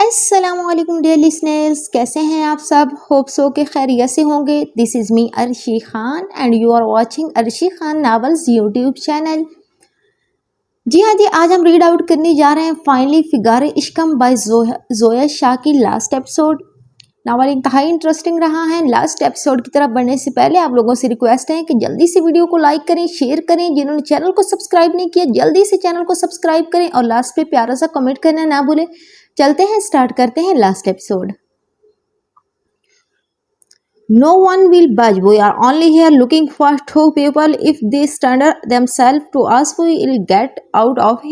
السلام علیکم dear listeners, کیسے ہیں آپ سب؟ ہوپ سو کہ خیریت سے ہوں گے۔ This is me Arshi Khan and you are watching Arshi Khan novels YouTube channel. جی ہاں جی، آج ہم ریڈ آؤٹ کرنے جا رہے ہیں فائنلی فگارے عشقم بائی زویا شاہ کی لاسٹ ایپیسوڈ۔ ناول انتہائی انٹرسٹنگ رہا ہے۔ لاسٹ ایپیسوڈ کی طرف بڑھنے سے پہلے آپ لوگوں سے ریکویسٹ ہے کہ جلدی سے ویڈیو کو لائک کریں، شیئر کریں۔ جنہوں نے چینل کو سبسکرائب نہیں کیا جلدی سے چینل کو سبسکرائب کریں اور لاسٹ پہ پیارا سا کمنٹ کرنا نہ بھولیں۔ چلتے ہیں، سٹارٹ کرتے ہیں last episode. No one will budge. We are only here looking for two people. If they stand themselves to us, we will get out of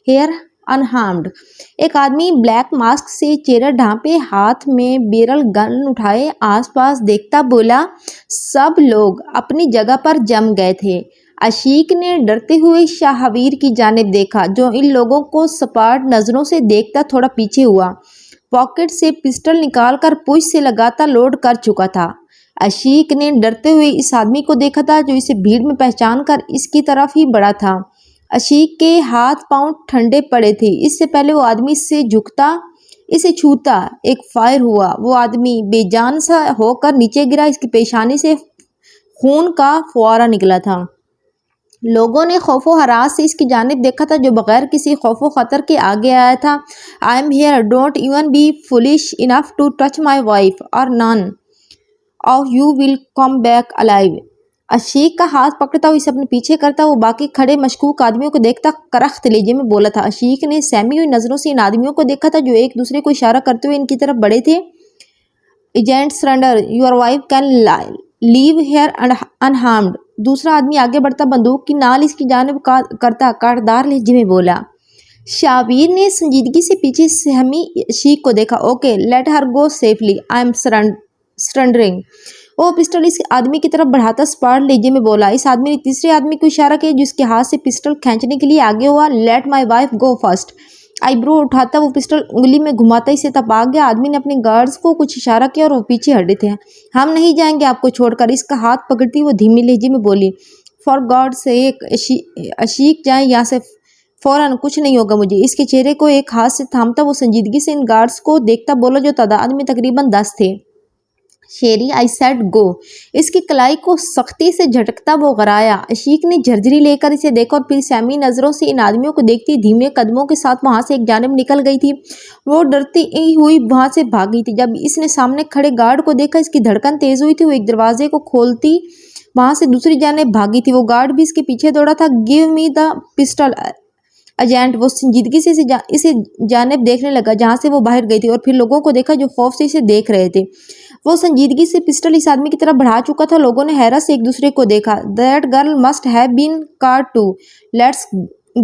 here unharmed. ایک آدمی بلیک ماسک سے چہرہ ڈھانپے، ہاتھ میں بیرل گن اٹھائے آس پاس دیکھتا بولا، سب لوگ اپنی جگہ پر جم گئے تھے۔ عشیق نے ڈرتے ہوئے شاہویر کی جانب دیکھا، جو ان لوگوں کو سپاٹ نظروں سے دیکھتا تھوڑا پیچھے ہوا۔ پاکٹ سے پسٹل نکال کر پش سے لگاتا لوڈ کر چکا تھا۔ عشیق نے ڈرتے ہوئے اس آدمی کو دیکھا تھا جو اسے بھیڑ میں پہچان کر اس کی طرف ہی بڑھا تھا۔ عشیق کے ہاتھ پاؤں ٹھنڈے پڑے تھے۔ اس سے پہلے وہ آدمی سے جھکتا، اسے چھوتا، ایک فائر ہوا۔ وہ آدمی بے جان سا ہو کر نیچے گرا، اس کی پیشانی سے خون کا فوارہ نکلا تھا۔ لوگوں نے خوف و ہراس سے اس کی جانب دیکھا تھا جو بغیر کسی خوف و خطر کے آگے آیا تھا۔ I am here. Don't even be foolish enough to touch my wife or none of you will come back alive. عشیق کا ہاتھ پکڑتا ہوا اسے اپنے پیچھے کرتا وہ باقی کھڑے مشکوک آدمیوں کو دیکھتا کرخت لہجے میں بولا تھا۔ عشیق نے سہمی ہوئی نظروں سے ان آدمیوں کو دیکھا تھا جو ایک دوسرے کو اشارہ کرتے ہوئے ان کی طرف بڑھے تھے۔ Agent surrender. Your wife can leave here unharmed. دوسرا آدمی آگے بڑھتا بندوق کی نال اس کی جانب کرتا کاٹدار لہجے میں بولا۔ شاہویر نے سنجیدگی سے پیچھے سہمی عشیق کو دیکھا۔ Okay let her go safely, I am surrendering. وہ پسٹل اس آدمی کی طرف بڑھاتا سپاٹ لہجے میں بولا۔ اس آدمی نے تیسرے آدمی کو اشارہ کیا جس کے ہاتھ سے پسٹل کھینچنے کے لیے آگے ہوا۔ Let my wife go first. Eyebrow اٹھاتا وہ پسٹل انگلی میں گھماتا اسے تپا گیا۔ آدمی نے اپنے گارڈز کو کچھ اشارہ کیا اور وہ پیچھے ہٹے تھے۔ ہم نہیں جائیں گے آپ کو چھوڑ کر، اس کا ہاتھ پکڑتی وہ دھیمے لہجے میں بولی۔ فار گاڈ سیک عشیق جائیں یہاں سے فوراً، کچھ نہیں ہوگا مجھے۔ اس کے چہرے کو ایک ہاتھ سے تھامتا وہ سنجیدگی سے ان گارڈز کو دیکھتا بولا جو تعداد میں تقریباً 10 تھے۔ شیری آئی سیڈ گو۔ اس کی کلائی کو سختی سے جھٹکتا وہ غرایا۔ عشیق نے جھرجھری لے کر اسے دیکھا اور پھر سہمی نظروں سے ان آدمیوں کو دیکھتی دھیمے قدموں کے ساتھ وہاں سے ایک جانب نکل گئی تھی۔ وہ ڈرتی ہوئی وہاں سے بھاگ گئی تھی۔ جب اس نے سامنے کھڑے گارڈ کو دیکھا اس کی دھڑکن تیز ہوئی تھی۔ وہ ایک دروازے کو کھولتی وہاں سے دوسری جانب بھاگی تھی۔ وہ گارڈ بھی اس کے پیچھے دوڑا تھا۔ گیو می دا پسٹل ایجنٹ۔ وہ سنجیدگی سے اسے جانب دیکھنے لگا جہاں سے وہ باہر گئی تھی اور پھر لوگوں کو دیکھا جو خوف سے اسے دیکھ رہے تھے۔ وہ سنجیدگی سے پسٹل اس آدمی کی طرف بڑھا چکا تھا۔ لوگوں نے حیرت سے ایک دوسرے کو دیکھا۔ That girl must have been card too, let's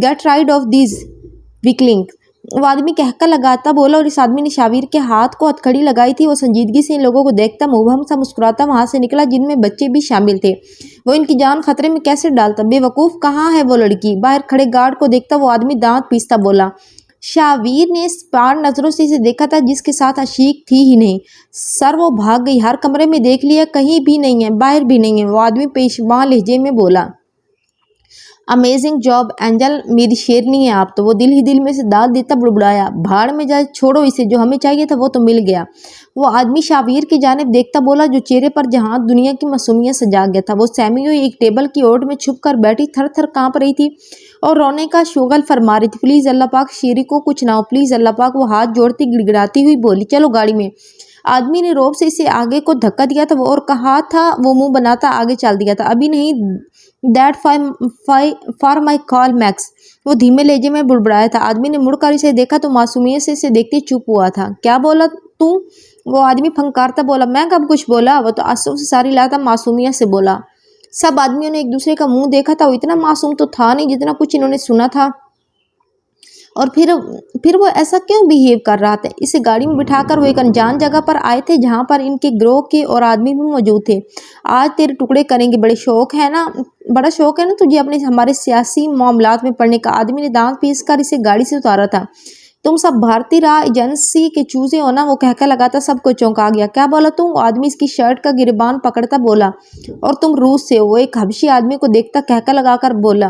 get rid of these weakling. وہ آدمی کہکا لگاتا بولا اور اس آدمی نے شاہویر کے ہاتھ کو ہتھکڑی لگائی تھی۔ وہ سنجیدگی سے ان لوگوں کو دیکھتا مبہم سا مسکراتا وہاں سے نکلا جن میں بچے بھی شامل تھے۔ وہ ان کی جان خطرے میں کیسے ڈالتا؟ بے وقوف، کہاں ہے وہ لڑکی؟ باہر کھڑے گارڈ کو دیکھتا وہ آدمی دانت پیستا بولا۔ شاہویر نے سپاٹ نظروں سے اسے دیکھا تھا جس کے ساتھ عشیق تھی ہی نہیں۔ سر وہ بھاگ گئی، ہر کمرے میں دیکھ لیا، کہیں بھی نہیں ہے، باہر بھی نہیں ہے۔ وہ آدمی پیشواں لہجے میں بولا۔ امیزنگ جاب اینجل، میری شیرنی ہے آپ تو۔ وہ دل ہی دل میں سے داد دیتا بڑبڑایا۔ بھاڑ میں جائے، چھوڑو اسے، جو ہمیں چاہیے تھا وہ تو مل گیا۔ وہ آدمی شاہویر کی جانب دیکھتا بولا جو چہرے پر جہاں دنیا کی معصومیت سجا گیا تھا۔ وہ سہمی ہوئی ایک ٹیبل کی اوٹ میں چھپ کر بیٹھی تھر تھر کانپ رہی تھی اور رونے کا شغل فرما رہی تھی۔ پلیز اللہ پاک شیری کو کچھ نہ ہو، پلیز اللہ پاک۔ وہ ہاتھ جوڑتی گڑ گڑاتی ہوئی بولی۔ چلو گاڑی میں۔ آدمی نے روب سے اسے آگے کو دھکا دیا تھا اور کہا تھا وہ منہ بناتا آگے چل دیا تھا۔ ابھی نہیں، that for my call makes. وہ دھیمے لہجے میں بڑبڑایا تھا۔ آدمی نے مڑ کر اسے دیکھا تو معصومیت سے اسے دیکھتے چپ ہوا تھا۔ کیا بولا تو؟ وہ آدمی پھنکارتا بولا۔ میں کب کچھ بولا؟ وہ تعصب سے ساری لاتا معصومیت سے بولا۔ سب آدمیوں نے ایک دوسرے کا منہ دیکھا تھا۔ وہ اتنا معصوم تو تھا نہیں جتنا کچھ انہوں نے سنا تھا، اور پھر وہ ایسا کیوں بیہیو کر رہا تھا؟ اسے گاڑی میں بٹھا کر وہ ایک انجان جگہ پر آئے تھے جہاں پر ان کے گروہ کے اور آدمی بھی موجود تھے۔ آج تیرے ٹکڑے کریں گے، بڑا شوق ہے نا تجھے ہمارے سیاسی معاملات میں پڑنے کا؟ آدمی نے دانت پیس کر اسے گاڑی سے اتارا تھا۔ تم سب بھارتی راہ ایجنسی کے چوزے ہو نا؟ وہ کہکا لگاتا سب کو چونکا گیا۔ کیا بولا تم؟ وہ آدمی اس کی شرٹ کا گریبان پکڑتا بولا۔ اور تم روس سے؟ وہ ایک حبشی آدمی کو دیکھتا کہکا لگا کر بولا۔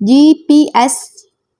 GPS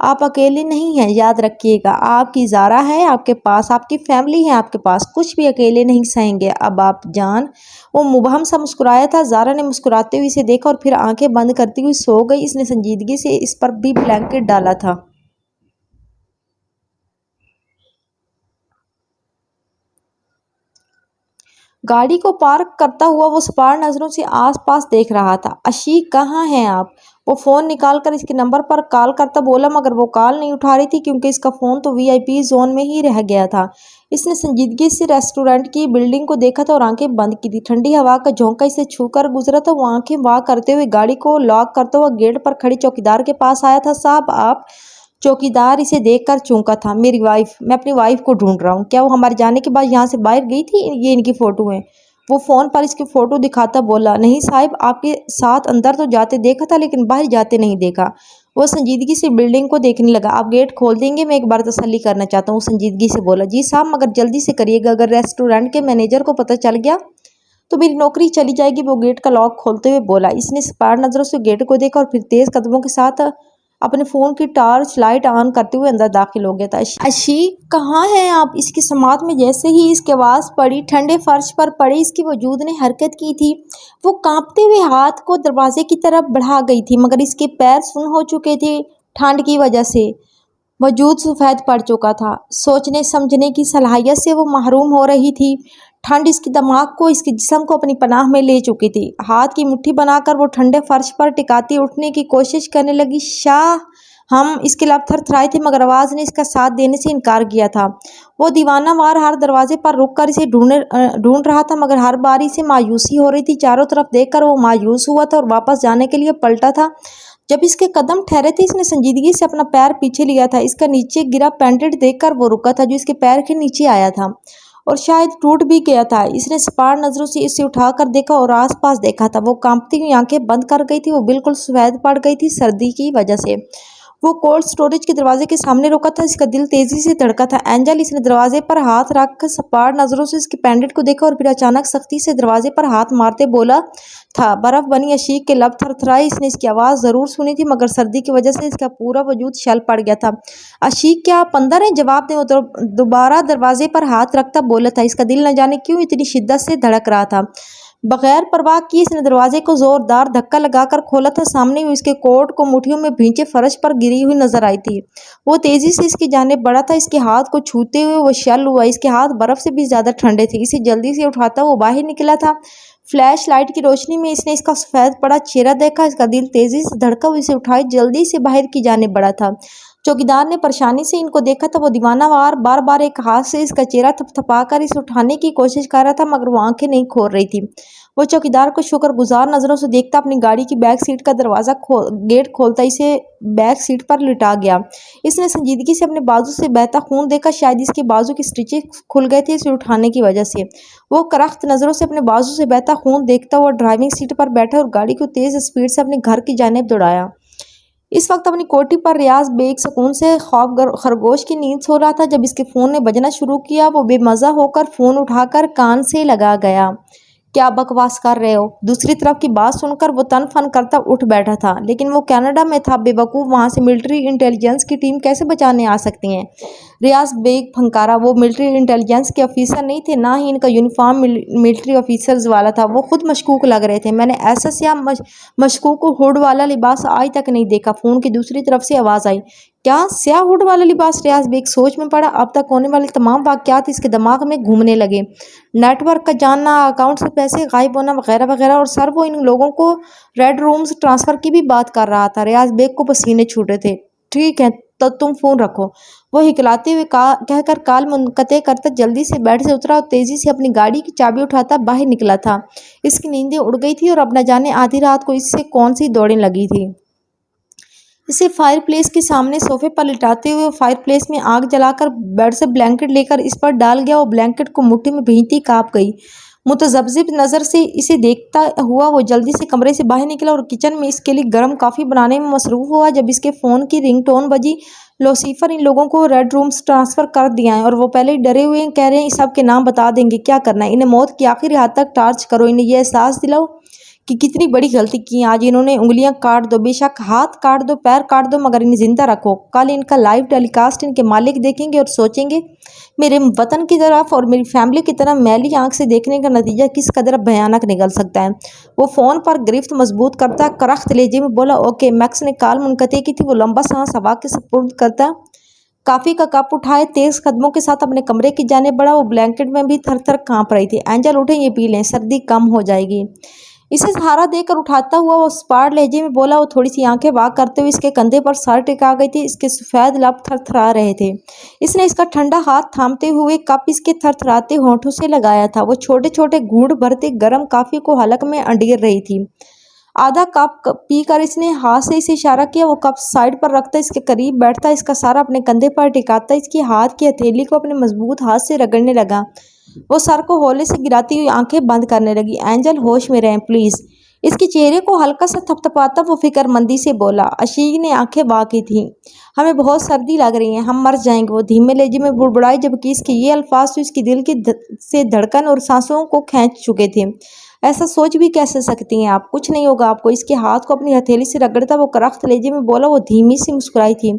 آپ اکیلے نہیں ہیں، یاد رکھیے گا، آپ کی زارا ہے آپ کے پاس، آپ کی فیملی ہے آپ کے پاس، کچھ بھی اکیلے نہیں سہیں گے اب آپ جان۔ وہ مبہم سا مسکرایا تھا۔ زارا نے مسکراتے ہوئے اسے دیکھا اور پھر آنکھیں بند کرتی ہوئی سو گئی۔ اس نے سنجیدگی سے اس پر بھی بلینکٹ ڈالا تھا۔ گاڑی کو پارک کرتا ہوا وہ سپار نظروں سے آس پاس دیکھ رہا تھا۔ عشیق کہاں ہیں آپ؟ وہ فون نکال کر اس کے نمبر پر کال کرتا بولا، مگر وہ کال نہیں اٹھا رہی تھی کیونکہ اس کا فون تو وی آئی پی زون میں ہی رہ گیا تھا۔ اس نے سنجیدگی سے ریسٹورنٹ کی بلڈنگ کو دیکھا تھا اور آنکھیں بند کی تھی۔ ٹھنڈی ہوا کا جھونکا اسے چھو کر گزرا تھا۔ وہ آنکھیں واں کرتے ہوئے گاڑی کو لاک کرتا ہوا گیٹ پر کھڑی چوکیدار کے پاس آیا تھا۔ صاحب آپ؟ چوکیدار اسے دیکھ کر چونکا تھا۔ میری وائف، میں اپنی وائف کو ڈھونڈ رہا ہوں۔ کیا وہ ہمارے جانے کے بعد یہاں سے باہر گئی تھی؟ یہ ان کی فوٹو ہے۔ وہ فون پر اس کی فوٹو دکھاتا بولا، نہیں صاحب، آپ کے ساتھ اندر تو جاتے دیکھا تھا لیکن باہر جاتے نہیں دیکھا۔ وہ سنجیدگی سے بلڈنگ کو دیکھنے لگا۔ آپ گیٹ کھول دیں گے؟ میں ایک بار تسلی کرنا چاہتا ہوں۔ وہ سنجیدگی سے بولا، جی صاحب، مگر جلدی سے کریے گا، اگر ریسٹورنٹ کے مینیجر کو پتہ چل گیا تو میری نوکری چلی جائے گی۔ وہ گیٹ کا لاک کھولتے ہوئے بولا۔ اس نے سپار نظروں سے گیٹ کو دیکھا اور پھر تیز قدموں کے ساتھ اپنے فون کی ٹارچ لائٹ آن کرتے ہوئے اندر داخل ہو گیا تھا۔ عشیق کہاں ہیں آپ؟ اس کی سماعت میں جیسے ہی اس کی آواز پڑی، ٹھنڈے فرش پر پڑے اس کے وجود نے حرکت کی تھی۔ وہ کانپتے ہوئے ہاتھ کو دروازے کی طرف بڑھا گئی تھی، مگر اس کے پیر سن ہو چکے تھے۔ ٹھنڈ کی وجہ سے وجود سفید پڑ چکا تھا۔ سوچنے سمجھنے کی صلاحیت سے وہ محروم ہو رہی تھی۔ ٹھنڈ اس کے دماغ کو، اس کے جسم کو اپنی پناہ میں لے چکی تھی۔ ہاتھ کی مٹھی بنا کر وہ ٹھنڈے فرش پر ٹکاتی اٹھنے کی کوشش کرنے لگی۔ شاہ ہم، اس کے لب تھر تھرائے تھے مگر آواز نے اس کا ساتھ دینے سے انکار کیا تھا۔ وہ دیوانہ وار ہر دروازے پر رک کر اسے ڈھونڈ رہا تھا مگر ہر بار اسے مایوسی ہو رہی تھی۔ چاروں طرف دیکھ کر وہ مایوس ہوا تھا اور واپس جانے کے لیے پلٹا تھا۔ جب اس کے قدم ٹھہرے تھے اس نے سنجیدگی سے اپنا پیر پیچھے لیا تھا۔ اس کا نیچے گرا پینڈنٹ دیکھ کر وہ رکا تھا جو اس کے پیر کے نیچے آیا تھا اور شاید ٹوٹ بھی گیا تھا۔ اس نے سپار نظروں سے اسے اٹھا کر دیکھا اور آس پاس دیکھا تھا۔ وہ کانپتی ہوئی آنکھیں بند کر گئی تھی۔ وہ بالکل سفید پڑ گئی تھی سردی کی وجہ سے۔ وہ کولڈ اسٹوریج کے دروازے کے سامنے رکا تھا۔ اس کا دل تیزی سے دھڑکا تھا۔ اینجل، اس نے دروازے پر ہاتھ رکھ سپار نظروں سے اس کے پینڈنٹ کو دیکھا اور پھر اچانک سختی سے دروازے پر ہاتھ مارتے بولا تھا۔ برف بنی عشیق کے لب تھر تھرائے۔ اس نے اس کی آواز ضرور سنی تھی مگر سردی کی وجہ سے اس کا پورا وجود شل پڑ گیا تھا۔ عشیق، کیا آپ اندر ہیں؟ جواب دیں۔ وہ دوبارہ دروازے پر ہاتھ رکھتا بولا تھا۔ اس کا دل نہ جانے کیوں اتنی شدت سے دھڑک رہا تھا۔ بغیر پرواہ کیے اس نے دروازے کو زوردار دھکا لگا کر کھولا تھا۔ سامنے ہوئی اس کے کوٹ کو مٹھیوں میں بھینچے فرش پر گری ہوئی نظر آئی تھی۔ وہ تیزی سے اس کی جانب بڑھا تھا۔ اس کے ہاتھ کو چھوتے ہوئے وہ شل ہوا۔ اس کے ہاتھ برف سے بھی زیادہ ٹھنڈے تھے۔ اسے جلدی سے اٹھاتا وہ باہر نکلا تھا۔ فلیش لائٹ کی روشنی میں اس نے اس کا سفید پڑا چہرہ دیکھا۔ اس کا دل تیزی سے دھڑکا۔ وہ اسے اٹھائے جلدی سے باہر کی جانب بڑھا تھا۔ چوکیدار نے پریشانی سے ان کو دیکھا تھا۔ وہ دیوانہ وار بار بار ایک ہاتھ سے اس کا چہرہ تھپ تھپا کر اسے اٹھانے کی کوشش کر رہا تھا مگر وہ آنکھیں نہیں کھول رہی تھی۔ وہ چوکیدار کو شکر گزار نظروں سے دیکھتا اپنی گاڑی کی بیک سیٹ کا دروازہ گیٹ کھولتا اسے بیک سیٹ پر لٹا گیا۔ اس نے سنجیدگی سے اپنے بازو سے بہتا خون دیکھا۔ شاید اس کے بازو کی سٹچز کھل گئے تھے اسے اٹھانے کی وجہ سے۔ وہ کرخت نظروں سے اپنے بازو سے بہتا خون دیکھتا ہوا ڈرائیونگ سیٹ پر بیٹھا اور گاڑی کو تیز اسپیڈ سے اپنے گھر کی جانب دوڑایا۔ اس وقت اپنی کوٹھی پر ریاض بیگ سکون سے خواب خرگوش کی نیند سو رہا تھا۔ جب اس کے فون نے بجنا شروع کیا وہ بے مزہ ہو کر فون اٹھا کر کان سے لگا گیا۔ کیا بکواس کر رہے ہو؟ دوسری طرف کی بات سن کر وہ تن فن کرتا اٹھ بیٹھا تھا۔ لیکن وہ کینیڈا میں تھا بے وقوف، وہاں سے ملٹری انٹیلیجنس کی ٹیم کیسے بچانے آ سکتی ہے؟ ریاض بیگ پھنکارا، وہ ملٹری انٹیلیجنس کے افیسر نہیں تھے، نہ ہی ان کا یونیفارم ملٹری افیسرز والا تھا۔ وہ خود مشکوک لگ رہے تھے۔ میں نے ایسا سیاہ مشکوک ہوڈ والا لباس آج تک نہیں دیکھا۔ فون کی دوسری طرف سے آواز آئی، کیا سیاہ ہوڈ والا لباس؟ ریاض بیگ سوچ میں پڑا۔ اب تک ہونے والے تمام واقعات اس کے دماغ میں گھومنے لگے، نیٹ ورک کا جاننا، اکاؤنٹ سے پیسے غائب ہونا وغیرہ وغیرہ، اور سر وہ ان لوگوں کو ریڈ رومز ٹرانسفر کی بھی بات کر رہا تھا۔ ریاض بیگ کو پسینے چھوٹے تھے۔ ٹھیک ہے تو تم فون رکھو، وہ ہکلاتے ہوئے کہہ کر کال منقطع کرتا جلدی سے بیڈ سے اترا اور تیزی سے اپنی گاڑی کی چابی اٹھاتا باہر نکلا تھا۔ اس کی نیندیں اڑ گئی تھی اور اب نہ جانے آدھی رات کو اس سے کون سی دوڑیں لگی تھی۔ اسے فائر پلیس کے سامنے صوفے پر لٹاتے ہوئے فائر پلیس میں آگ جلا کر بیڈ سے بلینکٹ لے کر اس پر ڈال گیا۔ وہ بلینکٹ کو مٹھی میں بھینجتی کانپ گئی۔ متذبذب نظر سے اسے دیکھتا ہوا وہ جلدی سے کمرے سے باہر نکلا اور کچن میں اس کے لیے گرم کافی بنانے میں مصروف ہوا۔ جب اس کے فون کی رنگ ٹون بجی، لوسیفر، ان لوگوں کو ریڈ رومز ٹرانسفر کر دیا ہے اور وہ پہلے ہی ڈرے ہوئے ہیں، کہہ رہے ہیں سب کے نام بتا دیں گے، کیا کرنا ہے؟ انہیں موت کی آخری حد تک ٹارچ کرو، انہیں یہ احساس دلاؤ کہ کتنی بڑی غلطی کی آج انہوں نے انگلیاں کاٹ دو، بے شک ہاتھ کاٹ دو، پیر کاٹ دو، مگر انہیں زندہ رکھو۔ کل ان کا لائیو ٹیلی کاسٹ ان کے مالک دیکھیں گے اور سوچیں گے میرے وطن کی طرف اور میری فیملی کی طرف میلی آنکھ سے دیکھنے کا نتیجہ کس قدر بھیانک نکل سکتا ہے۔ وہ فون پر گرفت مضبوط کرتا کرخت لہجے میں بولا، اوکے۔ میکس نے کال منقطع کی تھی۔ وہ لمبا سانس ہوا کے سپرد کرتا کافی کا کپ اٹھائے تیز قدموں کے ساتھ اپنے کمرے کی جانب بڑھا۔ وہ بلینکٹ میں بھی تھر تھر کانپ رہی تھی۔ اینجل اٹھیں، یہ پی لیں، سردی کم ہو جائے گی۔ اسے سہارا دے کر اٹھاتا ہوا وہ سپاٹ لہجے میں بولا۔ وہ تھوڑی سی آنکھیں واک کرتے ہوئے اس کے کندھے پر سر ٹکا گئی تھی۔ اس کے سفید لب تھر تھرا رہے تھے۔ اس نے اس کا ٹھنڈا ہاتھ تھامتے ہوئے کپ اس کے تھر تھراتے ہونٹوں سے لگایا تھا۔ وہ چھوٹے چھوٹے گھونٹ بھرتے گرم کافی کو حلق میں انڈیر رہی تھی۔ آدھا کپ پی کر اس نے ہاتھ سے اسے اشارہ کیا۔ وہ کپ سائڈ پر رکھتا اس کے قریب بیٹھتا، اس کا سر اپنے کندھے پر ٹکاتا، اس کی ہاتھ کی ہتھیلی کو اپنے مضبوط ہاتھ سے رگڑنے لگا۔ وہ سر کو ہولے سے گراتی ہوئی آنکھیں بند کرنے لگی۔ اینجل ہوش میں رہیں پلیز۔ اس کے چہرے کو ہلکا سا تھپتھپاتا وہ فکر مندی سے بولا۔ عشیق نے آنکھیں واک کی تھیں۔ ہمیں بہت سردی لگ رہی ہے، ہم مر جائیں گے۔ وہ دھیمے لہجے میں بڑبڑائی، جبکہ اس کے یہ الفاظ تو اس کی دل کی سے دھڑکن اور سانسوں کو کھینچ چکے تھے۔ ایسا سوچ بھی کیسے سکتی ہیں آپ؟ کچھ نہیں ہوگا آپ کو۔ اس کے ہاتھ کو اپنی ہتھیلی سے رگڑتا وہ کرخت لہجے میں بولا۔ وہ دھیمی سی مسکرائی تھی۔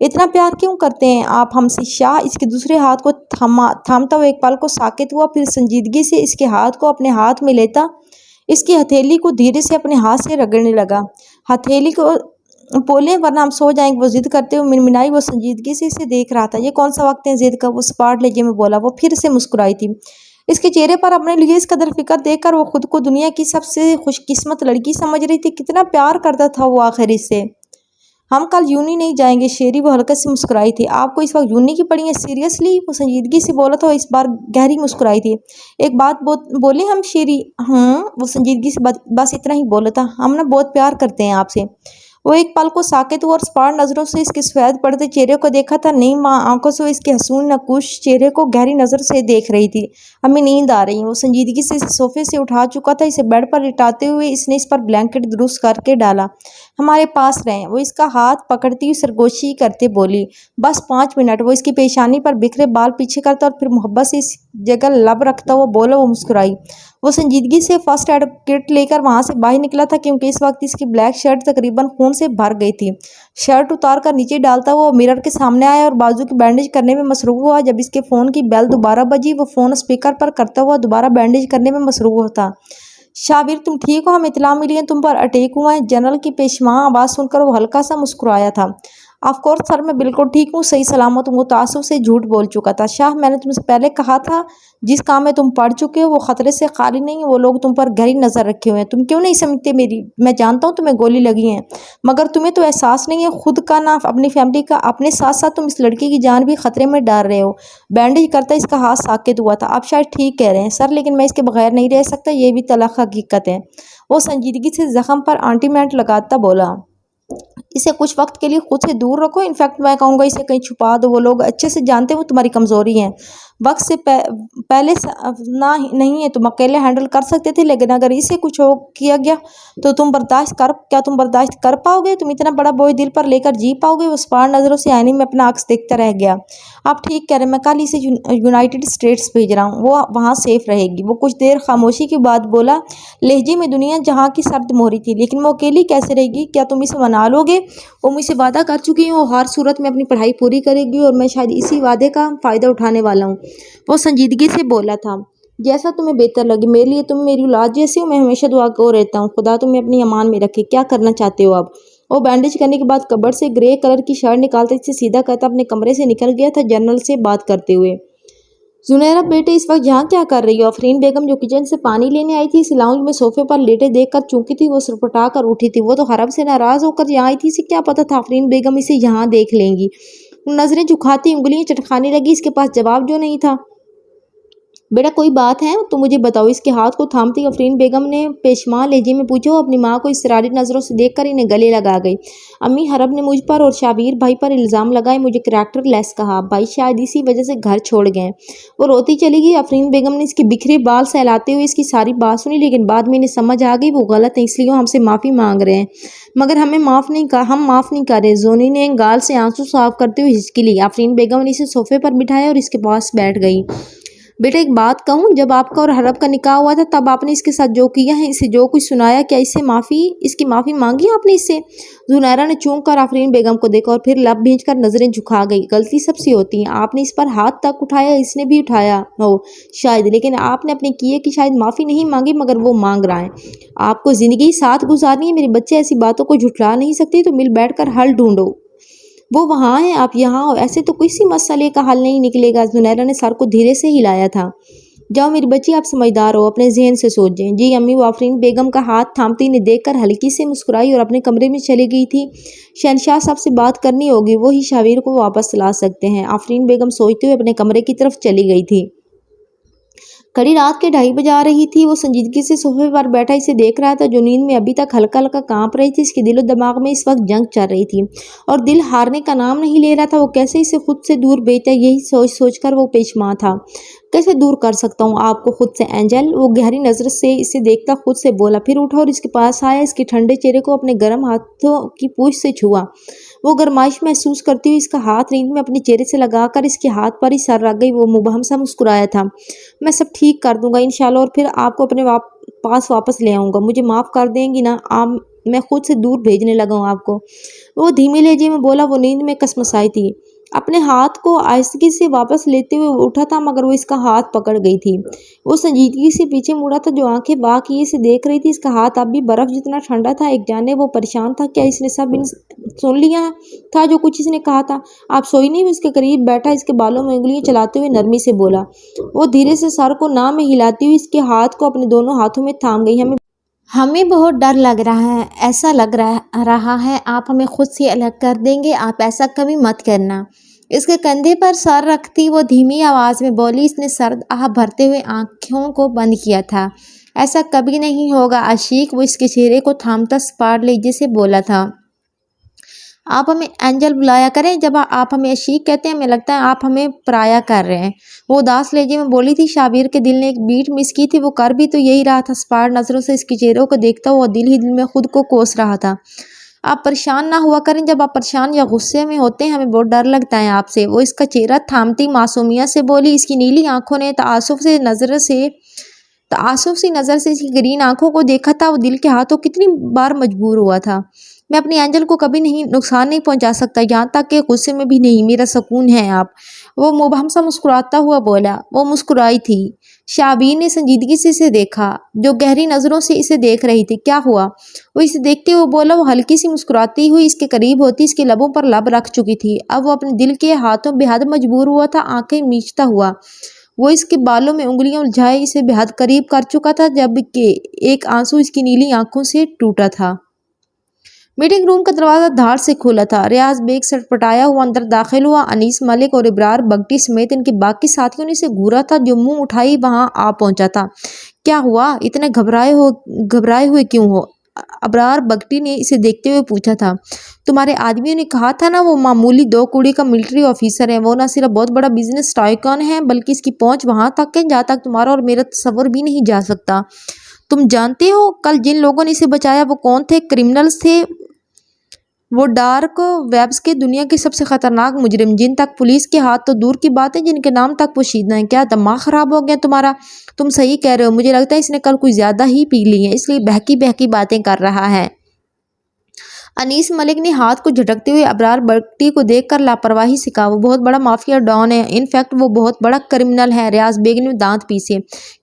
اتنا پیار کیوں کرتے ہیں آپ ہم سے؟ شاہ اس کے دوسرے ہاتھ کو تھامتا وہ ایک پل کو ساکت ہوا، پھر سنجیدگی سے اس کے ہاتھ کو اپنے ہاتھ میں لیتا اس کی ہتھیلی کو دھیرے سے اپنے ہاتھ سے رگڑنے لگا۔ ہتھیلی کو بولے ورنہ ہم سو جائیں گے، وہ ضد کرتے ہوئے منمنائی۔ وہ سنجیدگی سے اسے دیکھ رہا تھا۔ یہ کون سا وقت ہے ضد کا؟ وہ سپاٹ لہجے میں بولا۔ وہ پھر سے مسکرائی تھی۔ اس کے چہرے پر اپنے لیے اس قدر فکر دیکھ کر وہ خود کو دنیا کی سب سے خوش قسمت لڑکی سمجھ رہی تھی۔ کتنا پیار کرتا تھا وہ آخر اس سے۔ ہم کل یونی نہیں جائیں گے شیری، وہ ہلکے سے مسکرائی تھی۔ آپ کو اس وقت یونی کی پڑی ہے؟ سیریسلی؟ وہ سنجیدگی سے بولا تو اس بار گہری مسکرائی تھی۔ ایک بات بولیں ہم شیری؟ وہ سنجیدگی سے بس اتنا ہی بولا تھا۔ ہم نا بہت پیار کرتے ہیں آپ سے۔ وہ ایک پل کو ساکت ہوا اور سپاٹ نظروں سے اس کے سفید پڑتے چہرے کو دیکھا تھا۔ نئی ماں آنکھوں سے اس کے حسین نقوش چہرے کو گہری نظر سے دیکھ رہی تھی۔ ہمیں نیند آ رہی ہے۔ وہ سنجیدگی سے اسے صوفے سے اٹھا چکا تھا۔ اسے بیڈ پر لٹاتے ہوئے اس نے اس پر بلینکٹ درست کر کے ڈالا۔ ہمارے پاس رہیں۔ وہ اس کا ہاتھ پکڑتی ہوئی سرگوشی کرتے بولی۔ بس 5 منٹ۔ وہ اس کی پیشانی پر بکھرے بال پیچھے کرتا اور پھر محبت سے اس جگہ لب رکھتا ہوا بولا۔ وہ مسکرائی۔ وہ سنجیدگی سے فرسٹ ایڈ کٹ لے کر وہاں سے باہر نکلا تھا، کیونکہ اس وقت اس کی بلیک شرٹ تقریباً خون سے بھر گئی تھی۔ شرٹ اتار کر نیچے ڈالتا ہوا وہ مرر کے سامنے آیا اور بازو کی بینڈیج کرنے میں مصروف ہوا۔ جب اس کے فون کی بیل دوبارہ بجی، وہ فون اسپیکر پر کرتا ہوا دوبارہ بینڈیج کرنے میں مصروف ہوتا۔ شاویر تم ٹھیک ہو؟ ہمیں اطلاع ملی ہے تم پر اٹیک ہوا ہے۔ جنرل کی پیشواں آواز سن کر وہ ہلکا سا مسکرایا تھا۔ آف کورس سر، میں بالکل ٹھیک ہوں، صحیح سلامت ہوں۔ وہ تعصب سے جھوٹ بول چکا تھا۔ شاہ میں نے تم سے پہلے کہا تھا جس کام میں تم پڑ چکے ہو وہ خطرے سے خالی نہیں ہے۔ وہ لوگ تم پر گہری نظر رکھے ہوئے ہیں۔ تم کیوں نہیں سمجھتے میری؟ میں جانتا ہوں تمہیں گولی لگی ہے، مگر تمہیں تو احساس نہیں ہے خود کا نہ اپنی فیملی کا۔ اپنے ساتھ ساتھ تم اس لڑکی کی جان بھی خطرے میں ڈال رہے ہو۔ بینڈیج کرتا اس کا ہاتھ ساکت ہوا تھا۔ آپ شاید ٹھیک کہہ رہے ہیں سر، لیکن میں اس کے بغیر نہیں رہ سکتا، یہ بھی تلخ حقیقت ہے۔ وہ سنجیدگی سے زخم پر آنٹیمنٹ لگاتا بولا۔ اسے کچھ وقت کے لیے خود سے دور رکھو، انفیکٹ میں کہوں گا اسے کہیں چھپا دو۔ وہ لوگ اچھے سے جانتے ہیں وہ تمہاری کمزوری ہے۔ وقت سے پہلے نہیں ہے، تم اکیلے ہینڈل کر سکتے تھے، لیکن اگر اسے کچھ کیا گیا تو تم برداشت کر پاؤ گے؟ تم اتنا بڑا بوجھ دل پر لے کر جی پاؤ گے؟ وہ سپاٹ نظروں سے آئینے میں اپنا عکس دیکھتا رہ گیا۔ آپ ٹھیک کہہ رہے ہیں، میں کل اسے یونائٹڈ اسٹیٹس بھیج رہا ہوں، وہ وہاں سیف رہے گی۔ وہ کچھ دیر خاموشی کے بعد بولا، لہجے میں دنیا جہاں کی سرد مہری تھی۔ لیکن وہ اکیلی کیسے رہے گی؟ کیا تم اسے منا لو گے؟ وہ مجھ سے وعدہ کر چکی ہے وہ ہر صورت میں اپنی پڑھائی پوری کرے گی، اور میں شاید اسی وعدے کا فائدہ اٹھانے والا ہوں۔ وہ سنجیدگی سے بولا تھا۔ جیسا تمہیں بہتر لگے، میرے لیے تم میری اولاد جیسی ہو، میں ہمیشہ دعا گو رہتا ہوں خدا تمہیں اپنی امان میں رکھے۔ کیا کرنا چاہتے ہو اب؟ وہ بینڈیج کرنے کے بعد کبرڈ سے گرے کلر کی شرٹ نکالتا اسے سیدھا کرتا اپنے کمرے سے نکل گیا تھا جنرل سے بات کرتے ہوئے۔ زنیرہ بیٹے اس وقت یہاں کیا کر رہی ہو؟ آفرین بیگم جو کچن سے پانی لینے آئی تھی اسے لاؤنج میں صوفے پر لیٹے دیکھ کر چونکی تھی وہ سرپٹا کر اٹھی تھی۔ وہ تو حرم سے ناراض ہو کر یہاں آئی تھی، اسے کیا پتا تھا آفرین بیگم اسے یہاں دیکھ لیں گی۔ نظریں جھکاتی انگلیاں چٹکانے لگی، اس کے پاس جواب جو نہیں تھا۔ بیٹا کوئی بات ہے تو مجھے بتاؤ، اس کے ہاتھ کو تھامتی آفرین بیگم نے پیشواں لہجے میں پوچھا۔ وہ اپنی ماں کو اصراری نظروں سے دیکھ کر انہیں گلے لگا گئی۔ امی، حرب نے مجھ پر اور شاویر بھائی پر الزام لگائے، مجھے کریکٹر لیس کہا، بھائی شاید اسی وجہ سے گھر چھوڑ گئے۔ وہ روتی چلی گئی۔ آفرین بیگم نے اس کے بکھرے بال سہلاتے ہوئے اس کی ساری بات سنی، لیکن بعد میں انہیں سمجھ آ گئی وہ غلط ہے، اس لیے وہ ہم سے معافی مانگ رہے ہیں، مگر ہم معاف نہیں کر رہے۔ زونی نے گال سے آنسو صاف کرتے ہوئے ہچکی لی۔ آفرین بیگم نے اسے صوفے پر بٹھایا اور اس کے پاس بیٹھ گئی۔ بیٹا ایک بات کہوں، جب آپ کا اور حرب کا نکاح ہوا تھا تب آپ نے اس کے ساتھ جو کیا ہے، اسے جو کچھ سنایا، کیا اس کی معافی مانگی آپ نے اس سے؟ زنیرہ نے چونک کر آفرین بیگم کو دیکھا اور پھر لب بھیج کر نظریں جھکا گئی۔ غلطی سب سے ہوتی ہے، آپ نے اس پر ہاتھ تک اٹھایا، اس نے بھی اٹھایا ہو شاید، لیکن آپ نے اپنے کیے کی شاید معافی نہیں مانگی، مگر وہ مانگ رہا ہے۔ آپ کو زندگی ساتھ گزارنی ہے، میرے بچے ایسی باتوں کو جھٹلا نہیں سکتے، تو مل بیٹھ کر حل ڈھونڈو۔ وہ وہاں ہیں، آپ یہاں ہو، ایسے تو کسی مسئلے کا حل نہیں نکلے گا۔ زنیرہ نے سر کو دھیرے سے ہلایا تھا۔ جاؤ میری بچی، آپ سمجھدار ہو، اپنے ذہن سے سوچیں۔ جی امی، وہ آفرین بیگم کا ہاتھ تھامتی انہیں دیکھ کر ہلکی سے مسکرائی اور اپنے کمرے میں چلی گئی تھی۔ شہنشاہ صاحب سے بات کرنی ہوگی، وہی شاویر کو واپس لا سکتے ہیں۔ آفرین بیگم سوچتے ہوئے اپنے کمرے کی طرف چلی گئی تھی۔ کڑی رات کے 2:30 بجا رہی تھی۔ وہ سنجیدگی سے صوفے پر بیٹھا اسے دیکھ رہا تھا، جو نیند میں ابھی تک ہلکا ہلکا کانپ رہی تھی۔ اس کے دل و دماغ میں اس وقت جنگ چل رہی تھی اور دل ہارنے کا نام نہیں لے رہا تھا۔ وہ کیسے اسے خود سے دور بھیجتا ہے، یہی سوچ سوچ کر وہ پیشیاں تھا۔ کیسے دور کر سکتا ہوں آپ کو خود سے اینجل؟ وہ گہری نظر سے اسے دیکھتا خود سے بولا، پھر اٹھا اور اس کے پاس آیا، اس کے ٹھنڈے چہرے کو اپنے گرم ہاتھوں کی پوچھ سے چھوا۔ وہ گرمائش محسوس کرتی ہوئی اس کا ہاتھ نیند میں اپنے چہرے سے لگا کر اس کے ہاتھ پر ہی سر رکھ گئی۔ وہ مبہم سا مسکرایا تھا۔ میں سب ٹھیک کر دوں گا انشاءاللہ، اور پھر آپ کو اپنے پاس واپس لے آؤں گا۔ مجھے معاف کر دیں گی نا؟ میں خود سے دور بھیجنے لگا ہوں آپ کو۔ وہ دھیمے لہجے میں بولا۔ وہ نیند میں کسمسائی تھی۔ اپنے ہاتھ کو آہستگی سے واپس لیتے ہوئے وہ اٹھا تھا، مگر وہ اس کا ہاتھ پکڑ گئی تھی۔ وہ سنجیدگی سے پیچھے مڑا تھا، جو آنکھیں وا کیے سے دیکھ رہی تھی۔ اس کا ہاتھ اب بھی برف جتنا ٹھنڈا تھا۔ ایک جانب وہ پریشان تھا، کیا اس نے سب سن لیا تھا جو کچھ اس نے کہا تھا؟ آپ سوئی نہیں؟ وہ اس کے قریب بیٹھا اس کے بالوں میں انگلیاں چلاتے ہوئے نرمی سے بولا۔ وہ دھیرے سے سر کو نہ میں ہلاتی ہوئی اس کے ہاتھ کو اپنے دونوں ہاتھوں میں تھام گئی۔ ہمیں بہت ڈر لگ رہا ہے، ایسا لگ رہا ہے آپ ہمیں خود سے الگ کر دیں گے، آپ ایسا کبھی مت کرنا۔ اس کے کندھے پر سر رکھتی وہ دھیمی آواز میں بولی۔ اس نے سرد آہ بھرتے ہوئے آنکھوں کو بند کیا تھا۔ ایسا کبھی نہیں ہوگا عشیق، وہ اس کے چہرے کو تھامتا سپاٹ لہجے سے بولا تھا۔ آپ ہمیں اینجل بلایا کریں، جب آپ ہمیں عشیق کہتے ہیں ہمیں لگتا ہے آپ ہمیں پرایا کر رہے ہیں، وہ اداس لہجے میں بولی تھی۔ شابیر کے دل نے ایک بیٹ مس کی تھی، وہ کر بھی تو یہی رہا تھا۔ سپاٹ نظروں سے اس کے چہروں کو دیکھتا ہوا دل ہی دل میں خود کو کوس رہا تھا۔ آپ پریشان نہ ہوا کریں، جب آپ پریشان یا غصے میں ہوتے ہیں ہمیں بہت ڈر لگتا ہے آپ سے، وہ اس کا چہرہ تھامتی معصومیت سے بولی۔ اس کی نیلی آنکھوں نے تعصب سی نظر سے اس کی گرین آنکھوں کو دیکھا تھا۔ وہ دل کے ہاتھوں کتنی بار مجبور ہوا تھا۔ میں اپنی اینجل کو کبھی نقصان نہیں پہنچا سکتا، یہاں تک کہ غصے میں بھی نہیں، میرا سکون ہے آپ، وہ مبہم سا مسکراتا ہوا بولا۔ وہ مسکرائی تھی۔ شابیر نے سنجیدگی سے اسے دیکھا، جو گہری نظروں سے اسے دیکھ رہی تھی۔ کیا ہوا؟ وہ اسے دیکھتے ہوئے بولا۔ وہ ہلکی سی مسکراتی ہوئی اس کے قریب ہوتی اس کے لبوں پر لب رکھ چکی تھی۔ اب وہ اپنے دل کے ہاتھوں بے حد مجبور ہوا تھا۔ آنکھیں میچتا ہوا وہ اس کے بالوں میں انگلیاں الجھائے اسے بے حد قریب کر چکا تھا، جبکہ ایک آنسو اس کی نیلی آنکھوں سے ٹوٹا تھا۔ میٹنگ روم کا دروازہ دھاڑ سے کھلا تھا۔ ریاض بیگ سٹپٹایا ہوا اندر داخل ہوا۔ انیس ملک اور ابرار بگٹی سمیت ان کے باقی ساتھیوں نے اسے گھورا تھا، جو منہ اٹھائی وہاں آ پہنچا تھا۔ کیا ہوا؟ اتنے گھبرائے ہوئے کیوں ہو؟ ابرار بگٹی نے اسے دیکھتے ہوئے پوچھا تھا۔ تمہارے آدمیوں نے کہا تھا نا وہ معمولی 2 کوڑی کا ملٹری آفیسر ہے، وہ نہ صرف بہت بڑا بزنس ٹائکون ہے بلکہ اس کی پہنچ وہاں تک ہے جہاں تک تمہارا اور میرا تصور بھی نہیں جا سکتا۔ تم جانتے ہو کل جن لوگوں نے اسے بچایا وہ کون تھے؟ کرمنلز تھے، وہ ڈارک ویبز کے دنیا کے سب سے خطرناک مجرم، جن تک پولیس کے ہاتھ تو دور کی بات ہے، جن کے نام تک پوشیدہ ہیں۔ کیا دماغ خراب ہو گیا تمہارا؟ تم صحیح کہہ رہے ہو، مجھے لگتا ہے اس نے کل کچھ زیادہ ہی پی لی ہے، اس لیے بہکی باتیں کر رہا ہے۔ انیس ملک نے ہاتھ کو جھٹکتے ہوئے ابرار بگٹی کو دیکھ کر لاپرواہی سے کہا۔ وہ بہت بڑا مافیا ڈان ہے، ان فیکٹ وہ بہت بڑا کرمنل ہے۔ ریاض بیگ نے دانت پیسے۔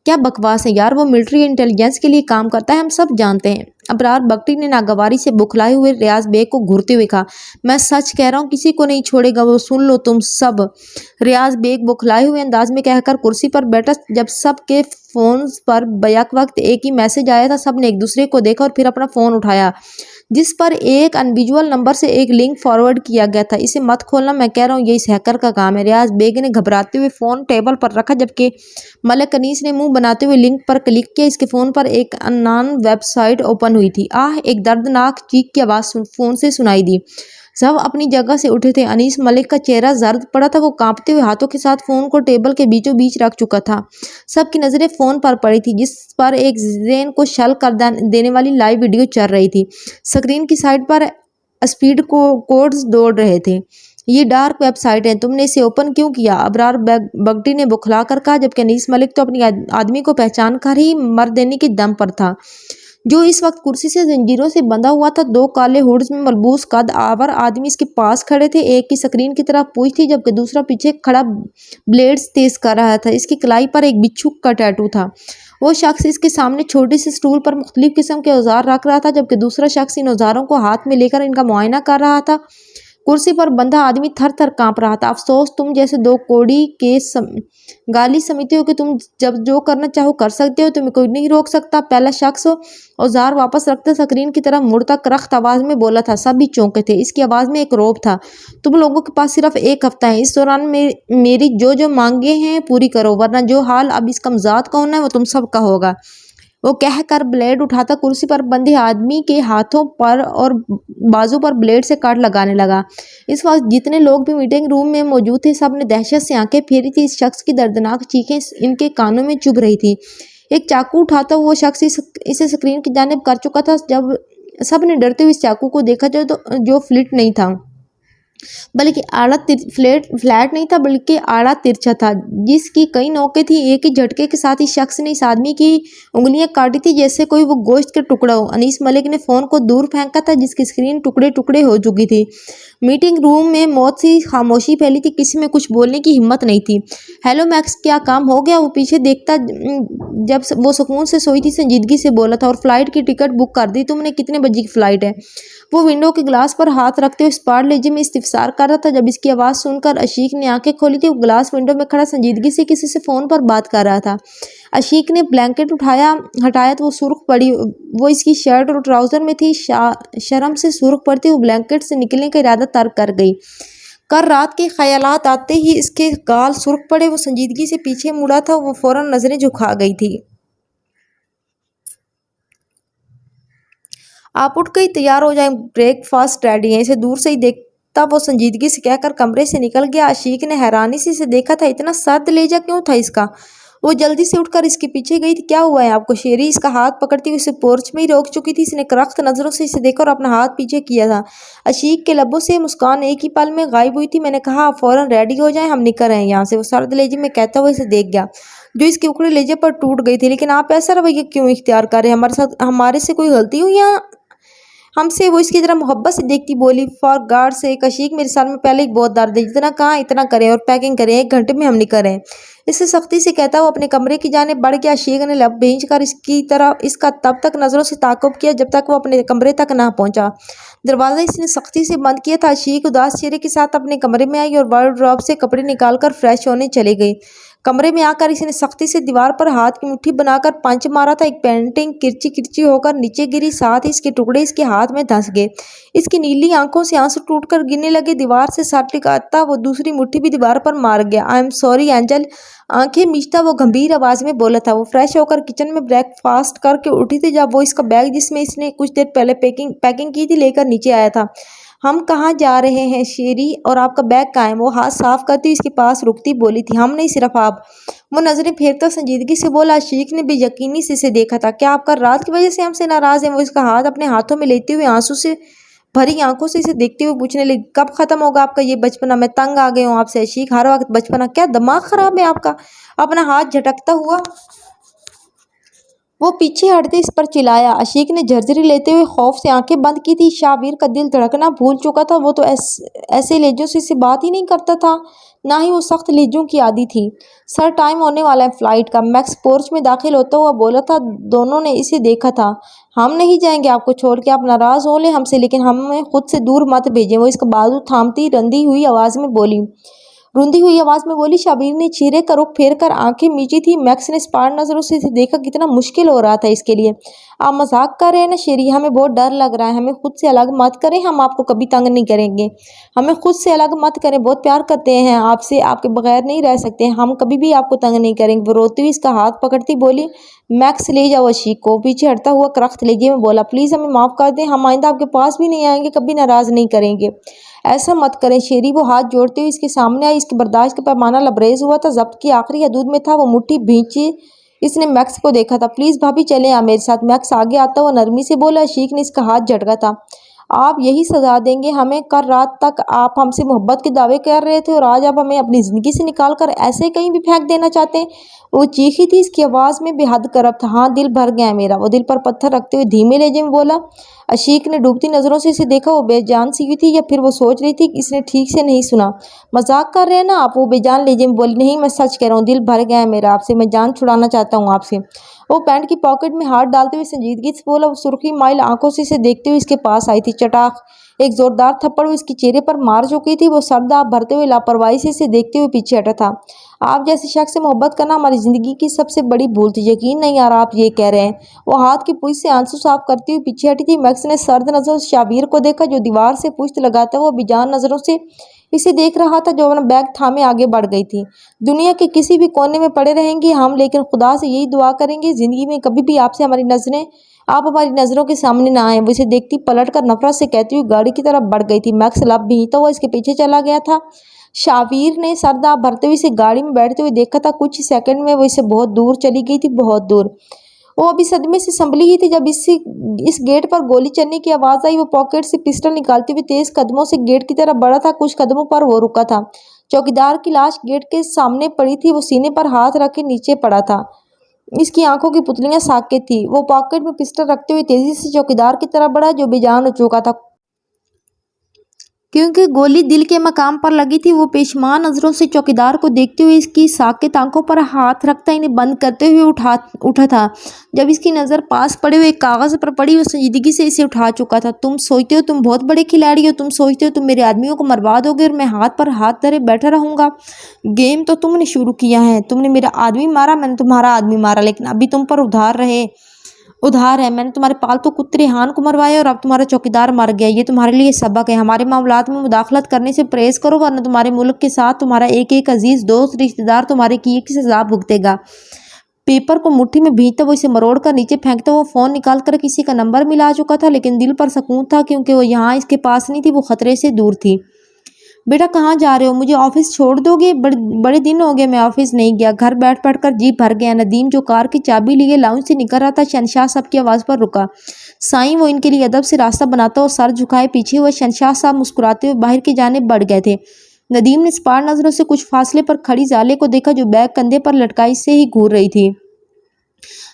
کیا بکواس ہے یار، وہ ملٹری انٹیلیجنس کے لیے کام کرتا ہے، ہم سب جانتے ہیں۔ ابرار بگٹی نے ناگواری سے بکھلائے ہوئے ریاض بیگ کو گھورتے ہوئے کہا۔ میں سچ کہہ رہا ہوں، کسی کو نہیں چھوڑے گا وہ، سن لو تم سب، ریاض بیگ بکھلائے ہوئے انداز میں کہہ کر کرسی پر بیٹھا۔ جب سب کے فونز پر بیک وقت ایک ہی میسج آیا تھا، سب نے ایک دوسرے کو دیکھا اور پھر اپنا فون اٹھایا، جس پر ایک انویژول نمبر سے ایک لنک فارورڈ کیا گیا تھا۔ اسے مت کھولنا، میں کہہ رہا ہوں، یہ اس ہیکر کا کام ہے۔ ریاض بیگ نے گھبراتے ہوئے فون ٹیبل پر رکھا، جبکہ ملک انیس نے منہ بناتے ہوئے لنک پر کلک کیا۔ اس کے فون پر ایک انان ویب سائٹ اوپن ہوئی تھی۔ آہ! ایک دردناک چیخ کی آواز فون سے سنائی دی۔ سب اپنی جگہ سے اٹھے تھے۔ انیس ملک کا چہرہ زرد پڑا تھا، وہ کانپتے ہوئے ہاتھوں کے ساتھ فون کو ٹیبل کے بیچوں بیچ رکھ چکا تھا۔ سب کی نظریں فون پر پڑی تھی، جس پر ایک ذہن کو شل کر دینے والی لائیو ویڈیو چل رہی تھی۔ اسکرین کی سائڈ پر اسپیڈ کوڈز دوڑ رہے تھے۔ یہ ڈارک ویب سائٹ ہے، تم نے اسے اوپن کیوں کیا؟ ابرار بگٹی نے بکھلا کر کہا، جبکہ انیس ملک تو اپنی آدمی کو پہچان کر ہی مر دینے کی دم پر تھا، جو اس وقت کرسی سے زنجیروں سے بندھا ہوا تھا۔ دو کالے ہوڈز میں ملبوس قد آور آدمی اس کے پاس کھڑے تھے، ایک کی سکرین کی طرف پوچھ تھی جبکہ دوسرا پیچھے کھڑا بلیڈز تیز کر رہا تھا۔ اس کی کلائی پر ایک بچھو کا ٹیٹو تھا۔ وہ شخص اس کے سامنے چھوٹی سی سٹول پر مختلف قسم کے اوزار رکھ رہا تھا، جبکہ دوسرا شخص ان اوزاروں کو ہاتھ میں لے کر ان کا معائنہ کر رہا تھا۔ کرسی پر بندھا آدمی تھر تھر کانپ رہا تھا۔ افسوس، تم جیسے دو کوڑی کے گالی سمجھتے ہو کہ تم جب جو کرنا چاہو کر سکتے ہو، تمہیں کوئی نہیں روک سکتا۔ پہلا شخص اوزار واپس رکھتے سکرین کی طرف مڑتا کرخت آواز میں بولا تھا۔ سبھی چونکے تھے، اس کی آواز میں ایک رعب تھا۔ تم لوگوں کے پاس صرف ایک ہفتہ ہے، اس دوران میری جو مانگیں ہیں پوری کرو، ورنہ جو حال اب اس کا مزاد کا ہونا ہے وہ تم سب کا ہوگا۔ وہ کہہ کر بلیڈ اٹھاتا کرسی پر بندھے آدمی کے ہاتھوں پر اور بازو پر بلیڈ سے کاٹ لگانے لگا۔ اس وقت جتنے لوگ بھی میٹنگ روم میں موجود تھے، سب نے دہشت سے آنکھیں پھیری تھی۔ اس شخص کی دردناک چیخیں ان کے کانوں میں چبھ رہی تھی۔ ایک چاقو اٹھاتا وہ شخص اسے سکرین کی جانب کر چکا تھا۔ جب سب نے ڈرتے ہوئے اس چاقو کو دیکھا جو فلیٹ نہیں تھا بلکہ فلیٹ نہیں تھا بلکہ آڑا ترچھا تھا، جس کی کئی نوکیں تھیں۔ ایک ہی جھٹکے کے ساتھ اس شخص نے اس آدمی کی انگلیاں کاٹی تھی جیسے کوئی وہ گوشت کا ٹکڑا ہو۔ انیس ملک نے فون کو دور پھینکا تھا جس کی سکرین ٹکڑے ٹکڑے ہو چکی تھی۔ میٹنگ روم میں موت سی خاموشی پھیلی تھی، کسی میں کچھ بولنے کی ہمت نہیں تھی۔ ہیلو میکس، کیا کام ہو گیا؟ وہ پیچھے دیکھتا جب وہ سکون سے سوئی تھی سنجیدگی سے بولا تھا، اور فلائٹ کی ٹکٹ بک کر دی تم نے؟ کتنے بجے کی فلائٹ ہے؟ وہ ونڈو کے گلاس پر ہاتھ رکھتے ہوئے اسپاٹ لہجے میں استفسار کر رہا تھا۔ جب اس کی آواز سن کر عشیق نے آنکھیں کھولی تھی، وہ گلاس ونڈو میں کھڑا سنجیدگی سے کسی سے فون پر بات کر رہا تھا۔ عشیق نے بلینکٹ ہٹایا تو وہ سرخ پڑی، وہ اس کی شرٹ اور ٹراؤزر میں تھی۔ شرم سے سرخ پڑتی وہ بلینکٹ سے نکلنے کا ارادہ ترک کر گئی۔ کل رات کے خیالات آتے ہی اس کے گال سرخ پڑے، وہ سنجیدگی سے پیچھے مڑا تھا، وہ فوراً نظریں جھکا گئی تھی۔ آپ اٹھ گئی، تیار ہو جائیں، بریک فاسٹ ریڈی ہے۔ اسے دور سے ہی دیکھتا وہ سنجیدگی سے کہہ کر کمرے سے نکل گیا۔ عشیق نے حیرانی سے اسے دیکھا تھا، اتنا سرد لہجہ کیوں تھا اس کا؟ وہ جلدی سے اٹھ کر اس کے پیچھے گئی تھی۔ کیا ہوا ہے آپ کو؟ شیری اس کا ہاتھ پکڑتی ہوئی اسے پورچ میں ہی روک چکی تھی۔ اس نے کرخت نظروں سے اسے دیکھا اور اپنا ہاتھ پیچھے کیا تھا۔ عشیق کے لبوں سے مسکان ایک ہی پل میں غائب ہوئی تھی۔ میں نے کہا آپ فوراً ریڈی ہو جائیں، ہم نکل رہے ہیں یہاں سے، وہ سرد لہجے میں کہتا ہوا اسے دیکھ گیا جو اس کے اکڑے لہجے پر ٹوٹ گئی تھی۔ لیکن آپ ایسا رویہ کیوں اختیار کر رہے ہیں؟ ہمارے سے کوئی غلطی ہوئی یا ہم سے؟ وہ اس کی طرح محبت سے دیکھتی بولی، فار گاڈ سیک عشیق، میرے سر میں پہلے ہی بہت درد ہے، جتنا کہاں اتنا کریں اور پیکنگ کریں، 1 گھنٹے میں ہم نکل رہے ہیں۔ اس سے سختی سے کہتا وہ اپنے کمرے کی جانب بڑھ گیا۔ عشیق نے لب بھینچ کر اس کا تب تک نظروں سے تعاقب کیا جب تک وہ اپنے کمرے تک نہ پہنچا۔ دروازہ اس نے سختی سے بند کیا تھا۔ عشیق اداس چہرے کے ساتھ اپنے کمرے میں آئی اور وارڈروب سے کپڑے نکال کر فریش ہونے چلی گئی۔ کمرے میں آ کر اس نے سختی سے دیوار پر ہاتھ کی مٹھی بنا کر پنچ مارا تھا۔ ایک پینٹنگ کرچی کرچی ہو کر نیچے گری، ساتھ ہی اس کے ٹکڑے اس کے ہاتھ میں دھنس گئے۔ اس کی نیلی آنکھوں سے آنسو ٹوٹ کر گرنے لگے۔ دیوار سے سر ٹکاتا وہ دوسری مٹھی بھی دیوار پر مار گیا۔ آئی ایم سوری اینجل، آنکھیں میچتا وہ گمبھیر آواز میں بولا تھا۔ وہ فریش ہو کر کچن میں بریک فاسٹ کر کے اٹھی تھی جب وہ اس کا بیگ، جس میں اس نے کچھ دیر پہلے پیکنگ کی تھی، لے کر نیچے آیا تھا۔ ہم کہاں جا رہے ہیں شیری، اور آپ کا بیگ کہاں ہے؟ وہ ہاتھ صاف کرتی اس کے پاس رکتی بولی تھی۔ ہم نہیں، صرف آپ۔ وہ نظریں پھیرتا سنجیدگی سے بولا۔ عشیق نے بے یقینی سے اسے دیکھا تھا۔ کیا آپ کل رات کی وجہ سے ہم سے ناراض ہیں؟ وہ اس کا ہاتھ اپنے ہاتھوں میں لیتے ہوئے آنسو سے بھری آنکھوں سے اسے دیکھتے ہوئے پوچھنے لگی، کب ختم ہوگا آپ کا یہ بچپنا؟ میں تنگ آ گئی ہوں آپ سے عشیق، ہر وقت بچپنا، کیا دماغ خراب ہے آپ کا؟ اپنا ہاتھ جھٹکتا ہوا وہ پیچھے ہٹتے اس پر چلایا۔ عشیق نے جھرجھری لیتے ہوئے خوف سے آنکھیں بند کی تھی۔ شعبیر کا دل دھڑکنا بھول چکا تھا۔ وہ تو ایسے لہجوں سے اسے بات ہی نہیں کرتا تھا، نہ ہی وہ سخت لہجوں کی عادی تھی۔ سر، ٹائم ہونے والا ہے فلائٹ کا، میکس پورچ میں داخل ہوتا ہوا بولا تھا۔ دونوں نے اسے دیکھا تھا۔ ہم نہیں جائیں گے آپ کو چھوڑ کے، آپ ناراض ہو لیں ہم سے، لیکن ہمیں خود سے دور مت بھیجیں، وہ اس کا بازو تھامتی روندی ہوئی آواز میں بولی۔ شعبیر نے چہرے کا رخ پھیر کر آنکھیں میچی تھی۔ میکس نے اسپاٹ نظروں سے اسے دیکھا، کتنا مشکل ہو رہا تھا اس کے لیے۔ آپ مذاق کر رہے ہیں نا شیری، ہمیں بہت ڈر لگ رہا ہے، ہمیں خود سے الگ مت کریں، ہم آپ کو کبھی تنگ نہیں کریں گے، ہمیں خود سے الگ مت کریں، بہت پیار کرتے ہیں آپ سے، آپ کے بغیر نہیں رہ سکتے، ہم کبھی بھی آپ کو تنگ نہیں کریں گے۔ وہ روتی ہوئی اس کا ہاتھ پکڑتی بولی، میکس لے جاؤ عشیق کو۔ پیچھے ہٹتا ہوا کرخت لہجے میں بولا، پلیز ہمیں معاف کر دیں، ہم آئندہ آپ کے پاس بھی نہیں آئیں گے، کبھی ناراض نہیں کریں گے۔ ایسا مت کریں شیری۔ وہ ہاتھ جوڑتے ہوئے اس کے سامنے آئی۔ اس کے برداشت کا پیمانہ لبریز ہوا تھا، ضبط کی آخری حدود میں تھا۔ وہ مٹھی بھینچی اس نے میکس کو دیکھا تھا۔ پلیز بھابھی چلیں آپ میرے ساتھ۔ میکس آگے آتا ہوا نرمی سے بولا۔ عشیق نے اس کا ہاتھ جھٹکا تھا۔ آپ یہی سزا دیں گے ہمیں؟ کل رات تک آپ ہم سے محبت کے دعوے کر رہے تھے اور آج آپ ہمیں اپنی زندگی سے نکال کر ایسے کہیں بھی پھینک دینا چاہتے ہیں؟ وہ چیخی تھی، اس کی آواز میں بے حد کرب تھا۔ ہاں، دل بھر گیا ہے میرا، وہ دل پر پتھر رکھتے ہوئے دھیمے لہجے میں بولا۔ عشیق نے ڈوبتی نظروں سے اسے دیکھا۔ وہ بے جان سی ہوئی تھی، یا پھر وہ سوچ رہی تھی کہ اس نے ٹھیک سے نہیں سنا؟ مذاق کر رہے ہیں نا آپ؟ وہ بے جان لہجے میں بولی۔ نہیں، میں سچ کہہ رہا ہوں، دل بھر گیا ہے میرا آپ سے، میں جان چھڑانا چاہتا ہوں آپ سے۔ وہ پینٹ کی پاکٹ میں ہاتھ ڈالتے ہوئے سنجیدگی سے بولا۔ وہ سرخی مائل آنکھوں سے اسے دیکھتے ہوئے اس کے پاس آئی تھی۔ چٹاخ! ایک زوردار تھپڑ وہ اس کے چہرے پر مار چکی تھی۔ وہ سر داب بھرتے ہوئے لاپرواہی سے اسے دیکھتے ہوئے پیچھے ہٹا تھا۔ آپ جیسے شخص سے محبت کرنا ہماری زندگی کی سب سے بڑی بھول تھی، یقین نہیں آ رہا آپ یہ کہہ رہے ہیں۔ وہ ہاتھ کی پوچھ سے آنسو صاف کرتی ہوئی پیچھے ہٹی تھی۔ میکس نے سرد نظروں سے شابیر کو دیکھا، جو دیوار سے پشت لگاتا ہوا بے جان نظروں سے اسے دیکھ رہا تھا، جو اپنا بیگ تھامے آگے بڑھ گئی تھی۔ دنیا کے کسی بھی کونے میں پڑے رہیں گے ہم، لیکن خدا سے یہی دعا کریں گے زندگی میں کبھی بھی آپ ہماری نظروں کے سامنے نہ آئیں۔ وہ اسے دیکھتی پلٹ کر نفرت سے کہتی ہوئی گاڑی کی طرف بڑھ گئی تھی۔ میکس لب بھینچتا ہوا اس کے پیچھے چلا گیا تھا۔ شابیر نے سر داب بھرتے ہوئے اسے گاڑی میں بیٹھتے ہوئے دیکھا تھا۔ کچھ سیکنڈ میں وہ اسے بہت دور چلی گئی تھی، بہت دور۔ وہ ابھی صدمے سے سنبھلی ہی تھی جب اس گیٹ پر گولی چلنے کی آواز آئی۔ وہ پاکٹ سے پسٹل نکالتے ہوئے تیز قدموں سے گیٹ کی طرف بڑھا تھا۔ کچھ قدموں پر وہ رکا تھا۔ چوکیدار کی لاش گیٹ کے سامنے پڑی تھی۔ وہ سینے پر ہاتھ رکھ کے نیچے پڑا تھا۔ اس کی آنکھوں کی پتلیاں ساکت تھیں۔ وہ پاکٹ میں پسٹل رکھتے ہوئے تیزی سے چوکیدار کی طرف بڑھا، جو بے جان ہو چکا تھا کیونکہ گولی دل کے مقام پر لگی تھی۔ وہ پیشمان نظروں سے چوکیدار کو دیکھتے ہوئے اس کی ساکت آنکھوں پر ہاتھ رکھتا انہیں بند کرتے ہوئے اٹھا تھا۔ جب اس کی نظر پاس پڑے ہوئے ایک کاغذ پر پڑی، وہ سنجیدگی سے اسے اٹھا چکا تھا۔ تم سوچتے ہو تم بہت بڑے کھلاڑی ہو؟ تم سوچتے ہو تم میرے آدمیوں کو مروا دو گے اور میں ہاتھ پر ہاتھ دھرے بیٹھا رہوں گا؟ گیم تو تم نے شروع کیا ہے۔ تم نے میرا آدمی مارا، میں نے تمہارا آدمی مارا، لیکن ابھی تم پر ادھار ہے۔ میں نے تمہارے پالتو کتے ریحان کو مروایا اور اب تمہارا چوکیدار مر گیا۔ یہ تمہارے لیے سبق ہے۔ ہمارے معاملات میں مداخلت کرنے سے پرہیز کرو، ورنہ تمہارے ملک کے ساتھ تمہارا ایک ایک عزیز دوست رشتہ دار تمہارے کیے کی سزا بھگتے گا۔ پیپر کو مٹھی میں بھینچتا وہ اسے مروڑ کر نیچے پھینکتا وہ فون نکال کر کسی کا نمبر ملا چکا تھا، لیکن دل پر سکون تھا کیونکہ وہ یہاں اس کے پاس نہیں تھی، وہ خطرے سے دور تھی۔ بیٹا کہاں جا رہے ہو؟ مجھے آفس چھوڑ دو گے؟ بڑے دن ہو گئے میں آفس نہیں گیا۔ گھر بیٹھ کر جی بھر گیا۔ ندیم جو کار کی چابی لیے لاؤنج سے نکل رہا تھا، شہنشاہ صاحب کی آواز پر رکا۔ سائیں! وہ ان کے لیے ادب سے راستہ بناتا اور سر جھکائے پیچھے ہوئے شہنشاہ صاحب مسکراتے ہوئے باہر کی جانب بڑھ گئے تھے۔ ندیم نے سپاہ نظروں سے کچھ فاصلے پر کھڑی زالے کو دیکھا، جو بیگ کندھے پر لٹکائی سے ہی گھور رہی تھی۔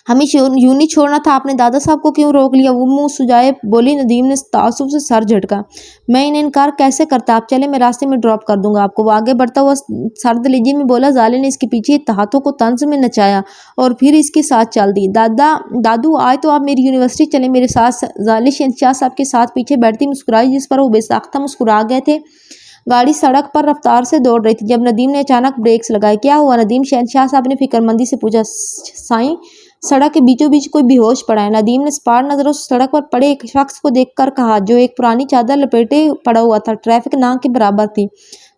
ہمیں یوں نہیں چھوڑنا تھا، آپ نے دادا صاحب کو کیوں روک لیا؟ وہ منہ سجائے بولی۔ ندیم نے تعصب سے سر جھٹکا۔ میں انہیں انکار کیسے کرتا؟ آپ چلیں، میں راستے میں ڈراپ کر دوں گا آپ کو۔ وہ آگے بڑھتا ہوا سرد لہجے میں بولا۔ زالے نے اس کے پیچھے ہاتھوں کو طنز میں نچایا اور پھر اس کے ساتھ چل دی۔ دادو آج تو آپ میری یونیورسٹی چلیں میرے ساتھ۔ زالے شہنشاہ صاحب کے ساتھ پیچھے بیٹھتی مسکرائی، جس پر وہ بے ساختہ مسکرا گئے تھے۔ گاڑی سڑک پر رفتار سے دوڑ رہی تھی جب ندیم نے اچانک بریکس لگائے۔ کیا ہوا ندیم؟ شہنشاہ صاحب نے فکر مندی سے پوچھا۔ سائیں! سڑک کے بیچوں بیچ کوئی بے ہوش پڑا ہے۔ ندیم نے سپاہ نظروں سے سڑک پر پڑے ایک شخص کو دیکھ کر کہا، جو ایک پرانی چادر لپیٹے پڑا ہوا تھا۔ ٹریفک نہ کے برابر تھی۔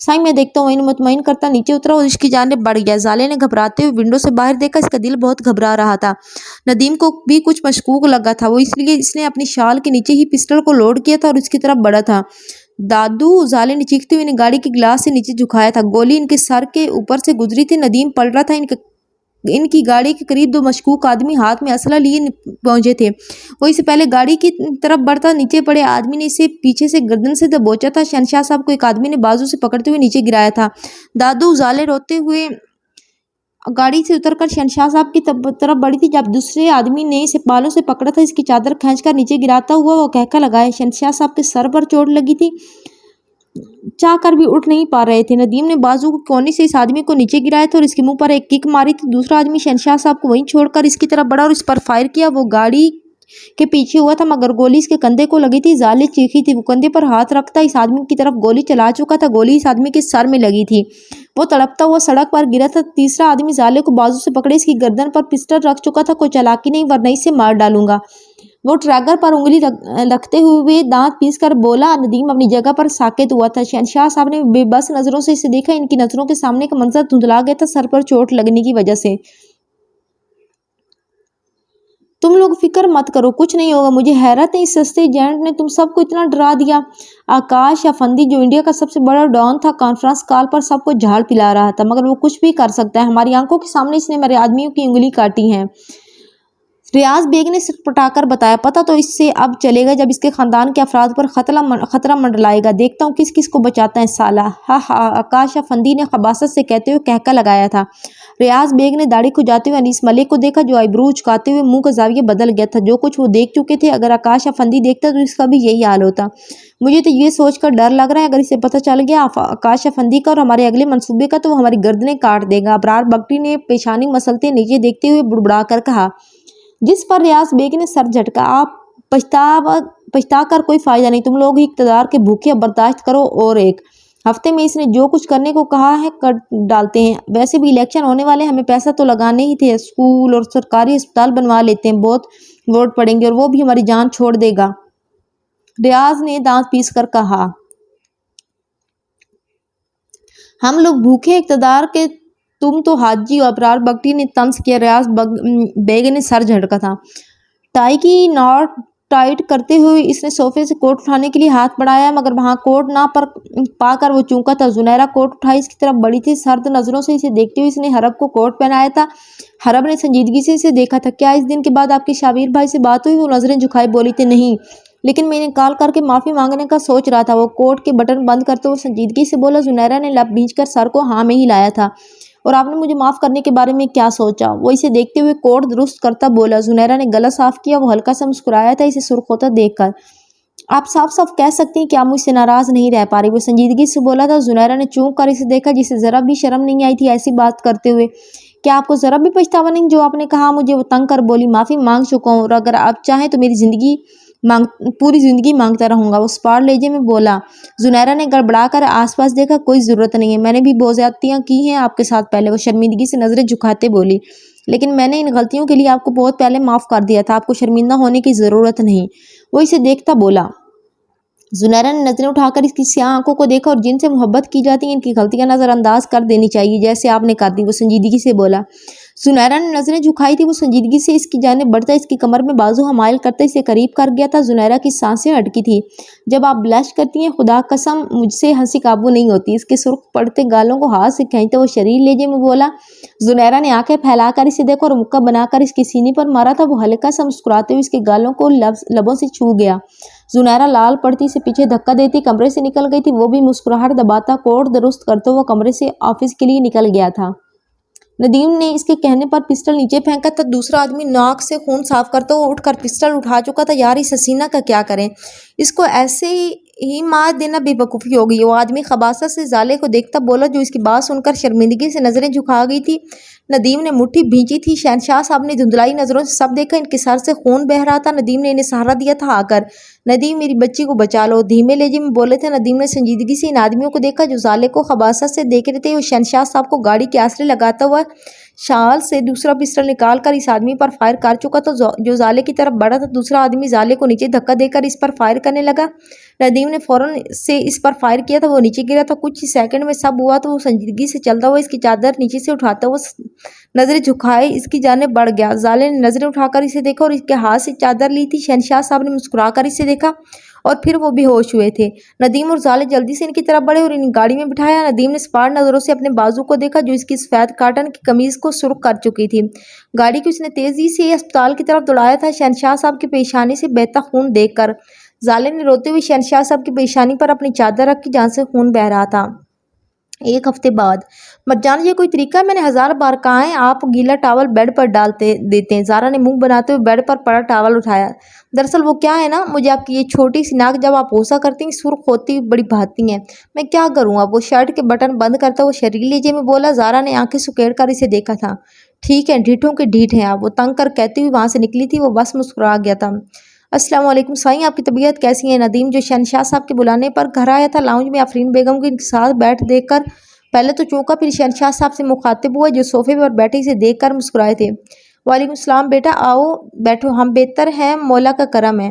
سائیں میں دیکھتا ہوں، انہیں مطمئن کرتا نیچے اترا اور اس کی جانب بڑھ گیا۔ زالے نے گھبراتے ہوئے ونڈو سے باہر دیکھا۔ اس کا دل بہت گھبرا رہا تھا۔ ندیم کو بھی کچھ مشکوک لگا تھا، وہ اس لیے اس نے اپنی شال کے نیچے ہی پسٹل کو لوڈ کیا تھا اور اس کی طرف بڑھا تھا۔ دادو! زالے نے چیختے ہوئے گاڑی کے گلاس سے نیچے جھکایا تھا۔ گولی ان کے سر کے اوپر سے گزری تھی۔ ندیم پلٹ رہا تھا۔ ان کی گاڑی کے قریب دو مشکوک آدمی ہاتھ میں اسلحہ لیے پہنچے تھے۔ وہ اس سے پہلے گاڑی کی طرف بڑھتا نیچے پڑے آدمی نے اسے پیچھے سے گردن سے دبوچا تھا۔ شہنشاہ صاحب کو ایک آدمی نے بازو سے پکڑتے ہوئے نیچے گرایا تھا۔ دادو! زالے روتے ہوئے گاڑی سے اتر کر شہنشاہ صاحب کی طرف بڑھی تھی جب دوسرے آدمی نے اسے بالوں سے پکڑا تھا۔ اس کی چادر کھینچ کر نیچے گراتا ہوا وہ کہکا لگایا۔ شہنشاہ صاحب کے سر پر چوٹ لگی تھی، چاہ کر بھی اٹھ نہیں پا رہے تھے۔ ندیم نے بازو کے کونے سے اس آدمی کو نیچے گرایا تھا اور اس کے منہ پر ایک کک ماری تھی۔ دوسرا آدمی شہنشاہ صاحب کو وہیں چھوڑ کر اس کی طرف بڑھا اور اس پر فائر کیا۔ وہ گاڑی کے پیچھے ہوا تھا مگر گولی اس کے کندھے کو لگی تھی۔ زالے چیخی تھی۔ وہ کندھے پر ہاتھ رکھتا اس آدمی کی طرف گولی چلا چکا تھا۔ گولی اس آدمی کے سر میں لگی تھی، وہ تڑپتا ہوا سڑک پر گرا تھا۔ تیسرا آدمی زالے کو بازو سے پکڑے اس کی گردن پر پسٹل رکھ چکا تھا۔ کوئی چالاکی نہیں ورنہ اسے مار ڈالوں گا، وہ ٹریگر پر انگلی رکھتے ہوئے دانت پیس کر بولا۔ ندیم اپنی جگہ پر ساکت ہوا تھا۔ شہنشاہ صاحب نے بے بس نظروں سے اسے دیکھا۔ ان کی نظروں کے سامنے کا منظر دھندلا گیا تھا، سر پر چوٹ لگنے کی وجہ سے۔ تم لوگ فکر مت کرو، کچھ نہیں ہوگا۔ مجھے حیرت ہے اس سستے ایجنٹ نے تم سب کو اتنا ڈرا دیا۔ آکاش افندی جو انڈیا کا سب سے بڑا ڈان تھا، کانفرنس کال پر سب کو جھاڑ پلا رہا تھا، مگر وہ کچھ بھی کر سکتا ہے۔ ہماری آنکھوں کے سامنے اس نے میرے آدمیوں کی انگلی کاٹی ہے۔ ریاض بیگ نے سر پٹا کر بتایا، پتہ تو اس سے اب چلے گا جب اس کے خاندان کے افراد پر خطرہ منڈلائے گا، دیکھتا ہوں کس کس کو بچاتا ہے سالہ۔ ہاں ہاں، آکاش افندی نے خباثت سے کہتے ہوئے کہکا لگایا تھا۔ ریاض بیگ نے داڑھی کھجاتے ہوئے انیس ملک کو دیکھا جو آئی برو اچکاتے ہوئے منہ کا زاویہ بدل گیا تھا۔ جو کچھ وہ دیکھ چکے تھے، اگر آکاش افندی دیکھتا تو اس کا بھی یہی حال ہوتا۔ مجھے تو یہ سوچ کر ڈر لگ رہا ہے، اگر اسے پتہ چل گیا آکاش افندی کا اور ہمارے اگلے منصوبے کا تو وہ ہماری گردنیں کاٹ دے گا۔ ابرار بگٹی نے پیشانی مسلتے نیچے دیکھتے ہوئے بڑبڑا کر کہا، جس پر ریاض بیگ نے سر جھٹکا، آپ پچھتا کر کوئی فائدہ نہیں، تم لوگ ہی اقتدار کے بھوکے، اب برداشت کرو۔ اور ایک ہفتے میں اس نے جو کچھ کرنے کو کہا ہے کر ڈالتے ہیں۔ ویسے بھی الیکشن ہونے والے، ہمیں پیسہ تو لگانے ہی تھے، اسکول اور سرکاری ہسپتال بنوا لیتے ہیں، بہت ووٹ پڑیں گے اور وہ بھی ہماری جان چھوڑ دے گا۔ ریاض نے دانت پیس کر کہا، ہم لوگ بھوکے اقتدار کے، تم تو حاجی ہو۔ ابرار بگٹی نے طنز کیا۔ ریاض بیگ نے سر جھٹکا تھا۔ ٹائی کی ناٹ ٹائٹ کرتے ہوئے اس نے صوفے سے کوٹ اٹھانے کے لیے ہاتھ بڑھایا، مگر وہاں کوٹ نہ پا کر وہ چونکا تھا۔ زنیرہ کوٹ اٹھائی اس کی طرف بڑی تھی، سرد نظروں سے اسے دیکھتے ہوئے اس نے حرب کو کوٹ پہنایا تھا۔ حرب نے سنجیدگی سے اسے دیکھا تھا۔ کیا اس دن کے بعد آپ کی شابیر بھائی سے بات ہوئی؟ وہ نظریں جھکائے بولی تھی، نہیں، لیکن میں نے کال کر کے معافی مانگنے کا سوچ رہا تھا۔ وہ کوٹ کے بٹن بند کرتے ہوئے سنجیدگی سے بولا۔ زنیرہ نے لب بھینچ کر سر کو ہاں میں ہلایا تھا۔ اور آپ نے مجھے معاف کرنے کے بارے میں کیا سوچا؟ وہ اسے دیکھتے ہوئے کوٹ درست کرتا بولا۔ زنیرہ نے گلا صاف کیا، وہ ہلکا سا مسکرایا تھا اسے سرخ ہوتا دیکھ کر۔ آپ صاف صاف کہہ سکتی ہیں کہ آپ مجھ سے ناراض نہیں رہ پا رہی، وہ سنجیدگی سے بولا تھا۔ زنیرہ نے چونک کر اسے دیکھا، جسے ذرا بھی شرم نہیں آئی تھی ایسی بات کرتے ہوئے۔ کیا آپ کو ذرا بھی پچھتاوا نہیں جو آپ نے کہا مجھے؟ وہ تنگ کر بولی، معافی مانگ چکا ہوں، اور اگر آپ چاہیں تو میری پوری زندگی مانگتا رہوں گا، وہ سپاٹ لہجے میں بولا۔ زنیرہ نے گڑبڑا کر آس پاس دیکھا، کوئی ضرورت نہیں ہے، میں نے بھی بہت زیادتیاں کی ہیں آپ کے ساتھ پہلے، وہ شرمندگی سے نظریں جھکاتے بولی، لیکن میں نے ان غلطیوں کے لیے آپ کو بہت پہلے معاف کر دیا تھا، آپ کو شرمندہ ہونے کی ضرورت نہیں۔ وہ اسے دیکھتا بولا۔ زنیرہ نے نظریں اٹھا کر اس کی سیاہ آنکھوں کو دیکھا، اور جن سے محبت کی جاتی ہیں ان کی غلطیاں نظر انداز کر دینی چاہیے، جیسے آپ نے کر دی، وہ سنجیدگی سے بولا۔ زنیرہ نے نظریں جھکائی تھی، وہ سنجیدگی سے اس کی جانب بڑھتا اس کی کمر میں بازو حمائل کرتا اسے قریب کر گیا تھا۔ زنیرہ کی سانسیں اٹکی تھی۔ جب آپ بلش کرتی ہیں، خدا قسم مجھ سے ہنسی قابو نہیں ہوتی، اس کے سرخ پڑتے گالوں کو ہاتھ سے کھینچتا وہ شریر لہجے میں بولا۔ زنیرہ نے آنکھیں پھیلا کر اسے دیکھا اور مکہ بنا کر اس کے سینے پر مارا تھا، وہ ہلکا سا مسکراتے ہوئے اس کے گالوں کو لبوں سے چھو گیا۔ زنیرہ لال پڑتی سے پیچھے دھکا دیتی کمرے سے نکل گئی تھی، وہ بھی مسکراہٹ دباتا کوٹ درست کرتے وہ کمرے سے آفس کے لیے نکل گیا تھا۔ ندیم نے اس کے کہنے پر پسٹل نیچے پھینکا تھا۔ دوسرا آدمی ناک سے خون صاف کرتا ہوا اٹھ کر پسٹل اٹھا چکا تھا۔ یار اس حسینہ کا کیا کریں، اس کو ایسے ہی مار دینا بے وقوفی ہوگی۔ وہ آدمی خباثت سے زالے کو دیکھتا بولا، جو اس کی بات سن کر شرمندگی سے نظریں جھکا گئی تھی۔ ندیم نے مٹھی بھینچی تھی۔ شہنشاہ صاحب نے دھندلائی نظروں سے سب دیکھا، ان کے سر سے خون بہہ رہا تھا۔ ندیم نے انہیں سہارا دیا تھا، آ کر ندیم میری بچی کو بچا لو، دھیمے لہجے میں بولے تھے۔ ندیم نے سنجیدگی سے ان آدمیوں کو دیکھا جو زالے کو خباثت سے دیکھ رہے تھے۔ وہ شہنشاہ صاحب کو گاڑی کے آسرے لگاتا ہوا شال سے دوسرا پسٹل نکال کر اس آدمی پر فائر کر چکا تھا جو زالے کی طرف بڑھا تھا۔ دوسرا آدمی زالے کو نیچے دھکا دے کر اس پر فائر کرنے لگا۔ ندیم نے فوراً سے اس پر فائر کیا تھا، وہ نیچے گرا تھا۔ کچھ ہی سیکنڈ میں سب ہوا تو وہ سنجیدگی سے چلتا ہوا اس کی چادر نیچے سے اٹھاتا ہوا نظریں جھکائے اس کی جانب بڑھ گیا۔ زالے نے نظریں اٹھا کر اسے دیکھا اور اس کے ہاتھ سے چادر لی تھی۔ شہنشاہ صاحب نے مسکرا کر اسے دیکھا اور پھر وہ بے ہوش ہوئے تھے۔ ندیم اور زالے جلدی سے ان کی طرف بڑھے اور انہیں گاڑی میں بٹھایا۔ ندیم نے سپاٹ نظروں سے اپنے بازو کو دیکھا جو اس کی سفید کاٹن کی قمیض کو سرخ کر چکی تھی۔ گاڑی کو اس نے تیزی سے ہسپتال کی طرف دوڑایا تھا، شہنشاہ صاحب کی پیشانی سے بہتا خون دیکھ کر۔ زالے نے روتے ہوئے شہنشاہ صاحب کی پیشانی پر اپنی چادر رکھی جہاں سے خون بہہ رہا تھا۔ ایک ہفتے بعد مرجان، یہ کوئی طریقہ ہے؟ میں نے 1000 بار کہا ہے آپ گیلا ٹاول بیڈ پر ڈال دیتے ہیں۔ زارا نے منہ بناتے ہوئے بیڈ پر پڑا ٹاول اٹھایا۔ دراصل وہ کیا ہے نا، مجھے آپ کی یہ چھوٹی سی ناک جب آپ غصہ کرتی ہیں سرخ ہوتی بڑی بھاتی ہیں، میں کیا کروں اب؟ وہ شرٹ کے بٹن بند کرتا وہ شریر لہجے میں بولا۔ زارا نے آنکھیں سکیڑ کر اسے دیکھا تھا۔ ٹھیک ہے، ڈھیٹوں کے ڈھیٹ ہیں آپ، وہ تنگ کر کہتی ہوئی وہاں سے نکلی تھی۔ وہ بس مسکرا گیا تھا۔ السلام علیکم سائیں، آپ کی طبیعت کیسی ہے؟ ندیم جو شہنشاہ صاحب کے بلانے پر گھر آیا تھا، لاؤنج میں آفرین بیگم کو ان کے ساتھ بیٹھ دیکھ کر پہلے تو چونکا، پھر شہنشاہ صاحب سے مخاطب ہوا جو صوفے پر بیٹھے اسے دیکھ کر مسکرائے تھے۔ وعلیکم السلام بیٹا، آؤ بیٹھو، ہم بہتر ہیں، مولا کا کرم ہے۔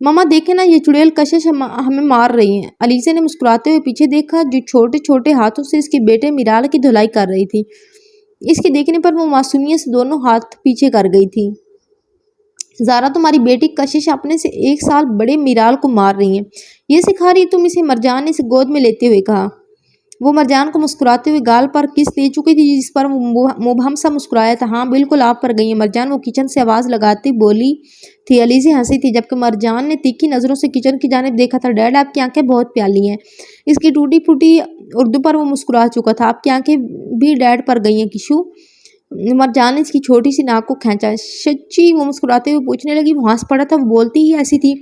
ماما دیکھیں نا، یہ چڑیل کشش ہمیں مار رہی ہیں۔ علیزہ نے مسکراتے ہوئے پیچھے دیکھا جو چھوٹے چھوٹے ہاتھوں سے اس کے بیٹے میرال کی دھلائی کر رہی تھی۔ اس کے دیکھنے پر وہ معصومیت سے دونوں ہاتھ پیچھے کر گئی تھی۔ زارا، تمہاری بیٹی کشش اپنے سے 1 سال بڑے میرال کو مار رہی ہیں، یہ سکھا رہی تم اسے؟ مرجان نے اسے گود میں لیتے ہوئے کہا۔ وہ مرجان کو مسکراتے ہوئے گال پر کس دے چکی تھی جس پر وہ مبہم سا مسکرایا تھا۔ ہاں بالکل آپ پر گئی ہیں مرجان، وہ کچن سے آواز لگاتی بولی تھی۔ علیزہ ہنسی تھی جبکہ مرجان نے تیکھی نظروں سے کچن کی جانب دیکھا تھا۔ ڈیڈ، آپ کی آنکھیں بہت پیالی ہیں۔ اس کی ٹوٹی پھوٹی اردو پر وہ مسکرا چکا تھا۔ آپ کی آنکھیں بھی ڈیڈ پر گئی ہیں کشو؟ مرجان نے اس کی چھوٹی سی ناک کو کھینچا۔ سچی؟ وہ مسکراتے ہوئے پوچھنے لگی۔ وہ ہنس پڑا تھا، وہ بولتی ہی ایسی تھی۔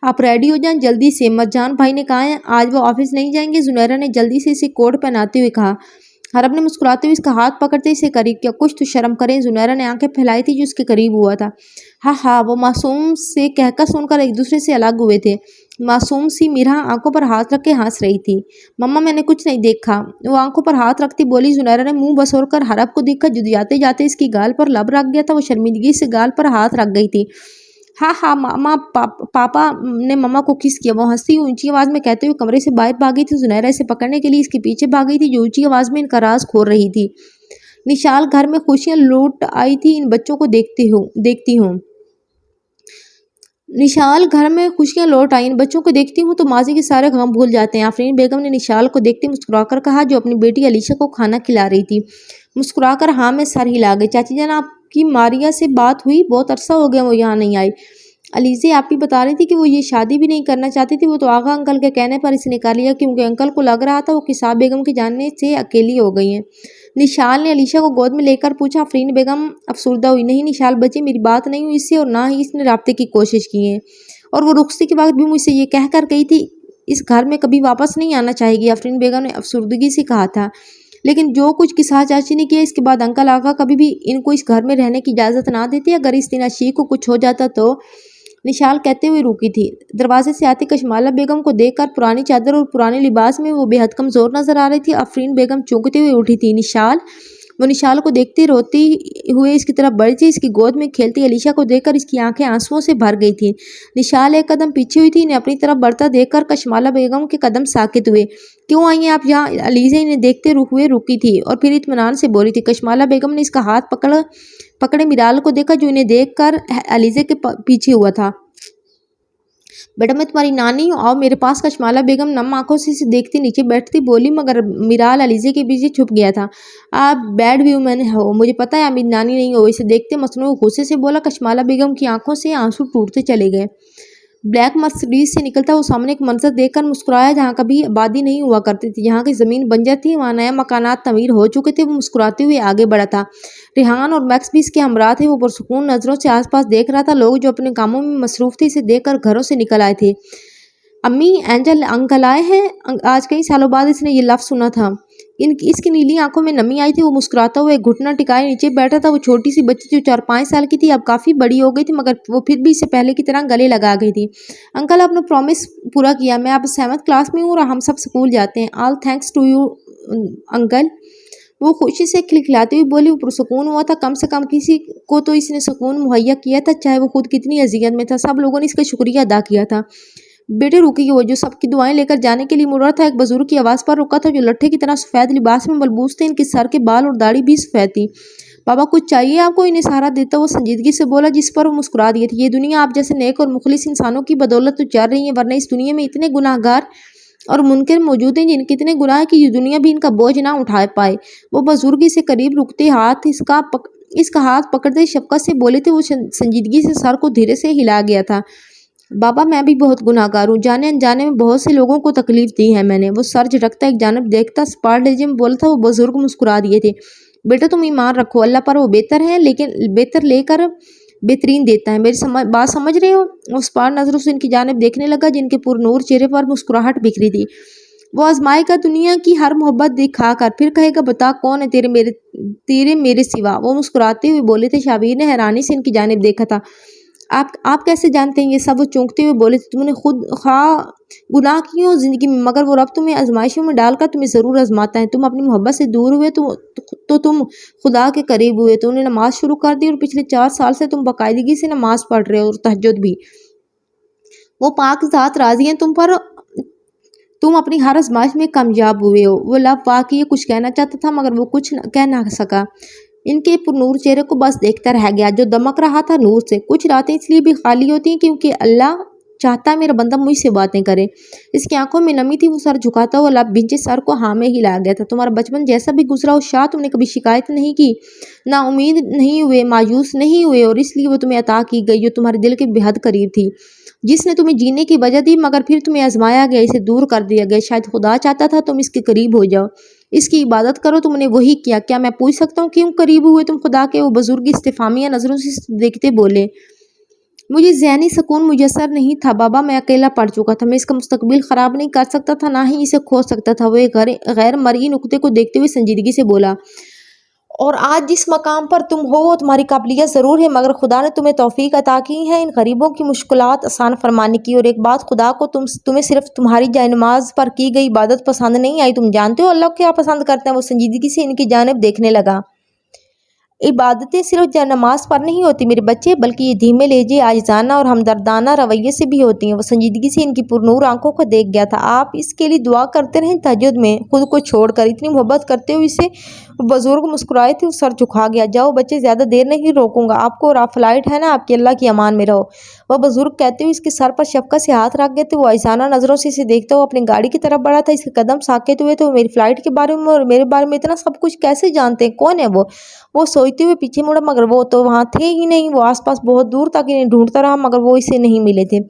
آپ ریڈی ہو جائیں جلدی سے، مرجان بھائی نے کہا ہے آج وہ آفس نہیں جائیں گے۔ زنیرہ نے جلدی سے اسے کوٹ پہناتے ہوئے کہا۔ حرب نے مسکراتے ہوئے اس کا ہاتھ پکڑتے اسے قریب کیا۔ کچھ تو شرم کریں، زنیرہ نے آنکھیں پھیلائی تھی جو اس کے قریب ہوا تھا۔ ہاں ہاں، وہ معصوم سے کہہ سن کر ایک دوسرے سے الگ ہوئے تھے۔ معصوم سی میرا آنکھوں پر ہاتھ رکھ کے ہنس رہی تھی۔ مما میں نے کچھ نہیں دیکھا، وہ آنکھوں پر ہاتھ رکھتی بولی۔ زنیرہ نے منہ بسور کر حرب کو دیکھا جو جاتے جاتے اس کی گال پر لب رکھ گیا تھا۔ وہ شرمندگی سے گال پر ہاتھ رکھ گئی تھی۔ ہاں ہاں ماما، پاپا نے مما کو کس کیا، وہ ہنستی اونچی آواز میں کہتے ہوئے کمرے سے باہر بھاگی تھی۔ زنیرہ اسے پکڑنے کے لیے اس کے پیچھے بھاگ گئی تھی جو اونچی آواز میں ان کا راز کھول رہی تھی۔ نشال، گھر میں خوشیاں لوٹ آئی تھی، ان بچوں کو دیکھتی ہوں۔ نشال، گھر میں خوشیاں لوٹ آئیں، ان بچوں کو دیکھتی ہوں تو ماضی کے سارے غم بھول جاتے ہیں، آفرین بیگم نے نشال کو دیکھتے مسکرا کر کہا جو اپنی بیٹی علیشہ کو کھانا کھلا رہی تھی۔ مسکرا کر ہاں میں سر ہلا گئی۔ چاچی جان، آپ کی ماریا سے بات ہوئی؟ بہت عرصہ ہو گیا وہ یہاں نہیں آئی۔ علیزہ آپ بھی بتا رہی تھی کہ وہ یہ شادی بھی نہیں کرنا چاہتی تھی، وہ تو آغا انکل کے کہنے پر اسے نکال لیا کیونکہ انکل کو لگ رہا تھا وہ کساب بیگم کے جانے سے اکیلی ہو گئی ہیں۔ نشال نے علیشہ کو گود میں لے کر پوچھا۔ آفرین بیگم افسردہ ہوئی۔ نہیں نشال بچی، میری بات نہیں ہوئی اس سے اور نہ ہی اس نے رابطے کی کوشش کی ہے، اور وہ رخصتی کے وقت بھی مجھ سے یہ کہہ کر گئی تھی اس گھر میں کبھی واپس نہیں آنا چاہے گی، آفرین بیگم نے افسردگی سے کہا تھا۔ لیکن جو کچھ کسا چاچی نے کیا اس کے بعد انکل آغا کبھی بھی ان کو اس گھر میں رہنے کی اجازت نہ دیتے۔ اگر اس دن عشیق کو کچھ ہو جاتا تو؟ نشال کہتے ہوئے رکی تھی۔ دروازے سے آتی کشمالہ بیگم کو دیکھ کر پرانی چادر اور پرانے لباس میں وہ بے حد کمزور نظر آ رہی تھی۔ آفرین بیگم چونکتے ہوئے اٹھی تھی۔ نشال، وہ نشال کو دیکھتے روتی ہوئے اس کی طرف بڑھی تھی۔ اس کی گود میں کھیلتی علیشہ کو دیکھ کر اس کی آنکھیں آنسوؤں سے بھر گئی تھی۔ نشال ایک قدم پیچھے ہوئی تھی، انہیں اپنی طرف بڑھتا دیکھ کر کشمالہ بیگم کے قدم ساکت ہوئے۔ کیوں آئی ہیں آپ یہاں؟ علیزہ انہیں دیکھتے ہوئے رکی تھی اور پھر اطمینان سے بولی تھی۔ کشمالہ بیگم نے اس کا ہاتھ پکڑے میرال کو دیکھا جو انہیں دیکھ کر علیزہ کے پیچھے ہوا تھا۔ بیٹا میں تمہاری نانی ہوں، آؤ میرے پاس۔ کشمالہ بیگم نم آنکھوں سے اسے دیکھتی نیچے بیٹھتی بولی، مگر میرال علیزہ کے پیچھے چھپ گیا تھا۔ آپ بیڈ ویومن ہو، مجھے پتا ہے آپ میری نانی نہیں ہو، اسے دیکھتے مصنوعی غصے سے بولا۔ کشمالہ بیگم کی آنکھوں سے آنسو ٹوٹتے چلے گئے۔ بلیک مرسڈیز سے نکلتا وہ سامنے ایک منظر دیکھ کر مسکرایا جہاں کبھی آبادی نہیں ہوا کرتی تھی، جہاں کی زمین بنجر تھی، وہاں نئے مکانات تعمیر ہو چکے تھے۔ وہ مسکراتے ہوئے آگے بڑھا تھا۔ ریحان اور میکس بھی اس کے ہمراہ تھے۔ وہ پرسکون نظروں سے آس پاس دیکھ رہا تھا۔ لوگ جو اپنے کاموں میں مصروف تھے اسے دیکھ کر گھروں سے نکل آئے تھے۔ امی، اینجل انکل آئے ہیں۔ آج کئی سالوں بعد اس نے یہ لفظ سنا تھا۔ اس کی نیلی آنکھوں میں نمی آئی تھی۔ وہ مسکراتا ہوا ایک گھٹنا ٹکائے نیچے بیٹھا تھا۔ وہ چھوٹی سی بچی جو 4-5 سال کی تھی اب کافی بڑی ہو گئی تھی، مگر وہ پھر بھی اسے پہلے کی طرح گلے لگا گئی تھی۔ انکل، آپ نے پرومس پورا کیا، میں اب 7th کلاس میں ہوں اور ہم سب سکول جاتے ہیں۔ All thanks to you uncle, وہ خوشی سے کھلکھلاتی ہوئی بولی۔ وہ پرسکون ہوا تھا، کم سے کم کسی کو تو اس نے سکون مہیا کیا تھا، چاہے وہ خود کتنی اذیت میں تھا۔ سب لوگوں نے اس کا شکریہ ادا کیا تھا۔ بیٹے رکی، وہ جو سب کی دعائیں لے کر جانے کے لیے مڑ رہا تھا ایک بزرگ کی آواز پر رکا تھا جو لٹھے کی طرح سفید لباس میں ملبوس تھے۔ ان کے سر کے بال اور داڑھی بھی سفید تھی۔ بابا کچھ چاہیے آپ کو؟ انہیں سہارا دیتا وہ سنجیدگی سے بولا، جس پر وہ مسکرا دیے تھے۔ یہ دنیا آپ جیسے نیک اور مخلص انسانوں کی بدولت تو چل رہی ہے، ورنہ اس دنیا میں اتنے گناہ گار اور منکر موجود ہیں جن کے اتنے گناہ کہ یہ دنیا بھی ان کا بوجھ نہ اٹھا پائے۔ وہ بزرگ سے قریب رکتے ہاتھ اس کا ہاتھ پکڑتے شفقت سے بولے تھے۔ وہ سنجیدگی سے سر کو دھیرے سے ہلا گیا تھا۔ بابا میں بھی بہت گناہ گار ہوں، جانے انجانے میں بہت سے لوگوں کو تکلیف دی ہے میں نے۔ وہ سر جھٹکتا ایک جانب دیکھتا سپارلیجم بولا تھا۔ وہ بزرگ مسکرا دیے تھے۔ بیٹا تم ایمان رکھو، اللہ پر وہ بہتر ہے، لیکن بہتر لے کر بہترین دیتا ہے۔ میری بات سمجھ رہے ہو؟ وہ سپار نظروں سے ان کی جانب دیکھنے لگا جن کے پر نور چہرے پر مسکراہٹ بکھری تھی۔ وہ آزمائے گا دنیا کی ہر محبت دکھا کر، پھر کہے گا بتا کون ہے تیرے میرے سوا۔ وہ مسکراتے ہوئے بولے تھے۔ شابیر نے حیرانی سے ان کی جانب دیکھا تھا۔ آپ کیسے جانتے ہیں یہ سب؟ وہ چونکتے ہوئے بولے تھے۔ تم نے خود خواہ گناہ کیے ہو زندگی میں، مگر وہ رب تمہیں آزمائشوں میں ڈال کر تمہیں ضرور آزماتا ہے۔ تم اپنی محبت سے دور ہوئے تو تم خدا کے قریب ہوئے، تو انہیں نماز شروع کر دی اور پچھلے 4 سال سے تم باقاعدگی سے نماز پڑھ رہے ہو اور تہجد بھی۔ وہ پاک ذات راضی ہیں تم پر، تم اپنی ہر آزمائش میں کامیاب ہوئے ہو۔ وہ لب واقعی کچھ کہنا چاہتا تھا مگر وہ کچھ کہہ نہ سکا۔ ان کے پرنور چہرے کو بس دیکھتا رہ گیا جو دمک رہا تھا نور سے۔ کچھ راتیں اس لیے بھی خالی ہوتی ہیں کیونکہ اللہ چاہتا ہے میرا بندہ مجھ سے باتیں کرے۔ اس کی آنکھوں میں نمی تھی، وہ سر جھکاتا ہوا لب بھینچے سر کو ہاں میں ہلا گیا تھا۔ تمہارا بچپن جیسا بھی گزرا ہو شاہ، تم نے کبھی شکایت نہیں کی، نا امید نہیں ہوئے، مایوس نہیں ہوئے، اور اس لیے وہ تمہیں عطا کی گئی جو تمہارے دل کے بے حد قریب تھی، جس نے تمہیں جینے کی وجہ دی، مگر پھر تمہیں آزمایا گیا، اسے دور کر دیا گیا۔ شاید خدا چاہتا تھا تم اس کے قریب ہو جاؤ، اس کی عبادت کرو، تم نے وہی کیا۔ کیا میں پوچھ سکتا ہوں کیوں قریب ہوئے تم خدا کے؟ وہ بزرگ استفہامیہ نظروں سے دیکھتے بولے۔ مجھے ذہنی سکون میسر نہیں تھا بابا، میں اکیلا پڑ چکا تھا، میں اس کا مستقبل خراب نہیں کر سکتا تھا، نہ ہی اسے کھو سکتا تھا۔ وہ ایک غیر مرئی نقطے کو دیکھتے ہوئے سنجیدگی سے بولا، اور آج جس مقام پر تم ہو وہ تمہاری قابلیت ضرور ہے، مگر خدا نے تمہیں توفیق عطا کی ہے ان غریبوں کی مشکلات آسان فرمانے کی۔ اور ایک بات، خدا کو تمہیں صرف تمہاری جائے نماز پر کی گئی عبادت پسند نہیں آئی۔ تم جانتے ہو اللہ کیا پسند کرتے ہیں؟ وہ سنجیدگی سے ان کی جانب دیکھنے لگا۔ عبادتیں صرف جائے نماز پر نہیں ہوتی میرے بچے، بلکہ یہ دھیمے لہجے، عاجزانہ اور ہمدردانہ رویے سے بھی ہوتی ہیں۔ وہ سنجیدگی سے ان کی پرنور آنکھوں کو دیکھ گیا تھا۔ آپ اس کے لیے دعا کرتے رہیں تہجد میں، خود کو چھوڑ کر، اتنی محبت کرتے ہوئے اسے بزرگ مسکرائے تھے۔ وہ سر جھکا گیا۔ جاؤ بچے، زیادہ دیر نہیں روکوں گا آپ کو، اور آپ فلائٹ ہے نا آپ کی، اللہ کی امان میں رہو۔ وہ بزرگ کہتے ہوئے اس کے سر پر شفقت سے ہاتھ رکھ گئے تھے۔ وہ عاجزانہ نظروں سے اسے دیکھتا ہوا اپنی گاڑی کی طرف بڑھا تھا۔ اس کے قدم ساکت ہوئے تھے۔ وہ میری فلائٹ کے بارے میں اور میرے بارے میں اتنا سب کچھ کیسے جانتے ہیں؟ کون ہے وہ؟ وہ سوچتے ہوئے پیچھے مڑا، مگر وہ تو وہاں تھے ہی نہیں۔ وہ آس پاس بہت دور تک انہیں ڈھونڈتا رہا مگر وہ اسے نہیں ملے تھے۔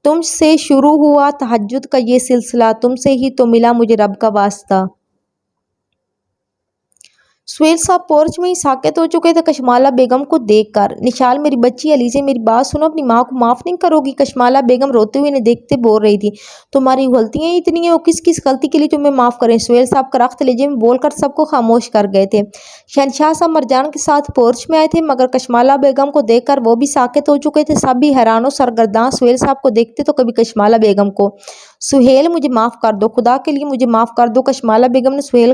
تم سے شروع ہوا تہجد کا یہ سلسلہ، تم سے ہی تو ملا مجھے رب کا واسطہ۔ سہیل صاحب پورچ میں ہی ساکت ہو چکے تھے کشمالہ بیگم کو دیکھ کر۔ نشال میری بچی علیزے، میری بات سنو، اپنی ماں کو معاف نہیں کرو گی؟ کشمالہ بیگم روتے ہوئے انہیں دیکھتے بول رہی تھی۔ تمہاری غلطیاں ہی اتنی ہیں، وہ کس کس غلطی کے لیے تمہیں معاف کریں؟ سہیل صاحب کرخت لہجے میں بول کر سب کو خاموش کر گئے تھے۔ شہنشاہ صاحب مرجان کے ساتھ پورچ میں آئے تھے مگر کشمالہ بیگم کو دیکھ کر وہ بھی ساکت ہو چکے تھے۔ سب بھی حیران و سرگرداں سہیل صاحب کو دیکھتے تو کبھی کشمالہ بیگم کو۔ سہیل مجھے معاف کر دو، خدا کے لیے مجھے معاف کر دو، کشمالہ بیگم نے سہیل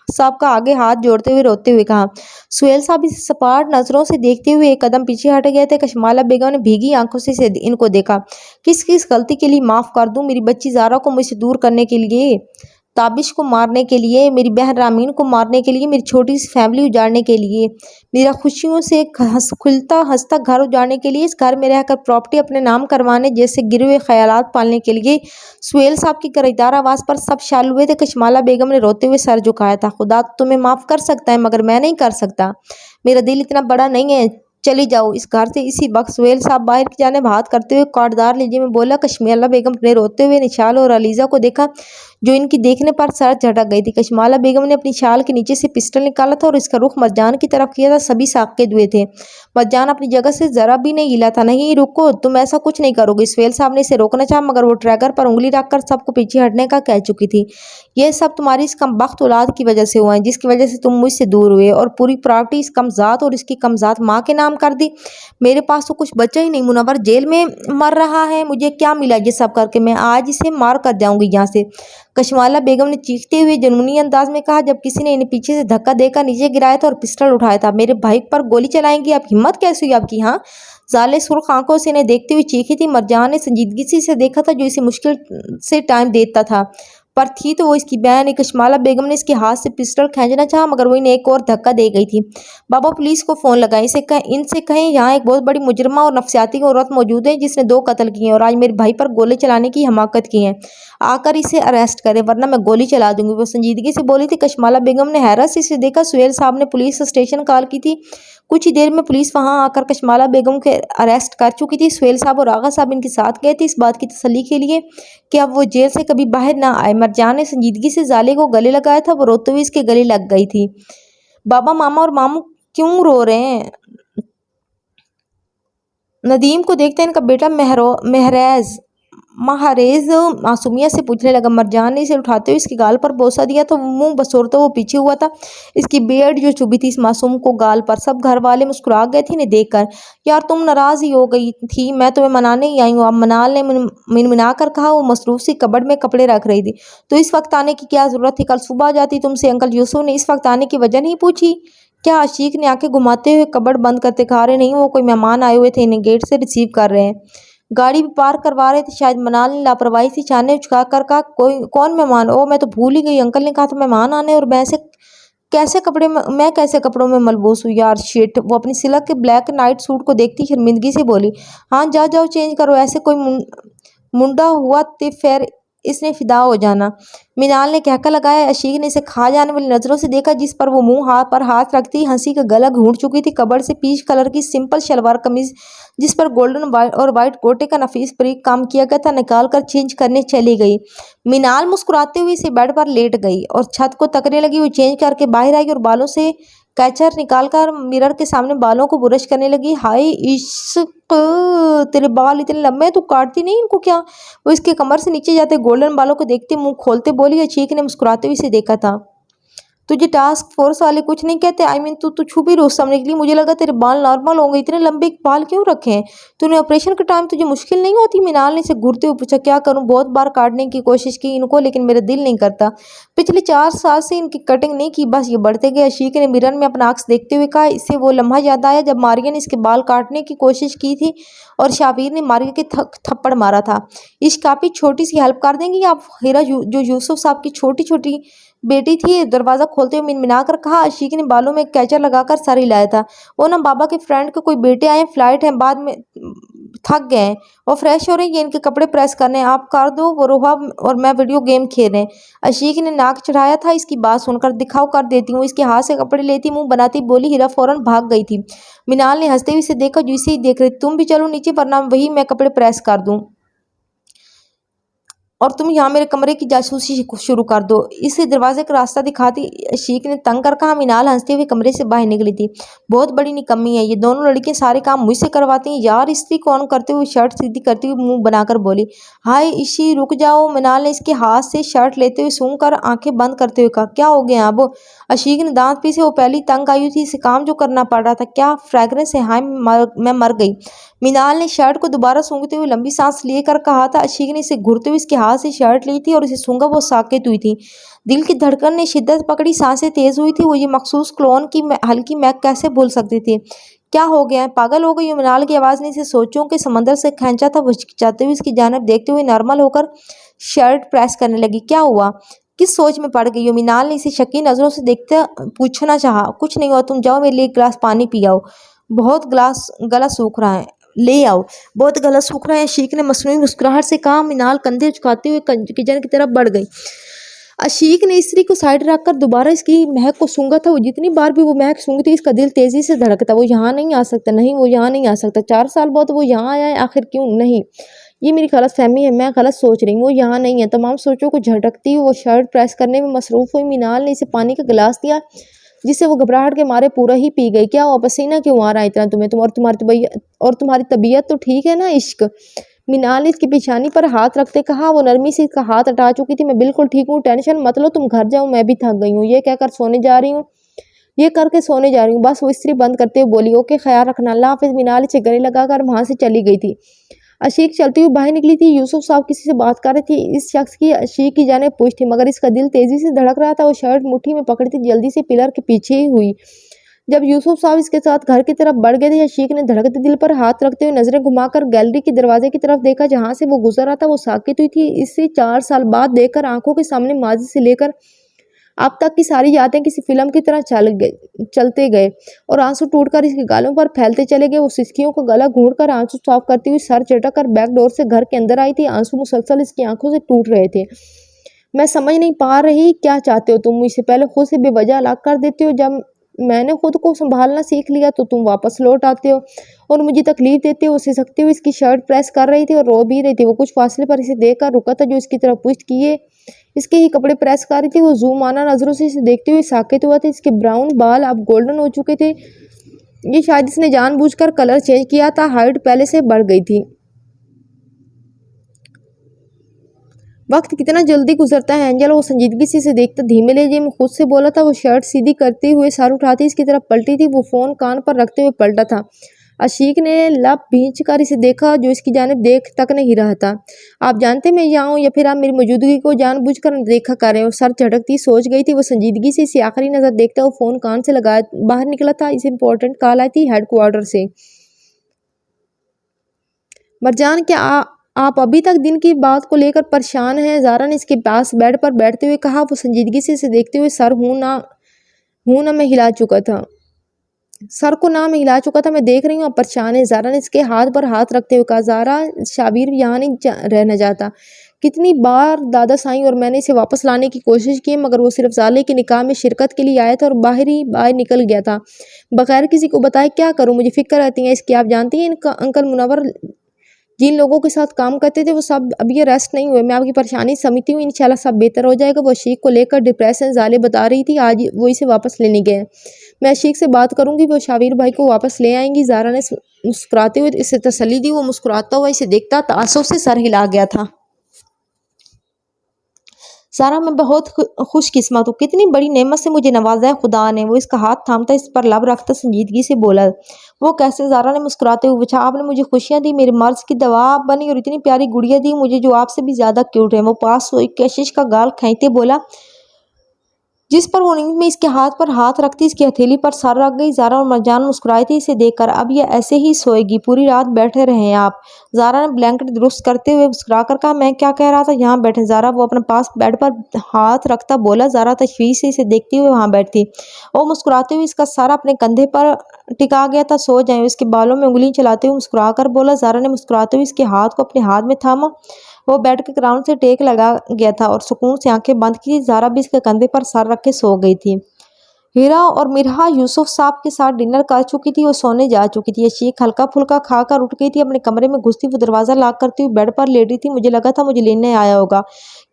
صاحب کا آگے ہاتھ جوڑتے ہوئے روتے ہوئے کہا۔ سہیل صاحب اسے سپاٹ نظروں سے دیکھتے ہوئے ایک قدم پیچھے ہٹ گئے تھے۔ کشمالہ بیگم نے بھیگی آنکھوں سے ان کو دیکھا۔ کس کس غلطی کے لیے معاف کر دوں؟ میری بچی زارا کو مجھ سے دور کرنے کے لیے، تابش کو مارنے کے لیے، میری بہن رامین کو مارنے کے لیے، میری چھوٹی سی فیملی اجاڑنے کے لیے، میرا خوشیوں سے کھلتا ہنستا گھر اجاڑنے کے لیے، اس گھر میں رہ کر پراپرٹی اپنے نام کروانے جیسے گرے ہوئے خیالات پالنے کے لیے۔ سہیل صاحب کی گرجدار آواز پر سب شال ہوئے تھے۔ کشمالہ بیگم نے روتے ہوئے سر جھکایا تھا۔ خدا تو تمہیں معاف کر سکتا ہے مگر میں نہیں کر سکتا، میرا دل اتنا بڑا نہیں ہے، چلی جاؤ اس گھر سے اسی وقت۔ سہیل صاحب باہر کی جانب ہاتھ کرتے ہوئے کاٹدار لہجے میں بولا۔ کشمالہ بیگم نے روتے ہوئے نشال اور علیزہ کو دیکھا جو ان کی دیکھنے پر سر جھٹک گئی تھی۔ کشمالہ بیگم نے اپنی شال کے نیچے سے پسٹل نکالا تھا اور اس کا رخ مرجان کی طرف کیا تھا۔ سبھی ساکت ہوئے تھے۔ مرجان اپنی جگہ سے ذرا بھی نہیں ہلا تھا۔ نہیں رکو، تم ایسا کچھ نہیں کرو گی۔ سہیل صاحب نے اسے روکنا چاہا مگر وہ ٹریگر پر انگلی رکھ کر سب کو پیچھے ہٹنے کا کہہ چکی تھی۔ یہ سب تمہاری اس کم بخت اولاد کی وجہ سے ہوا ہے جس کی وجہ سے تم مجھ سے دور ہوئے اور پوری پراپرٹی اس کم ذات اور اس کی کم ذات ماں کے نام کر دی۔ میرے پاس تو کچھ بچا ہی نہیں، منور جیل میں مر رہا ہے، مجھے کیا ملا یہ سب کر کے؟ میں آج اسے مار کر جاؤں گی یہاں سے، کشمالہ بیگم نے چیختے ہوئے جنونی انداز میں کہا جب کسی نے انہیں پیچھے سے دھکا دے کر نیچے گرایا تھا اور پسٹل اٹھایا تھا۔ میرے بھائی پر گولی چلائیں گی آپ؟ ہمت کیسی ہوئی آپ کی؟ ہاں؟ زالے سرخ آنکھوں سے انہیں دیکھتے ہوئے چیخی تھی۔ مرجان نے سنجیدگی سے اسے دیکھا تھا جو اسے مشکل سے ٹائم دیتا تھا پر تھی تو وہ اس کی بہن ہے۔ کشمالہ بیگم نے اس کے ہاتھ سے پسٹل کھینچنا چاہا مگر وہ انہیں ایک اور دھکا دے گئی تھی۔ بابا پولیس کو فون لگائیں، ان سے کہیں یہاں ایک بہت بڑی مجرمہ اور نفسیاتی عورت موجود ہے جس نے 2 قتل کیے ہیں اور آج میرے بھائی پر گولے چلانے کی حماقت کی ہے، آ کر اسے اریسٹ کریں ورنہ میں گولی چلا دوں گی۔ وہ سنجیدگی سے بولی تھی۔ کشمالہ بیگم نے حیرت سے اسے دیکھا۔ سہیل صاحب نے پولیس اسٹیشن کال کی تھی، کچھ ہی دیر میں پولیس وہاں آ کر کشمالہ بیگم کو اریسٹ کر چکی تھی۔ سہیل صاحب اور آغا صاحب ان کے ساتھ گئے تھے اس بات کی تسلی کے لیے کہ اب وہ جیل سے کبھی باہر نہ آئے۔ مرجان نے سنجیدگی سے زالے کو گلے لگایا تھا، وہ روتے ہوئے اس کے گلے لگ گئی تھی۔ بابا ماما اور ماموں کیوں رو رہے ہیں؟ ندیم کو دیکھتے ان کا بیٹا مہریز معصومیت سے پوچھنے لگا۔ مرجان نے اسے اٹھاتے ہوئے اس کے گال پر بوسہ دیا تو منہ بسورتا وہ پیچھے ہوا تھا، اس کی بیئرڈ جو چبھی تھی اس معصوم کو گال پر۔ سب گھر والے مسکرا گئے تھے انہیں دیکھ کر۔ یار تم ناراض ہی ہو گئی تھی، میں تمہیں منانے ہی آئی ہوں، اب منال نے منمنا کر کہا۔ وہ مصروف سی کبڈ میں کپڑے رکھ رہی تھی۔ تو اس وقت آنے کی کیا ضرورت تھی؟ کل صبح آ جاتی تم سے۔ انکل یوسف نے اس وقت آنے کی وجہ نہیں پوچھی کیا؟ عشیق نے آنکھیں گھماتے ہوئے کبڈ بند کرتے کہا۔ ارے نہیں، وہ کوئی مہمان آئے ہوئے تھے، انہیں گیٹ سے ریسیو کر رہے ہیں۔ گاڑی بھی پارک کروا رہے تھے، شاید منال نے لاپرواہی سے چاند نے اچکا کر کہا، کون مہمان؟ او میں تو بھول ہی گئی، انکل نے کہا تھا مہمان آنے، اور میں کیسے کپڑوں میں ملبوس ہوں یار، شٹ۔ وہ اپنی سلک کے بلیک نائٹ سوٹ کو دیکھتی شرمندگی سے بولی، ہاں جاؤ چینج کرو، ایسے کوئی منڈا ہوا تو پھر اس نے فدا ہو جانا۔ مینال نے کہکا لگایا۔ عشیق نے اسے کھا جانے والی نظروں سے دیکھا، جس پر وہ منہ پر ہاتھ رکھتی ہنسی کا گلا گھونٹ چکی تھی۔ کبرڈ سے پیچ کلر کی سمپل شلوار قمیض، جس پر گولڈن اور وائٹ گوٹے کا نفیس باریک کام کیا گیا تھا، نکال کر چینج کرنے چلی گئی۔ مینال مسکراتے ہوئے اسے بیڈ پر لیٹ گئی اور چھت کو تکنے لگی۔ وہ چینج کر کے باہر آئی اور بالوں سے کیچر نکال کر مرر کے سامنے بالوں کو برش کرنے لگی۔ ہائے عشق، تیرے بال اتنے لمبے ہیں، تو کاٹتی نہیں ان کو کیا؟ وہ اس کے کمر سے نیچے جاتے گولڈن بالوں کو دیکھتے منہ کھولتے بولی۔ عشیق نے مسکراتے ہوئے اسے دیکھا تھا۔ تجھے ٹاسک فورس والے کچھ نہیں کہتے؟ تو چھپی روستم نکلی، مجھے لگا تیرے بال نارمل ہوں گے، اتنے لمبے بال کیوں رکھے ہیں تو نے؟ آپریشن کے ٹائم تجھے مشکل نہیں ہوتی؟ مینال نے اسے گھورتے ہوئے پوچھا۔ کیا کروں، بہت بار کاٹنے کی کوشش کی ان کو، لیکن میرا دل نہیں کرتا۔ پچھلے 4 سال سے ان کی کٹنگ نہیں کی، بس یہ بڑھتے گئے۔ عشیق نے مرر میں اپنا عکس دیکھتے ہوئے کہا۔ اسے وہ لمحہ یاد آیا جب ماریہ نے اس کے بال کاٹنے کی کوشش کی تھی اور شابیر نے ماریہ کے تھپڑ مارا تھا۔ عشق، آپ ایک چھوٹی سی ہیلپ کر دیں گی آپ؟ ہیرا جو یوسف صاحب کی چھوٹی بیٹی تھی، دروازہ کھولتے ہوئے منمنا کر کہا۔ عشیق نے بالوں میں کیچر لگا کر سر ہلایا تھا۔ وہ نا بابا کے فرینڈ کے کوئی بیٹے آئے ہیں، فلائٹ ہے، بعد میں تھک گئے ہیں اور فریش ہو رہے ہیں، یہ ان کے کپڑے پریس کرنے ہیں، آپ کر دو۔ وہ روحا اور میں ویڈیو گیم کھیل رہے ہیں۔ عشیق نے ناک چڑھایا تھا اس کی بات سن کر۔ دکھاؤ، کر دیتی ہوں۔ اس کے ہاتھ سے کپڑے لیتی منہ بناتی بولی۔ ہیرا فوراً بھاگ گئی تھی۔ مینال نے ہنستے ہوئے اسے دیکھا جو اسے ہی دیکھ رہی، تم بھی چلو نیچے ورنہ وہی میں کپڑے پریس کر دوں اور تم یہاں میرے کمرے کی جاسوسی شروع کر دو، اسے دروازے کا راستہ دکھاتی عشیق نے تنگ کر کہا۔ مینال ہنستے ہوئے کمرے سے باہر نکلی تھی۔ بہت بڑی نکمی ہے یہ دونوں لڑکیاں، سارے کام مجھ سے کرواتی ہیں یار۔ استری کو آن کرتے ہوئے شرٹ سیدھی کرتے ہوئے منہ بنا کر بولی۔ ہائے عشی، رک جاؤ۔ مینال نے اس کے ہاتھ سے شرٹ لیتے ہوئے سونگ کر آنکھیں بند کرتے ہوئے کہا۔ کیا ہو گیا اب؟ عشیق نے دانت پیسے، وہ پہلی تنگ آئی تھی، اسے کام جو کرنا پڑ رہا تھا۔ کیا فریگرنس ہے، ہائے میں مر گئی۔ مینال نے شرٹ کو دوبارہ سونگتے ہوئے لمبی سانس لے کر کہا تھا۔ عشیق نے اسے گھورتے ہوئے اس کے ہاتھ سے شرٹ لی تھی اور اسے سونگا، وہ ساکت ہوئی تھی۔ دل کی دھڑکن نے شدت پکڑی، سانسیں تیز ہوئی تھی۔ وہ یہ مخصوص کلون کی ہلکی مہک کیسے بھول سکتی تھی؟ کیا ہو گیا ہے، پاگل ہو گئی ہو؟ مینال کی آواز نے اسے سوچوں کے سمندر سے کھینچا تھا۔ وہ ہچکچاتے ہوئے اس کی جانب دیکھتے ہوئے نارمل ہو کر شرٹ پریس کرنے لگی۔ کیا ہوا، کس سوچ میں پڑ گئی ہو؟ مینال نے اسے شکی نظروں سے دیکھتے پوچھنا چاہا۔ کچھ نہیں ہوا، تم جاؤ میرے لیے ایک گلاس پانی پی آؤ، بہت گلا سوکھ رہا ہے، لے آؤ، بہت گلا سوکھ رہا ہے، عشیق نے مصنوعی مسکراہٹ سے کہا۔ مینال کندھے اچکاتے ہوئے کچن کی طرف بڑھ گئی۔ عشیق نے استری کو سائڈ رکھ کر دوبارہ اس کی مہک کو سونگا تھا۔ وہ جتنی بار بھی وہ مہک سونگتی اس کا دل تیزی سے دھڑکتا۔ وہ یہاں نہیں آ سکتا، نہیں وہ یہاں نہیں آ سکتا، 4 سال بعد وہ یہاں آیا ہے، آخر کیوں نہیں؟ یہ میری غلط فہمی ہے، میں غلط سوچ رہی ہوں، وہ یہاں نہیں ہے۔ تمام سوچوں کو جھٹکتی وہ شرٹ پریس کرنے میں مصروف ہوئی۔ مینال نے اسے پانی کا گلاس دیا جسے وہ گھبراہٹ کے مارے پورا ہی پی گئی۔ کیا ہوا، پسینہ کیوں آ رہا ہے اتنا تمہیں؟ تمہاری طبیعت تو ٹھیک ہے نا عشق؟ مینال نے اس کی پیشانی پر ہاتھ رکھتے کہا۔ وہ نرمی سے اس کا ہاتھ ہٹا چکی تھی۔ میں بالکل ٹھیک ہوں، ٹینشن مت لو، تم گھر جاؤ، میں بھی تھک گئی ہوں، یہ کر کے سونے جا رہی ہوں، بس۔ وہ استری بند کرتے ہوئے بولی۔ اوکے، خیال رکھنا، اللہ حافظ۔ مینال اسے گلے لگا کر وہاں سے چلی گئی تھی۔ عشیق چلتی ہوئی باہر نکلی تھی۔ یوسف صاحب کسی سے بات کر رہے تھے، اس شخص کی عشیق کی جانب پوچھ تھی، مگر اس کا دل تیزی سے دھڑک رہا تھا۔ وہ شرٹ مٹھی میں پکڑتی جلدی سے پلر کے پیچھے ہی ہوئی جب یوسف صاحب اس کے ساتھ گھر کی طرف بڑھ گئے تھے۔ عشیق نے دھڑکتے دل پر ہاتھ رکھتے ہوئے نظریں گھما کر گیلری کے دروازے کی طرف دیکھا جہاں سے وہ گزر رہا تھا۔ وہ ساکت ہوئی تھی، اسے 4 سال بعد دیکھ کر آنکھوں کے سامنے ماضی سے لے کر اب تک کی ساری یادیں کسی فلم کی طرح چلتے گئے اور آنسو ٹوٹ کر اس کے گالوں پر پھیلتے چلے گئے۔ وہ سسکیوں کا گلا گھونٹ کر آنسو صاف کرتی ہوئی سر چٹک کر بیک ڈور سے گھر کے اندر آئی تھی۔ آنسو مسلسل اس کی آنکھوں سے ٹوٹ رہے تھے۔ میں سمجھ نہیں پا رہی کیا چاہتے ہو تم مجھ سے؟ پہلے خود سے بے وجہ الگ کر دیتے ہو، جب میں نے خود کو سنبھالنا سیکھ لیا تو تم واپس لوٹ آتے ہو اور مجھے تکلیف دیتے ہو۔ اسے سکتے ہوئے اس کی شرٹ پریس کر رہی تھی اور رو بھی رہی تھی۔ وہ کچھ فاصلے پر اسے دیکھ کر رکا تھا جو اس کی طرف پشت کیے اس کے ہی کپڑے پریس کر رہی تھی۔ وہ زوم آنا نظروں سے اسے دیکھتے ہوئے ساکت ہوا تھا۔ اس کے براؤن بال اب گولڈن ہو چکے تھے، یہ شاید اس نے جان بوجھ کر کلر چینج کیا تھا۔ ہائٹ پہلے سے بڑھ گئی تھی۔ وقت کتنا جلدی گزرتا ہے اینجل، وہ سنجیدگی سے اسے دیکھتا دھیمے لہجے میں خود سے بولا تھا۔ وہ شرٹ سیدھی کرتے ہوئے سر اٹھاتی اس کی طرف پلٹی تھی۔ وہ فون کان پر رکھتے ہوئے پلٹا تھا۔ عشیق نے لب بھینچ کر اسے دیکھا جو اس کی جانب دیکھ تک نہیں رہا تھا۔ آپ جانتے میں یہاں ہوں یا پھر آپ میری موجودگی کو جان بوجھ کر دیکھا کر رہے ہو؟ سر جھٹکتی سوچ گئی تھی۔ وہ سنجیدگی سے اسے آخری نظر دیکھتا وہ فون کان سے لگائے باہر نکلا تھا۔ اسے امپورٹنٹ کال آئی تھی ہیڈ کوارٹر سے۔ مرجان کیا آپ ابھی تک دن کی بات کو لے کر پریشان ہیں؟ زارا نے اس کے پاس بیڈ پر بیٹھتے ہوئے کہا۔ وہ سنجیدگی سے اسے دیکھتے ہوئے سر ہوں نہ میں ہلا چکا تھا، سر کو نہ میں ہلا چکا تھا۔ میں دیکھ رہی ہوں آپ پریشان ہیں، زارا نے اس کے ہاتھ پر ہاتھ رکھتے ہوئے کہا۔ زارا شابیر یہاں نہیں رہنا چاہتا، کتنی بار دادا سائیں اور میں نے اسے واپس لانے کی کوشش کی مگر وہ صرف زالے کے نکاح میں شرکت کے لیے آیا تھا اور باہر نکل گیا تھا بغیر کسی کو بتائے۔ کیا کروں، مجھے فکر رہتی ہے اس کی۔ آپ جانتی ہیں انکل منور جن لوگوں کے ساتھ کام کرتے تھے وہ سب ابھی ریسٹ نہیں ہوئے۔ میں آپ کی پریشانی سمجھتی ہوں، انشاءاللہ سب بہتر ہو جائے گا۔ وہ عشیق کو لے کر ڈپریشن زالے بتا رہی تھی، آج وہ اسے واپس لینے گئے۔ میں عشیق سے بات کروں گی، وہ شابیر بھائی کو واپس لے آئیں گی۔ زارا نے مسکراتے ہوئے اسے تسلی دی۔ وہ مسکراتا ہوا اسے دیکھتا تعصب سے سر ہلا گیا تھا۔ زارا میں بہت خوش قسمت ہوں، کتنی بڑی نعمت سے مجھے نوازا ہے خدا نے۔ وہ اس کا ہاتھ تھامتا اس پر لب رکھتا سنجیدگی سے بولا۔ وہ کیسے؟ زارا نے مسکراتے ہوئے پوچھا۔ آپ نے مجھے خوشیاں دی، میرے مرض کی دوا بنی اور اتنی پیاری گڑیا دی مجھے جو آپ سے بھی زیادہ کیوٹ ہے۔ وہ پاس سوئی کشش کا گال کھینچتے بولا جس پر وہ نیند میں اس کے ہاتھ پر ہاتھ رکھتی اس کی ہتھیلی پر سر رکھ گئی۔ زارا اور مرجان مسکرائے تھے اسے دیکھ کر۔ اب یہ ایسے ہی سوئے گی، پوری رات بیٹھے رہیں آپ؟ زارا نے بلینکٹ درست کرتے ہوئے مسکرا کر کہا۔ میں کیا کہہ رہا تھا، یہاں بیٹھیں زارا، وہ اپنے پاس بیڈ پر ہاتھ رکھتا بولا۔ زارا تشویش سے اسے دیکھتے ہوئے وہاں بیٹھتی۔ وہ مسکراتے ہوئے اس کا سر اپنے کندھے پر ٹکا گیا تھا۔ سو جائیں، اس کے بالوں میں انگلی چلاتے ہوئے مسکرا کر بولا۔ زارا نے مسکراتے ہوئے اس کے ہاتھ کو اپنے ہاتھ میں تھاما۔ وہ بیڈ کے گراؤنڈ سے ٹیک لگا گیا تھا اور سکون سے آنکھیں بند کی۔ زارا بھی اس کے کندھے پر سر رکھ کے سو گئی تھی۔ ہیرا اور مرحا یوسف صاحب کے ساتھ ڈنر کر چکی تھی، وہ سونے جا چکی تھی۔ عشیق ہلکا پھلکا کھا کر اٹھ گئی تھی، اپنے کمرے میں گھستی وہ دروازہ لاک کرتی ہوئی بیڈ پر لیٹی تھی۔ مجھے لگا تھا مجھے لینے آیا ہوگا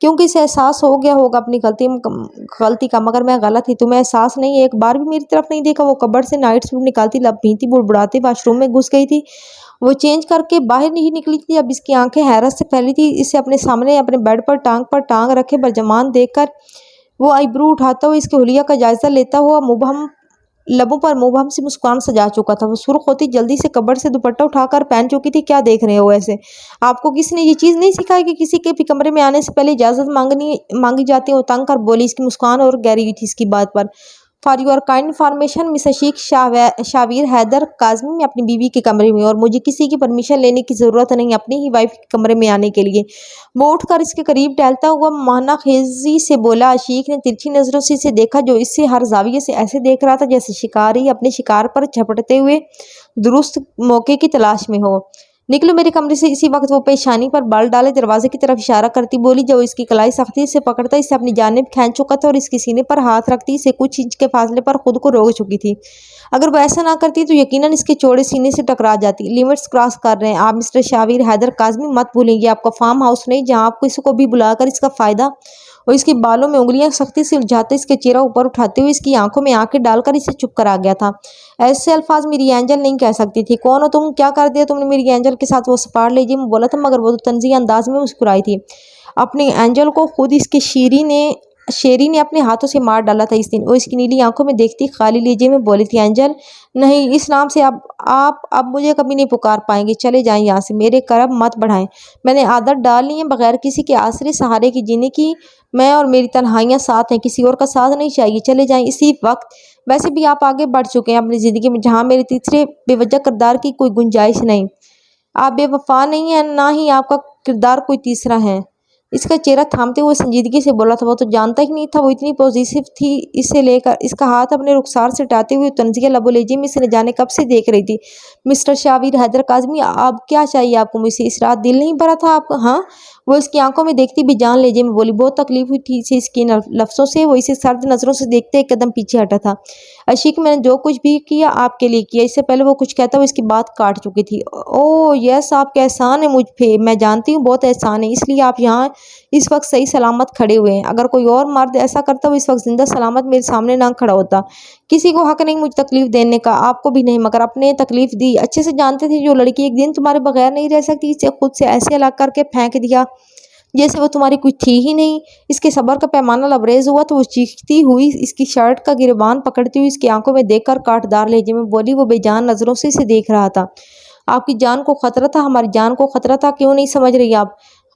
کیونکہ اسے احساس ہو گیا ہوگا اپنی غلطی کا، مگر میں غلط تھی۔ تمہیں احساس نہیں؟ ایک بار بھی میری طرف نہیں دیکھا؟ وہ کبرڈ سے نائٹ سوٹ نکالتی لب بھینتی بڑبڑاتے واش روم میں گھس گئی تھی۔ وہ چینج کر کے باہر نہیں نکلی تھی اب اس کی آنکھیں حیرت سے پھیلی تھی۔ اسے اپنے سامنے اپنے بیڈ پر ٹانگ رکھے برجمان دیکھ کر وہ آئی برو اٹھاتا ہوا اس کے حلیہ کا جائزہ لیتا ہوا لبوں پر مبہم سی مسکان سجا چکا تھا۔ وہ سرخ ہوتی جلدی سے کبرڈ سے دوپٹہ اٹھا کر پہن چکی تھی۔ کیا دیکھ رہے ہو ایسے؟ آپ کو کسی نے یہ چیز نہیں سکھائی کہ کسی کے بھی کمرے میں آنے سے پہلے اجازت مانگی جاتی ہے؟ وہ تنگ کر بولی۔ اس کی مسکان اور گہری ہوئی تھی اس کی بات پر۔ For your kind information miss Ashiq Shavir Haider Kazmi, میں اپنی بیوی کے کمرے میں اور مجھے کسی کی پرمیشن لینے کی ضرورت نہیں اپنی ہی وائف کے کمرے میں آنے کے لیے۔ وہ اٹھ کر اس کے قریب ٹہلتا ہوا معنی خیزی سے بولا۔ عشیق نے ترچھی نظروں سے اسے دیکھا جو اس سے ہر زاویے سے ایسے دیکھ رہا تھا جیسے شکاری اپنے شکار پر جھپٹتے ہوئے درست موقع کی تلاش میں ہو۔ نکلو میرے کمرے سے اسی وقت وہ پیشانی پر بال ڈالے دروازے کی طرف اشارہ کرتی بولی۔ جو اس کی کلائی سختی سے پکڑتا اسے اپنی جانب کھینچ چکا تھا اور اس کے سینے پر ہاتھ رکھتی اسے کچھ انچ کے فاصلے پر خود کو روک چکی تھی۔ اگر وہ ایسا نہ کرتی تو یقیناً اس کے چوڑے سینے سے ٹکرا جاتی۔ لیمٹس کراس کر رہے ہیں آپ مسٹر شاویر حیدر کاظمی، مت بھولیں یہ آپ کا فارم ہاؤس نہیں جہاں آپ کسی کو بھی بلا کر اس کا فائدہ۔ اور اس کے بالوں میں انگلیاں سختی سے الجھاتے اس کے چہرہ اوپر اٹھاتے ہوئے اس کی آنکھوں میں آنکھیں ڈال کر اسے چپ کرا گیا تھا۔ ایسے الفاظ میری اینجل نہیں کہہ سکتی تھی۔ کون ہو تم؟ کیا کر دیا تم نے میری اینجل کے ساتھ؟ وہ سپاٹ لیجیے میں بولا تھا مگر وہ تو طنزیہ انداز میں مسکرائی تھی۔ اپنی اینجل کو خود اس کے شیری نے اپنے ہاتھوں سے مار ڈالا تھا اس دن۔ وہ اس کی نیلی آنکھوں میں دیکھتی خالی لہجے میں بولی تھی۔ اینجل نہیں، اس نام سے آپ اب مجھے کبھی نہیں پکار پائیں گے۔ چلے جائیں یہاں سے، میرے کرب مت بڑھائیں۔ میں نے عادت ڈال لی ہے بغیر کسی کے آسرے سہارے کی جینے کی۔ میں اور میری تنہائیاں ساتھ ہیں، کسی اور کا ساتھ نہیں چاہیے۔ چلے جائیں اسی وقت۔ ویسے بھی آپ آگے بڑھ چکے ہیں اپنی زندگی میں جہاں میرے تیسرے بے وجہ کردار کی کوئی گنجائش نہیں۔ آپ بے وفا نہیں ہیں، نہ ہی آپ کا کردار کوئی تیسرا ہے۔ اس کا چہرہ تھامتے ہوئے سنجیدگی سے بولا تھا۔ وہ تو جانتا ہی نہیں تھا، وہ اتنی پوزیسو تھی۔ اسے لے کر اس کا ہاتھ اپنے رخسار سے ہٹاتے ہوئے طنزیہ لب و لہجے میں اسے نہ جانے کب سے دیکھ رہی تھی۔ مسٹر شاویر حیدر کاظمی، اب کیا چاہیے آپ کو مجھ سے؟ اس رات دل نہیں بھرا تھا آپ کا؟ ہاں؟ وہ اس کی آنکھوں میں دیکھتی بھی جان لہجے میں بولی۔ بہت تکلیف ہوئی تھی اسے اس کے لفظوں سے۔ وہ اسے سرد نظروں سے دیکھتے ایک قدم پیچھے ہٹا تھا۔ عشیق میں نے جو کچھ بھی کیا آپ کے لیے کیا۔ اس سے پہلے وہ کچھ کہتا وہ اس کی بات کاٹ چکی تھی۔ اوہ یس، آپ کا احسان ہے مجھ پہ، میں جانتی ہوں بہت احسان ہے، اس لیے آپ یہاں اس وقت صحیح سلامت کھڑے ہوئے ہیں۔ اگر کوئی اور مرد ایسا کرتا وہ اس وقت زندہ سلامت میرے سامنے نہ کھڑا ہوتا۔ کسی کو حق نہیں مجھے تکلیف دینے کا، آپ کو بھی نہیں، مگر اپنے تکلیف دی۔ اچھے سے جانتے تھے جو لڑکی ایک دن تمہارے بغیر نہیں رہ سکتی اسے خود سے ایسے الگ کر کے پھینک دیا جیسے وہ تمہاری کوئی تھی ہی نہیں۔ اس کے صبر کا پیمانہ لبریز ہوا تو وہ چیختی ہوئی اس کی شرٹ کا گریبان پکڑتی ہوئی اس کی آنکھوں میں دیکھ کر کاٹدار لہجے میں بولی۔ وہ بے جان نظروں سے اسے دیکھ رہا تھا۔ آپ کی جان کو خطرہ تھا، ہماری جان کو خطرہ تھا، کیوں نہیں سمجھ رہی آپ؟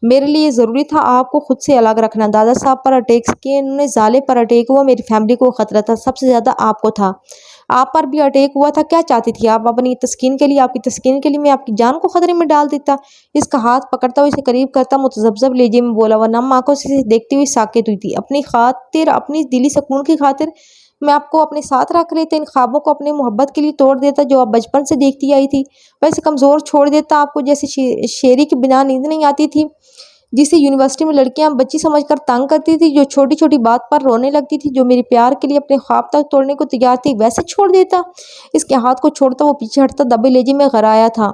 میرے لیے ضروری تھا آپ کو خود سے الگ رکھنا۔ دادا صاحب پر اٹیک کیے انہوں نے، ظالے پر اٹیک ہوا، میری فیملی کو خطرہ تھا، سب سے زیادہ آپ کو تھا۔ آپ پر بھی اٹیک ہوا تھا، کیا چاہتی تھی آپ؟ اپنی تسکین کے لیے، آپ کی تسکین کے لیے میں آپ کی جان کو خطرے میں ڈال دیتا۔ اس کا ہاتھ پکڑتا ہوا اسے قریب کرتا متذبذب لہجے میں بولا، وہ نم آنکھوں سے اسے دیکھتی ہوئی ساکت ہوئی تھی۔ اپنی خاطر، اپنی دلی سکون کی خاطر میں آپ کو اپنے ساتھ رکھ لیتا، ان خوابوں کو اپنے محبت کے لیے توڑ دیتا جو آپ بچپن سے دیکھتی آئی تھی، ویسے کمزور چھوڑ دیتا آپ کو، جیسے شیری کی بنا نیند نہیں آتی تھی جسے یونیورسٹی میں لڑکیاں بچی سمجھ کر تنگ کرتی تھی، جو چھوٹی چھوٹی بات پر رونے لگتی تھی، جو میرے پیار کے لیے اپنے خواب تک توڑنے کو تیار تھی، ویسے چھوڑ دیتا۔ اس کے ہاتھ کو چھوڑتا وہ پیچھے ہٹتا، دبے لہجے میں غرایا تھا،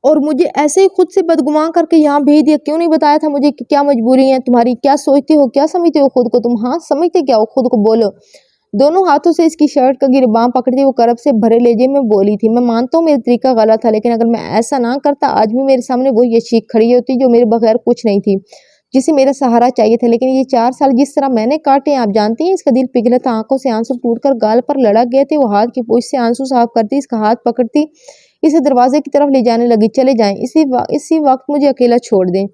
اور مجھے ایسے ہی خود سے بدگمان کر کے یہاں بھیج دیا، کیوں نہیں بتایا تھا مجھے کہ کیا مجبوری ہے تمہاری؟ کیا سوچتے ہو، کیا سمجھتے ہو خود کو تم؟ ہاں سمجھتے کیا ہو خود کو؟ بولو۔ دونوں ہاتھوں سے اس کی شرٹ کا گریباں پکڑتی وہ کرب سے بھرے لہجے میں بولی تھی، میں مانتا ہوں میرا طریقہ غلط تھا، لیکن اگر میں ایسا نہ کرتا آج بھی میرے سامنے وہی عشیق کھڑی ہوتی جو میرے بغیر کچھ نہیں تھی، جسے میرا سہارا چاہیے تھا۔ لیکن یہ 4 سال جس طرح میں نے کاٹے آپ جانتی ہیں، اس کا دل پگھلا تھا، آنکھوں سے آنسو ٹوٹ کر گال پر لڑک گئے تھے، وہ ہاتھ کی پوچھ سے آنسو صاف کرتی، اس کا ہاتھ پکڑتی اسے دروازے کی طرف لے جانے لگی، چلے جائیں، اسی وقت مجھے اکیلا چھوڑ دیں۔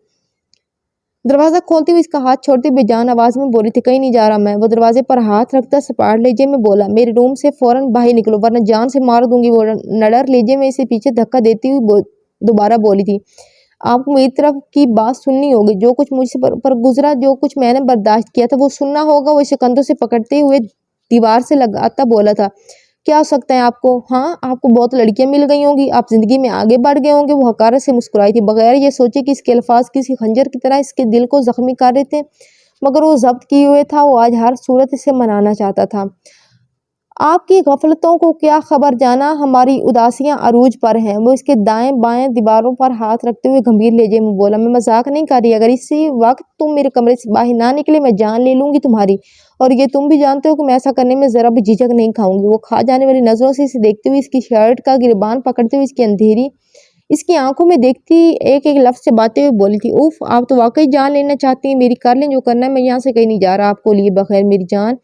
دروازہ کھولتی ہوئی اس کا ہاتھ چھوڑتی بے جان آواز میں بولی تھی، کہیں نہیں جا رہا میں۔ وہ دروازے پر ہاتھ رکھتا سپاٹ لہجے میں بولا، میرے روم سے فوراً باہر نکلو ورنہ جان سے مار دوں گی۔ وہ نڈر لہجے میں اسے پیچھے دھکا دیتی ہوئی دوبارہ بولی تھی، آپ کو میری طرف کی بات سننی ہوگی، جو کچھ مجھ سے پر گزرا، جو کچھ میں نے برداشت کیا تھا وہ سننا ہوگا۔ وہ اسے کندھوں سے پکڑتے ہوئے دیوار سے لگاتا بولا تھا، کیا ہو سکتا ہے آپ کو؟ ہاں آپ کو بہت لڑکیاں مل گئی ہوں گی، آپ زندگی میں آگے بڑھ گئے ہوں گے۔ وہ حقارت سے مسکرائی تھی، بغیر یہ سوچے کہ اس کے الفاظ کسی خنجر کی طرح اس کے دل کو زخمی کر رہے تھے، مگر وہ ضبط کیے ہوئے تھا، وہ آج ہر صورت اسے منانا چاہتا تھا۔ آپ کی غفلتوں کو کیا خبر جانا، ہماری اداسیاں عروج پر ہیں۔ وہ اس کے دائیں بائیں دیواروں پر ہاتھ رکھتے ہوئے گمبھیر لہجے میں بولا، میں مذاق نہیں کر رہی، اگر اسی وقت تم میرے کمرے سے باہر نہ نکلے میں جان لے لوں گی تمہاری، اور یہ تم بھی جانتے ہو کہ میں ایسا کرنے میں ذرا بھی جھجک نہیں کھاؤں گی۔ وہ کھا جانے والی نظروں سے اسے دیکھتے ہوئے، اس کی شرٹ کا گریبان پکڑتے ہوئے اس کی اندھیری اس کی آنکھوں میں دیکھتی ایک ایک لفظ چباتے ہوئے بولی تھی، اوف آپ تو واقعی جان لینا چاہتی ہیں میری، کر لیں جو کرنا ہے، میں یہاں سے کہیں نہیں جا رہا آپ کو لیے بغیر میری جان۔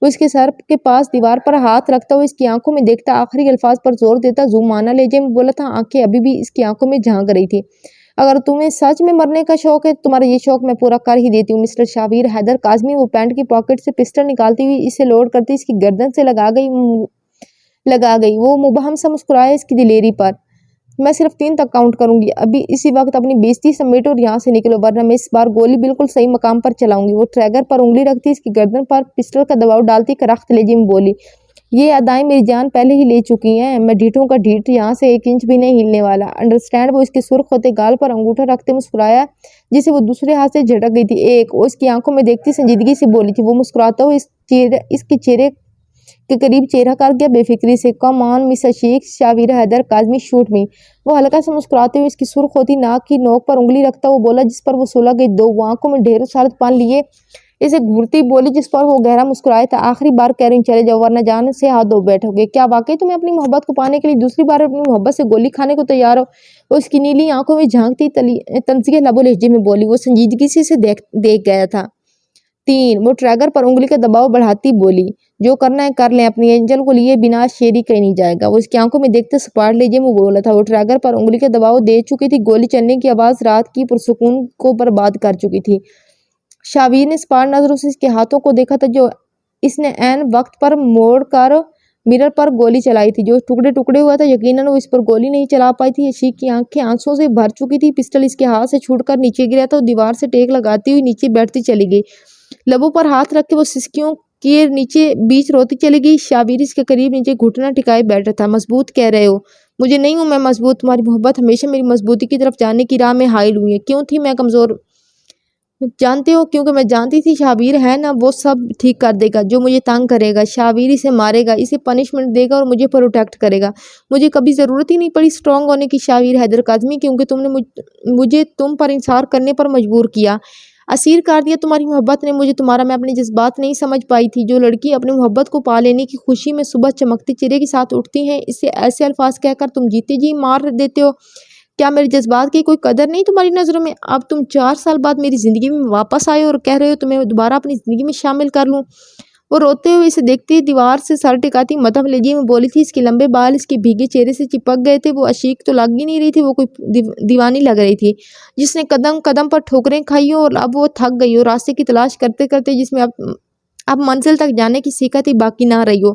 وہ اس کے سر کے پاس دیوار پر ہاتھ رکھتا ہوا اس کی آنکھوں میں دیکھتا، آخری الفاظ پر زور دیتا ظلمانہ لہجے میں بولا تھا، آنکھیں ابھی بھی اس کی آنکھوں میں جھانک رہی تھی، اگر تمہیں سچ میں مرنے کا شوق ہے تمہارا یہ شوق میں پورا کر ہی دیتی ہوں مسٹر شابیر حیدر کاظمی۔ وہ پینٹ کی پاکٹ سے پسٹل نکالتی ہوئی اسے لوڈ کرتی اس کی گردن سے لگا گئی۔ وہ مبہم سا مسکرایا اس کی دلیری پر، میں صرف 3 تک کاؤنٹ کروں گی، ابھی اسی وقت اپنی بےعزتی سمیٹو اور یہاں سے نکلو ورنہ میں اس بار گولی بالکل صحیح مقام پر چلاؤں گی۔ وہ ٹریگر پر انگلی رکھتی اس کی گردن پر پسٹل کا دباؤ ڈالتی کرخت لہجے میں بولی، یہ ادائیں میری جان پہلے ہی لے چکی ہیں، میں ڈھیٹوں کا ڈھیٹ یہاں سے 1 انچ بھی نہیں ہلنے والا، انڈرسٹینڈ؟ وہ اس کے سرخ ہوتے گال پر انگوٹھا رکھتے مسکرایا جسے وہ دوسرے ہاتھ سے جھٹک گئی تھی۔ وہ اس کی آنکھوں میں دیکھتی سنجیدگی سے بولی تھی، وہ مسکراتا ہوا اس کے چہرے کے قریب چہرہ کر گیا بے فکری سے، کم آن مس عشیق شابیر حیدر کاظمی شوٹ می۔ وہ ہلکا سے مسکراتے ہوئے اس کی سرخ ہوتی ناک کی نوک پر انگلی رکھتا وہ بولا جس پر وہ سلگ گئی، وہ آنکھوں میں ڈھیروں سرد پان لیے اسے گھورتی بولی جس پر وہ گہرا مسکرایا تھا، آخری بار کہہ رہی ہوں چلے جاؤ ورنہ جان سے ہاتھ دھو بیٹھو گے، کیا واقعی تمہیں اپنی محبت کو پانے کے لیے دوسری بار اپنی محبت سے گولی کھانے کو تیار ہو؟ وہ اس کی نیلی آنکھوں میں جھانکتی تنزیہ لب و لہجے میں بولی، وہ سنجیدگی سے اسے دیکھ گیا تھا۔ 3 وہ ٹریگر پر انگلی کا دباؤ بڑھاتی بولی، جو کرنا ہے کر لیں، اپنی اینجل کو لیے بنا شیری کہیں نہیں جائے گا۔ وہ اس کی آنکھوں میں دیکھتے سپاٹ لہجے میں بولا تھا، وہ ٹریگر پر انگلی کا دباؤ دے چکی تھی، گولی چلنے کی آواز رات کی پرسکون کو برباد کر چکی تھی۔ شابیر نے سپاٹ نظروں سے اس کے ہاتھوں کو دیکھا تھا جو اس نے عین وقت پر موڑ کر مرر پر گولی چلائی تھی، جو ٹکڑے ٹکڑے ہوا تھا، یقیناً وہ اس پر گولی نہیں چلا پائی تھی۔ عشیق کی آنکھیں آنسوؤں سے بھر چکی تھی، پسٹل اس کے ہاتھ سے چھوٹ کر نیچے گرا تھا، وہ دیوار سے ٹیک لگاتی ہوئی نیچے بیٹھتی چلی گئی، لبوں پر ہاتھ رکھ کے وہ سسکیوں کے نیچے بیچ روتی چلی گئی۔ شابیر اس کے قریب نیچے گھٹنا ٹکائے بیٹھا تھا، مضبوط کہہ رہے ہو؟ مجھے نہیں ہوں میں مضبوط، تمہاری محبت ہمیشہ میری مضبوطی کی طرف جانے کی راہ میں حائل ہوئی ہے، کیوں تھی میں کمزور؟ جانتے ہو کیونکہ میں جانتی تھی شابیر ہے نا وہ سب ٹھیک کر دے گا، جو مجھے تنگ کرے گا، شابیر اسے مارے گا، اسے پنشمنٹ دے گا اور مجھے پروٹیکٹ کرے گا، مجھے کبھی ضرورت ہی نہیں پڑی سٹرونگ ہونے کی شابیر حیدر کاظمی، کیونکہ تم نے مجھے تم پر انحصار کرنے پر مجبور کیا، اسیر کر دیا تمہاری محبت نے مجھے تمہارا، میں اپنے جذبات نہیں سمجھ پائی تھی، جو لڑکی اپنی محبت کو پا لینے کی خوشی میں صبح چمکتے چہرے کے ساتھ اٹھتی ہیں، اسے ایسے الفاظ کہہ کر تم جیتے جی مار دیتے ہو، کیا میرے جذبات کی کوئی قدر نہیں تمہاری نظروں میں؟ اب تم 4 سال بعد میری زندگی میں واپس آئے اور کہہ رہے ہو تمہیں دوبارہ اپنی زندگی میں شامل کر لوں، وہ روتے ہوئے اسے دیکھتی دیوار سے سر ٹکاتی مطلب لہجے میں بولی تھی، اس کے لمبے بال اس کے بھیگے چہرے سے چپک گئے تھے۔ وہ عشیق تو لگ ہی نہیں رہی تھی، وہ کوئی دیوانی لگ رہی تھی جس نے قدم قدم پر ٹھوکریں کھائی ہوں، اور اب وہ تھک گئی ہو راستے کی تلاش کرتے کرتے، جس میں اب منزل تک جانے کی سیکھت ہی باقی نہ رہی ہو۔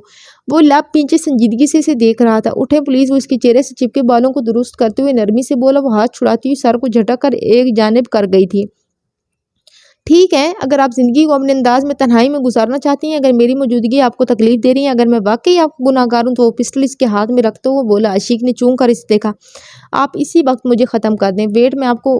وہ لب پیچھے سنجیدگی سے اسے دیکھ رہا تھا۔ اٹھے پولیس، وہ اس کے چہرے سے چپکے بالوں کو درست کرتے ہوئے نرمی سے بولا۔ وہ ہاتھ چھڑاتی ہوئی سر کو جھٹک کر ایک جانب کر گئی تھی۔ ٹھیک ہے، اگر آپ زندگی کو اپنے انداز میں تنہائی میں گزارنا چاہتی ہیں، اگر میری موجودگی آپ کو تکلیف دے رہی ہے، اگر میں واقعی آپ کو گناہ گار ہوں، تو وہ پسٹل اس کے ہاتھ میں رکھتے ہوئے بولا۔ عشیق نے چون کر اسے دیکھا۔ آپ اسی وقت مجھے ختم کر دیں، ویٹ میں آپ کو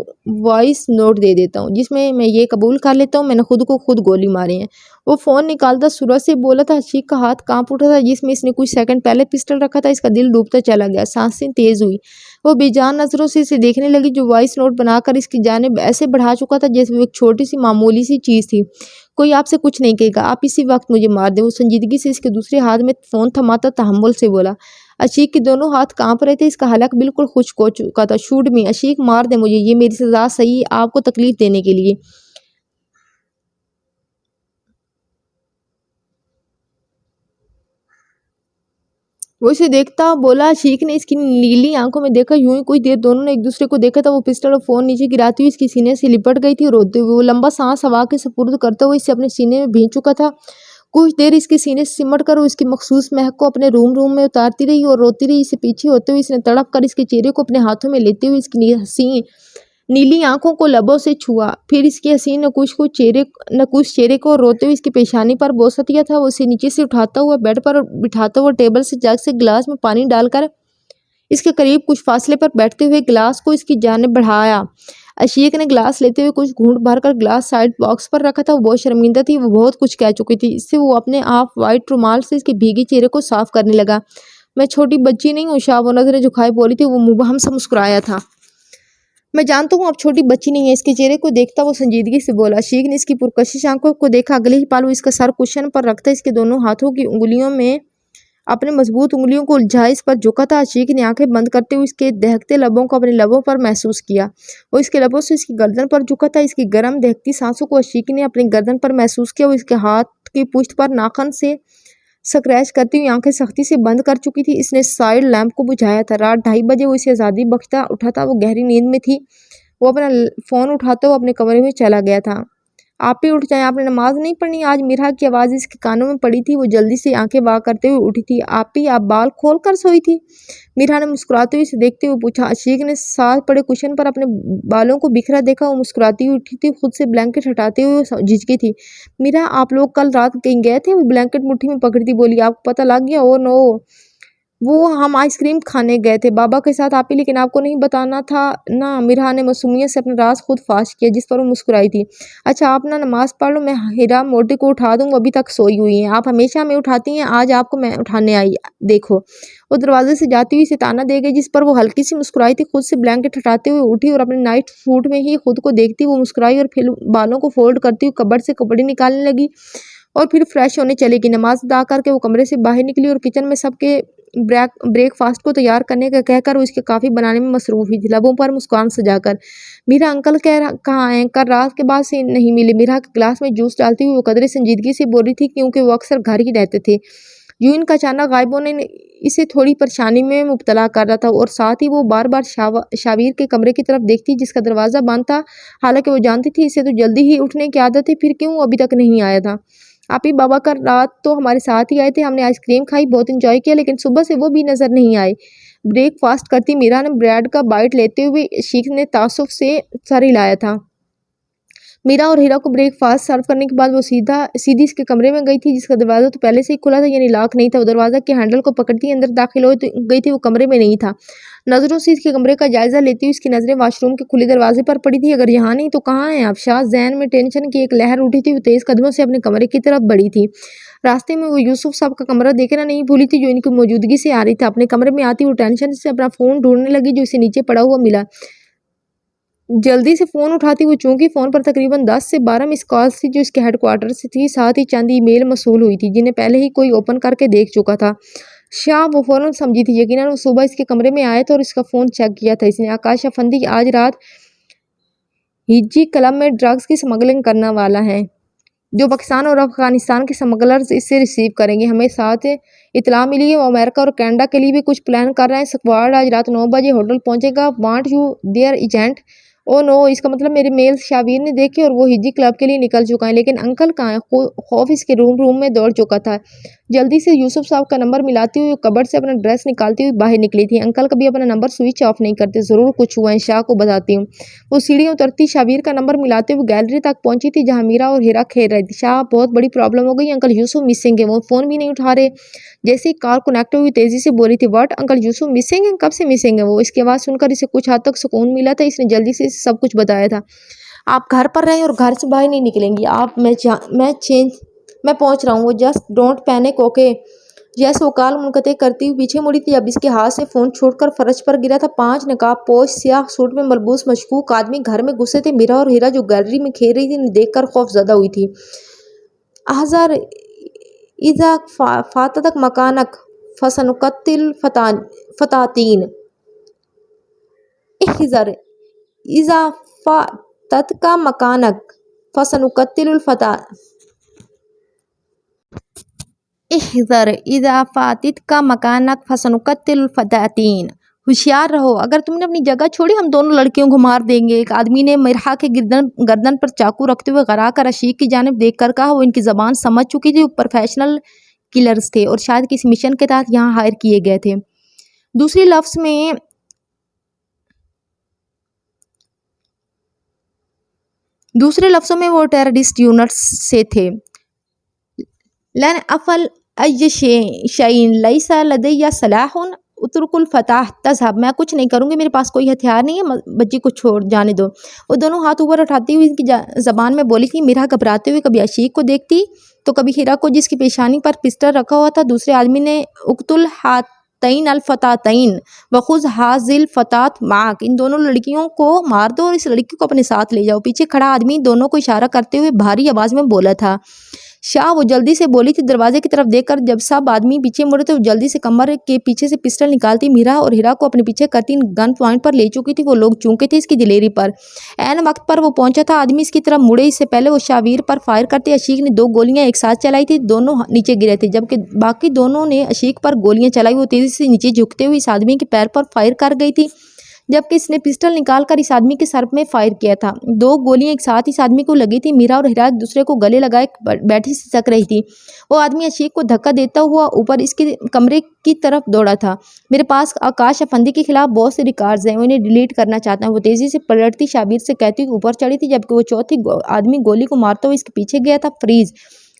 وائس نوٹ دے دیتا ہوں جس میں یہ قبول کر لیتا ہوں میں نے خود کو خود گولی ماری ہے۔ وہ فون نکالتا سرعت سے بولا تھا۔ عشیق کا ہاتھ کانپ اٹھا تھا جس میں اس نے کچھ سیکنڈ پہلے پسٹل رکھا تھا۔ اس کا دل ڈوبتا چلا گیا، سانسیں تیز ہوئی۔ وہ بے جان نظروں سے اسے دیکھنے لگی جو وائس نوٹ بنا کر اس کی جانب ایسے بڑھا چکا تھا جیسے وہ ایک چھوٹی سی معمولی سی چیز تھی۔ کوئی آپ سے کچھ نہیں کہے گا، آپ اسی وقت مجھے مار دیں۔ وہ سنجیدگی سے اس کے دوسرے ہاتھ میں فون تھماتا تحمل سے بولا۔ عشیق کے دونوں ہاتھ کانپ رہے تھے، اس کا حلق بالکل خشک ہو چکا تھا۔ شوٹ می، عشیق مار دیں مجھے، یہ میری سزا صحیح ہے آپ کو تکلیف دینے کے لیے۔ وہ اسے دیکھتا بولا۔ عشیق نے اس کی نیلی آنکھوں میں دیکھا۔ یوں ہی کچھ دیر دونوں نے ایک دوسرے کو دیکھا تھا۔ وہ پسٹل اور فون نیچے گراتی ہوئی اس کے سینے سے لپٹ گئی تھی اور روتے ہوئے وہ لمبا سانس ہوا کے سپرد کرتا ہوا اسے اپنے سینے میں بھینچ چکا تھا۔ کچھ دیر اس کے سینے سے سمٹ کر وہ اس کی مخصوص مہک کو اپنے روم میں اتارتی رہی اور روتی رہی۔ اسے پیچھے ہوتے ہوئے اس نے تڑپ کر اس کے چہرے کو اپنے ہاتھوں میں لیتے ہوئے اس کی حسین نیلی آنکھوں کو لبوں سے چھوا، پھر اس کے حسین نکوش چہرے کو، اور روتے ہوئے اس کی پیشانی پر بوسہ دیا تھا۔ وہ اسے نیچے سے اٹھاتا ہوا بیڈ پر بٹھاتا ہوا ٹیبل سے جگ سے گلاس میں پانی ڈال کر اس کے قریب کچھ فاصلے پر بیٹھتے ہوئے گلاس کو اس کی جانب بڑھایا۔ عشیق نے گلاس لیتے ہوئے کچھ گھونٹ بھر کر گلاس سائڈ باکس پر رکھا تھا۔ وہ بہت شرمندہ تھی، وہ بہت کچھ کہہ چکی تھی۔ اس سے وہ اپنے آپ وائٹ رومال سے اس کے بھیگے چہرے کو صاف کرنے لگا۔ میں چھوٹی بچی نہیں ہوں، شاہ، وہ نظریں جھکائے بولی تھی۔ وہ مبہم سا مسکرایا تھا۔ میں جانتا ہوں آپ چھوٹی بچی نہیں ہیں، اس کے چہرے کو دیکھتا وہ سنجیدگی سے بولا۔ عشیق نے اس کی پرکشش آنکھوں کو دیکھا۔ اگلے ہی پل وہ اس کا سر کشن پر رکھتا اس کے دونوں ہاتھوں کی انگلیوں میں اپنے مضبوط انگلیوں کو الجھائے اس پر جھکا تھا۔ عشیق نے آنکھیں بند کرتے ہوئے اس کے دہکتے لبوں کو اپنے لبوں پر محسوس کیا۔ وہ اس کے لبوں سے اس کی گردن پر جھکا تھا۔ اس کی گرم دہکتی سانسوں کو عشیق نے اپنی گردن پر محسوس کیا۔ وہ اس کے ہاتھ کی پشت پر ناخن سے سکریچ کرتی ہوئی آنکھیں سختی سے بند کر چکی تھی۔ اس نے سائیڈ لیمپ کو بجھایا تھا۔ رات 2:30 بجے وہ اسے آزادی بخشتا اٹھا تھا۔ وہ گہری نیند میں تھی۔ وہ اپنا فون اٹھاتے ہوئے اپنے کمرے میں چلا گیا تھا۔ آپ بھی اٹھ جائیں، آپ نے نماز نہیں پڑھنی آج؟ میرا کی آواز اس کے کانوں میں پڑی تھی۔ وہ جلدی سے آنکھیں وا کرتے ہوئے اٹھی تھی۔ آپ بال کھول کر سوئی تھی؟ میرا نے مسکراتے ہوئے اسے دیکھتے ہوئے پوچھا۔ عشیق نے ساتھ پڑے کشن پر اپنے بالوں کو بکھرا دیکھا۔ وہ مسکراتی ہوئی اٹھی تھی، خود سے بلینکٹ ہٹاتے ہوئے جھجکی تھی۔ میرا، آپ لوگ کل رات کہیں گئے تھے؟ وہ بلینکٹ مٹھی میں پکڑتی بولی۔ آپ کو پتہ لگ گیا؟ او نو، وہ ہم آئس کریم کھانے گئے تھے بابا کے ساتھ آپ ہی، لیکن آپ کو نہیں بتانا تھا نا۔ میرا نے معصومیت سے اپنا راز خود فاش کیا، جس پر وہ مسکرائی تھی۔ اچھا آپ نا نماز پڑھ لو، میں ہیرا موٹی کو اٹھا دوں، وہ ابھی تک سوئی ہوئی ہیں۔ آپ ہمیشہ ہمیں اٹھاتی ہیں، آج آپ کو میں اٹھانے آئی، دیکھو۔ وہ دروازے سے جاتی ہوئی اسے تانا دے گئی، جس پر وہ ہلکی سی مسکرائی تھی۔ خود سے بلینکٹ ہٹاتے ہوئے اٹھی اور اپنے نائٹ سوٹ میں ہی خود کو دیکھتی وہ مسکرائی اور پھر بالوں کو فولڈ کرتی ہوئی کبرڈ سے کپڑے نکالنے لگی اور پھر فریش ہونے چلے گی۔ نماز ادا کر کے وہ کمرے سے باہر نکلی اور کچن میں سب کے بریک فاسٹ کو تیار کرنے کا کہہ کر وہ اس کے کافی بنانے میں مصروف ہی تھی، لبوں پر مسکان سجا کر۔ میرا انکل کہاں ہیں؟ کل رات کے بعد سے نہیں ملے۔ میرا کے گلاس میں جوس ڈالتی ہوئی وہ قدرے سنجیدگی سے بول رہی تھی کیونکہ وہ اکثر گھر ہی رہتے تھے۔ یوں ان کا اچانک غائب ہونے اسے تھوڑی پریشانی میں مبتلا کر رہا تھا اور ساتھ ہی وہ بار بار شاویر کے کمرے کی طرف دیکھتی جس کا دروازہ بند تھا، حالانکہ وہ جانتی تھی اسے تو جلدی ہی اٹھنے کی عادت ہے، پھر کیوں وہ ابھی تک نہیں آیا تھا۔ آپ ہی بابا کل رات تو ہمارے ساتھ ہی آئے تھے، ہم نے آئس کریم کھائی، بہت انجوائے کیا، لیکن صبح سے وہ بھی نظر نہیں آئے۔ بریک فاسٹ کرتی میرا نے بریڈ کا بائٹ لیتے ہوئے عشیق نے تعصب سے سر ہلایا تھا۔ میرا اور ہیرا کو بریک فاسٹ سرو کرنے کے بعد وہ سیدھی اس کے کمرے میں گئی تھی، جس کا دروازہ تو پہلے سے ہی کھلا تھا، یعنی لاک نہیں تھا۔ وہ دروازہ کے ہینڈل کو پکڑتی اندر داخل ہو گئی تھی، وہ کمرے میں نہیں تھا۔ نظروں سے اس کے کمرے کا جائزہ لیتی ہوئی اس کی نظریں واش روم کے کھلے دروازے پر پڑی تھی۔ اگر یہاں نہیں تو کہاں ہیں آپ؟ شاہ ذہن میں ٹینشن کی ایک لہر اٹھی تھی۔ وہ تیز قدموں سے اپنے کمرے کی طرف بڑھی تھی۔ راستے میں وہ یوسف صاحب کا کمرہ دیکھنا نہیں بھولی تھی جو ان کی موجودگی سے آ رہی تھا۔ اپنے کمرے میں آتی وہ ٹینشن سے اپنا فون ڈھونڈنے لگی جو اسے نیچے پڑا ہوا ملا۔ جلدی سے فون اٹھاتی وہ چونکہ فون پر تقریباً 10 سے 12 مس کالز تھی جو اس کے ہیڈ کوارٹر سے تھی، ساتھ ہی چند ای میل موصول ہوئی تھی جنہیں پہلے ہی کوئی اوپن کر کے دیکھ چکا تھا۔ شاہ، وہ فوراً سمجھی تھی، یقیناً وہ صبح اس کے کمرے میں آیا تھا اور اس کا فون چیک کیا تھا۔ اس نے آکاش افندی آج رات ہیجی کلب میں ڈرگز کی سمگلنگ کرنے والا ہے، جو پاکستان اور افغانستان کے اسمگلرز اس سے ریسیو کریں گے۔ ہمیں ساتھ اطلاع ملی ہے وہ امریکہ اور کینیڈا کے لیے بھی کچھ پلان کر رہے ہیں۔ اسکواڈ آج رات 9 بجے ہوٹل پہنچے گا۔ Want you there agent? Oh no, اس کا مطلب میرے میل شابیر نے دیکھے اور وہ ہجی کلب کے لیے نکل چکا ہے، لیکن انکل کہاں ہے؟ خوف اس کے روم میں دوڑ چکا تھا۔ جلدی سے یوسف صاحب کا نمبر ملاتی ہوئی کبرڈ سے اپنا ڈریس نکالتی ہوئی باہر نکلی تھی۔ انکل کبھی اپنا نمبر سوئچ آف نہیں کرتے، ضرور کچھ ہوا ہے، شاہ کو بتاتی ہوں۔ وہ سیڑھیاں اترتی شابیر کا نمبر ملاتے ہوئے گیلری تک پہنچی تھی جہاں میرا اور ہیرا کھیل رہی تھی۔ شاہ، بہت بڑی پرابلم ہو گئی، انکل یوسف مسنگ ہے، وہ فون بھی نہیں اٹھا رہے۔ جیسے ہی کال کنیکٹ ہوئی تیزی سے بولی تھی، واٹ، انکل یوسف مسنگ ہے؟ کب سے مسنگ ہے وہ؟ اس کی آواز سن کر اسے کچھ حد تک سکون ملا تھا۔ اس نے جلدی سے سب کچھ بتایا تھا۔ آپ گھر پر رہیں اور گھر سے باہر نہیں نکلیں گی آپ، میں پہنچ رہا ہوں۔ وہ جسٹ ڈونٹ پینک، اوکے؟ جیسے وہ کال منقطع کرتی ہوئی پیچھے مڑی تھی، اب اس کے ہاتھ سے فون چھوٹ کر فرش پر گرا تھا۔ 5 نقاب پوش سیاہ سوٹ میں ملبوس مشکوک آدمی گھر میں گھسے تھے۔ میرا اور ہیرا جو گیلری میں کھیل رہی تھی انہیں دیکھ کر خوف زدہ ہوئی تھی۔ احذر اذا فاتتک مکانک فسنقتل فتاتین۔ احذر اذا فاتتک مکانک فسنقتل احذر اذا فاتتک مکانک فسنقتل الفتاتین۔ ہوشیار رہو، اگر تم نے اپنی جگہ چھوڑی ہم دونوں لڑکیوں کو مار دیں گے۔ ایک آدمی نے مرحا کے گردن پر چاقو رکھتے ہوئے غرا کر عشیق کی جانب دیکھ کر کہا۔ وہ ان کی زبان سمجھ چکی تھی، وہ پروفیشنل کلرز تھے اور شاید کسی مشن کے تحت یہاں ہائر کیے گئے تھے۔ دوسرے لفظوں میں وہ ٹیررسٹ یونٹس سے تھے۔ لن افعل ای شیء لیس لدی سلاح اترک الفتاة تذهب۔ میں کچھ نہیں کروں گی، میرے پاس کوئی ہتھیار نہیں ہے، بچی کو چھوڑ جانے دو۔ وہ دونوں ہاتھ اوپر اٹھاتی ہوئی ان کی زبان میں بولی تھی۔ میرا گھبراتے ہوئے کبھی عشیق کو دیکھتی تو کبھی ہیرا کو جس کی پیشانی پر پسٹل رکھا ہوا تھا۔ دوسرے آدمی نے اقتل ہاتین الفتاتین وخذ هذه الفتاة معک۔ ان دونوں لڑکیوں کو مار دو اور اس لڑکی کو اپنے ساتھ لے جاؤ۔ پیچھے کھڑا آدمی دونوں کو اشارہ کرتے ہوئے بھاری آواز میں بولا تھا۔ شاہ، وہ جلدی سے بولی تھی دروازے کی طرف دیکھ کر۔ جب سب آدمی پیچھے مڑے تو وہ جلدی سے کمر کے پیچھے سے پسٹل نکالتی میرا اور ہیرا کو اپنے پیچھے کرتی گن پوائنٹ پر لے چکی تھی۔ وہ لوگ چونکے تھے اس کی دلیری پر۔ عین وقت پر وہ پہنچا تھا، آدمی اس کی طرف مڑے اس سے پہلے وہ شابیر پر فائر کرتے عشیق نے 2 گولیاں ایک ساتھ چلائی تھی، دونوں نیچے گرے تھے، جبکہ باقی دونوں نے عشیق پر گولیاں چلائی۔ وہ تیزی سے نیچے جھکتے ہوئے اس آدمی کے پیر پر فائر کر گئی تھی، جبکہ اس نے پسٹل نکال کر اس آدمی کے سر میں فائر کیا تھا۔ 2 گولیاں ایک ساتھ اس آدمی کو لگی تھی۔ میرا اور ہیرا ایک دوسرے کو گلے لگائے بیٹھی سسک رہی تھی۔ وہ آدمی عشیق کو دھکا دیتا ہوا اوپر اس کے کمرے کی طرف دوڑا تھا۔ میرے پاس آکاش افندی کے خلاف بہت سے ریکارڈز ہیں، انہیں ڈیلیٹ کرنا چاہتا ہوں۔ وہ تیزی سے پلٹتی شابیر سے کہتی ہوئی اوپر چڑھی تھی، جبکہ وہ چوتھی آدمی گولی کو مارتا ہوا اس کے پیچھے گیا تھا۔ فریز۔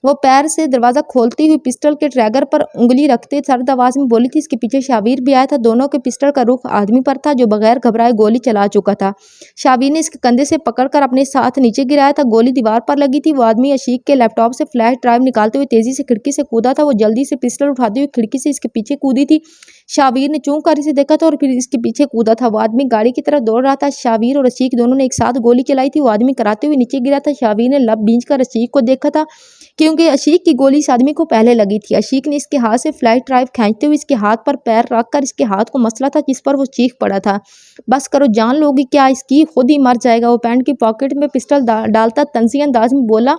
وہ پیر سے دروازہ کھولتی ہوئی پسٹل کے ٹریگر پر انگلی رکھتے سرد آواز میں بولی تھی۔ اس کے پیچھے شابیر بھی آیا تھا، دونوں کے پسٹل کا رخ آدمی پر تھا جو بغیر گھبرائے گولی چلا چکا تھا۔ شابیر نے اس کے کندھے سے پکڑ کر اپنے ساتھ نیچے گرایا تھا، گولی دیوار پر لگی تھی۔ وہ آدمی عشیق کے لیپ ٹاپ سے فلیش ڈرائیو نکالتے ہوئے تیزی سے کھڑکی سے کودا تھا۔ وہ جلدی سے پسٹل اٹھاتے ہوئے کھڑکی سے اس کے پیچھے کودی تھی۔ شابیر نے چونک کر اسے دیکھا تھا اور پھر اس کے پیچھے کودا تھا۔ وہ آدمی گاڑی کی طرف دوڑ رہا تھا۔ شابیر اور عشیق دونوں نے ایک ساتھ گولی چلائی تھی۔ وہ آدمی کراتے ہوئے نیچے گرا تھا۔ شابیر نے لب بھینچ کر عشیق کو دیکھا تھا کیونکہ عشیق کی گولی اس آدمی کو پہلے لگی تھی۔ عشیق نے اس کے ہاتھ سے فلیش ڈرائیو کھینچتے ہوئے اس کے ہاتھ پر پیر رکھ کر اس کے ہاتھ کو مسلا تھا، جس پر وہ چیخ پڑا تھا، بس کرو، جان لو گی کیا اس کی؟ خود ہی مر جائے گا۔ وہ پینٹ کی پاکٹ میں پسٹل ڈالتا طنزیہ انداز میں بولا،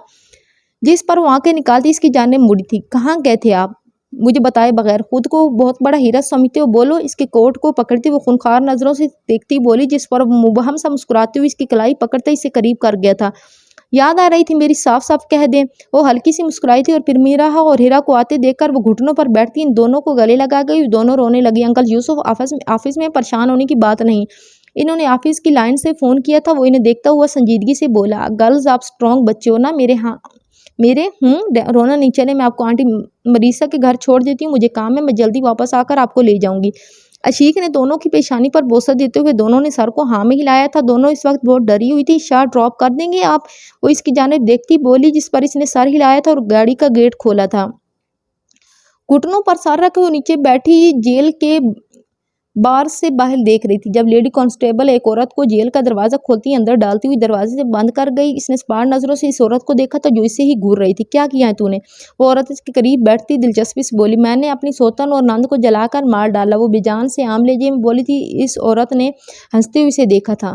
جس پر وہ آنکھیں نکالتی اس کی جانب مڑی تھی۔ کہاں گئے تھے آپ مجھے بتائے بغیر؟ خود کو بہت بڑا ہیرا سمجھتے ہو؟ بولو۔ اس کے کوٹ کو پکڑتی وہ خونخوار نظروں سے دیکھتی بولی، جس پر وہ مبہم سا مسکراتے ہوئے اس کی کلائی پکڑتے اس سے قریب کر گیا تھا۔ یاد آ رہی تھی میری؟ صاف صاف کہہ دیں۔ وہ ہلکی سی مسکرائی تھی اور پھر میرا اور ہیرا کو آتے دیکھ کر وہ گھٹنوں پر بیٹھتی ان دونوں کو گلے لگا گئی۔ دونوں رونے لگی۔ انکل یوسف آفس میں پریشان ہونے کی بات نہیں، انہوں نے آفس کی لائن سے فون کیا تھا۔ وہ انہیں دیکھتا ہوا سنجیدگی سے بولا، گرلز آپ سٹرونگ بچے ہو نا میرے رونا نہیں، چلے میں آپ کو آنٹی مریسا کے گھر چھوڑ دیتی ہوں، مجھے کام ہے، میں جلدی واپس آ کر آپ کو لے جاؤں گی۔ عشیق نے دونوں کی پیشانی پر بوسہ دیتے ہوئے دونوں نے سر کو ہاں میں ہلایا تھا۔ دونوں اس وقت بہت ڈری ہوئی تھی۔ شاہ ڈراپ کر دیں گے آپ؟ وہ اس کی جانب دیکھتی بولی، جس پر اس نے سر ہلایا تھا اور گاڑی کا گیٹ کھولا تھا۔ گھٹنوں پر سر رکھے وہ نیچے بیٹھی جیل کے بار سے باہر دیکھ رہی تھی۔ جب لیڈی کانسٹیبل ایک عورت کو جیل کا دروازہ کھولتی اندر ڈالتی ہوئی دروازے سے بند کر گئی، اس نے سپاٹ نظروں سے اس عورت کو دیکھا تھا جو اس سے ہی گھور رہی تھی۔ کیا کیا ہے تو نے؟ وہ عورت اس کے قریب بیٹھتی دلچسپی سے بولی، میں نے اپنی سوتن اور نند کو جلا کر مار ڈالا۔ وہ بے جان سے عام لہجے میں بولی تھی۔ اس عورت نے ہنستے ہوئے اسے دیکھا تھا۔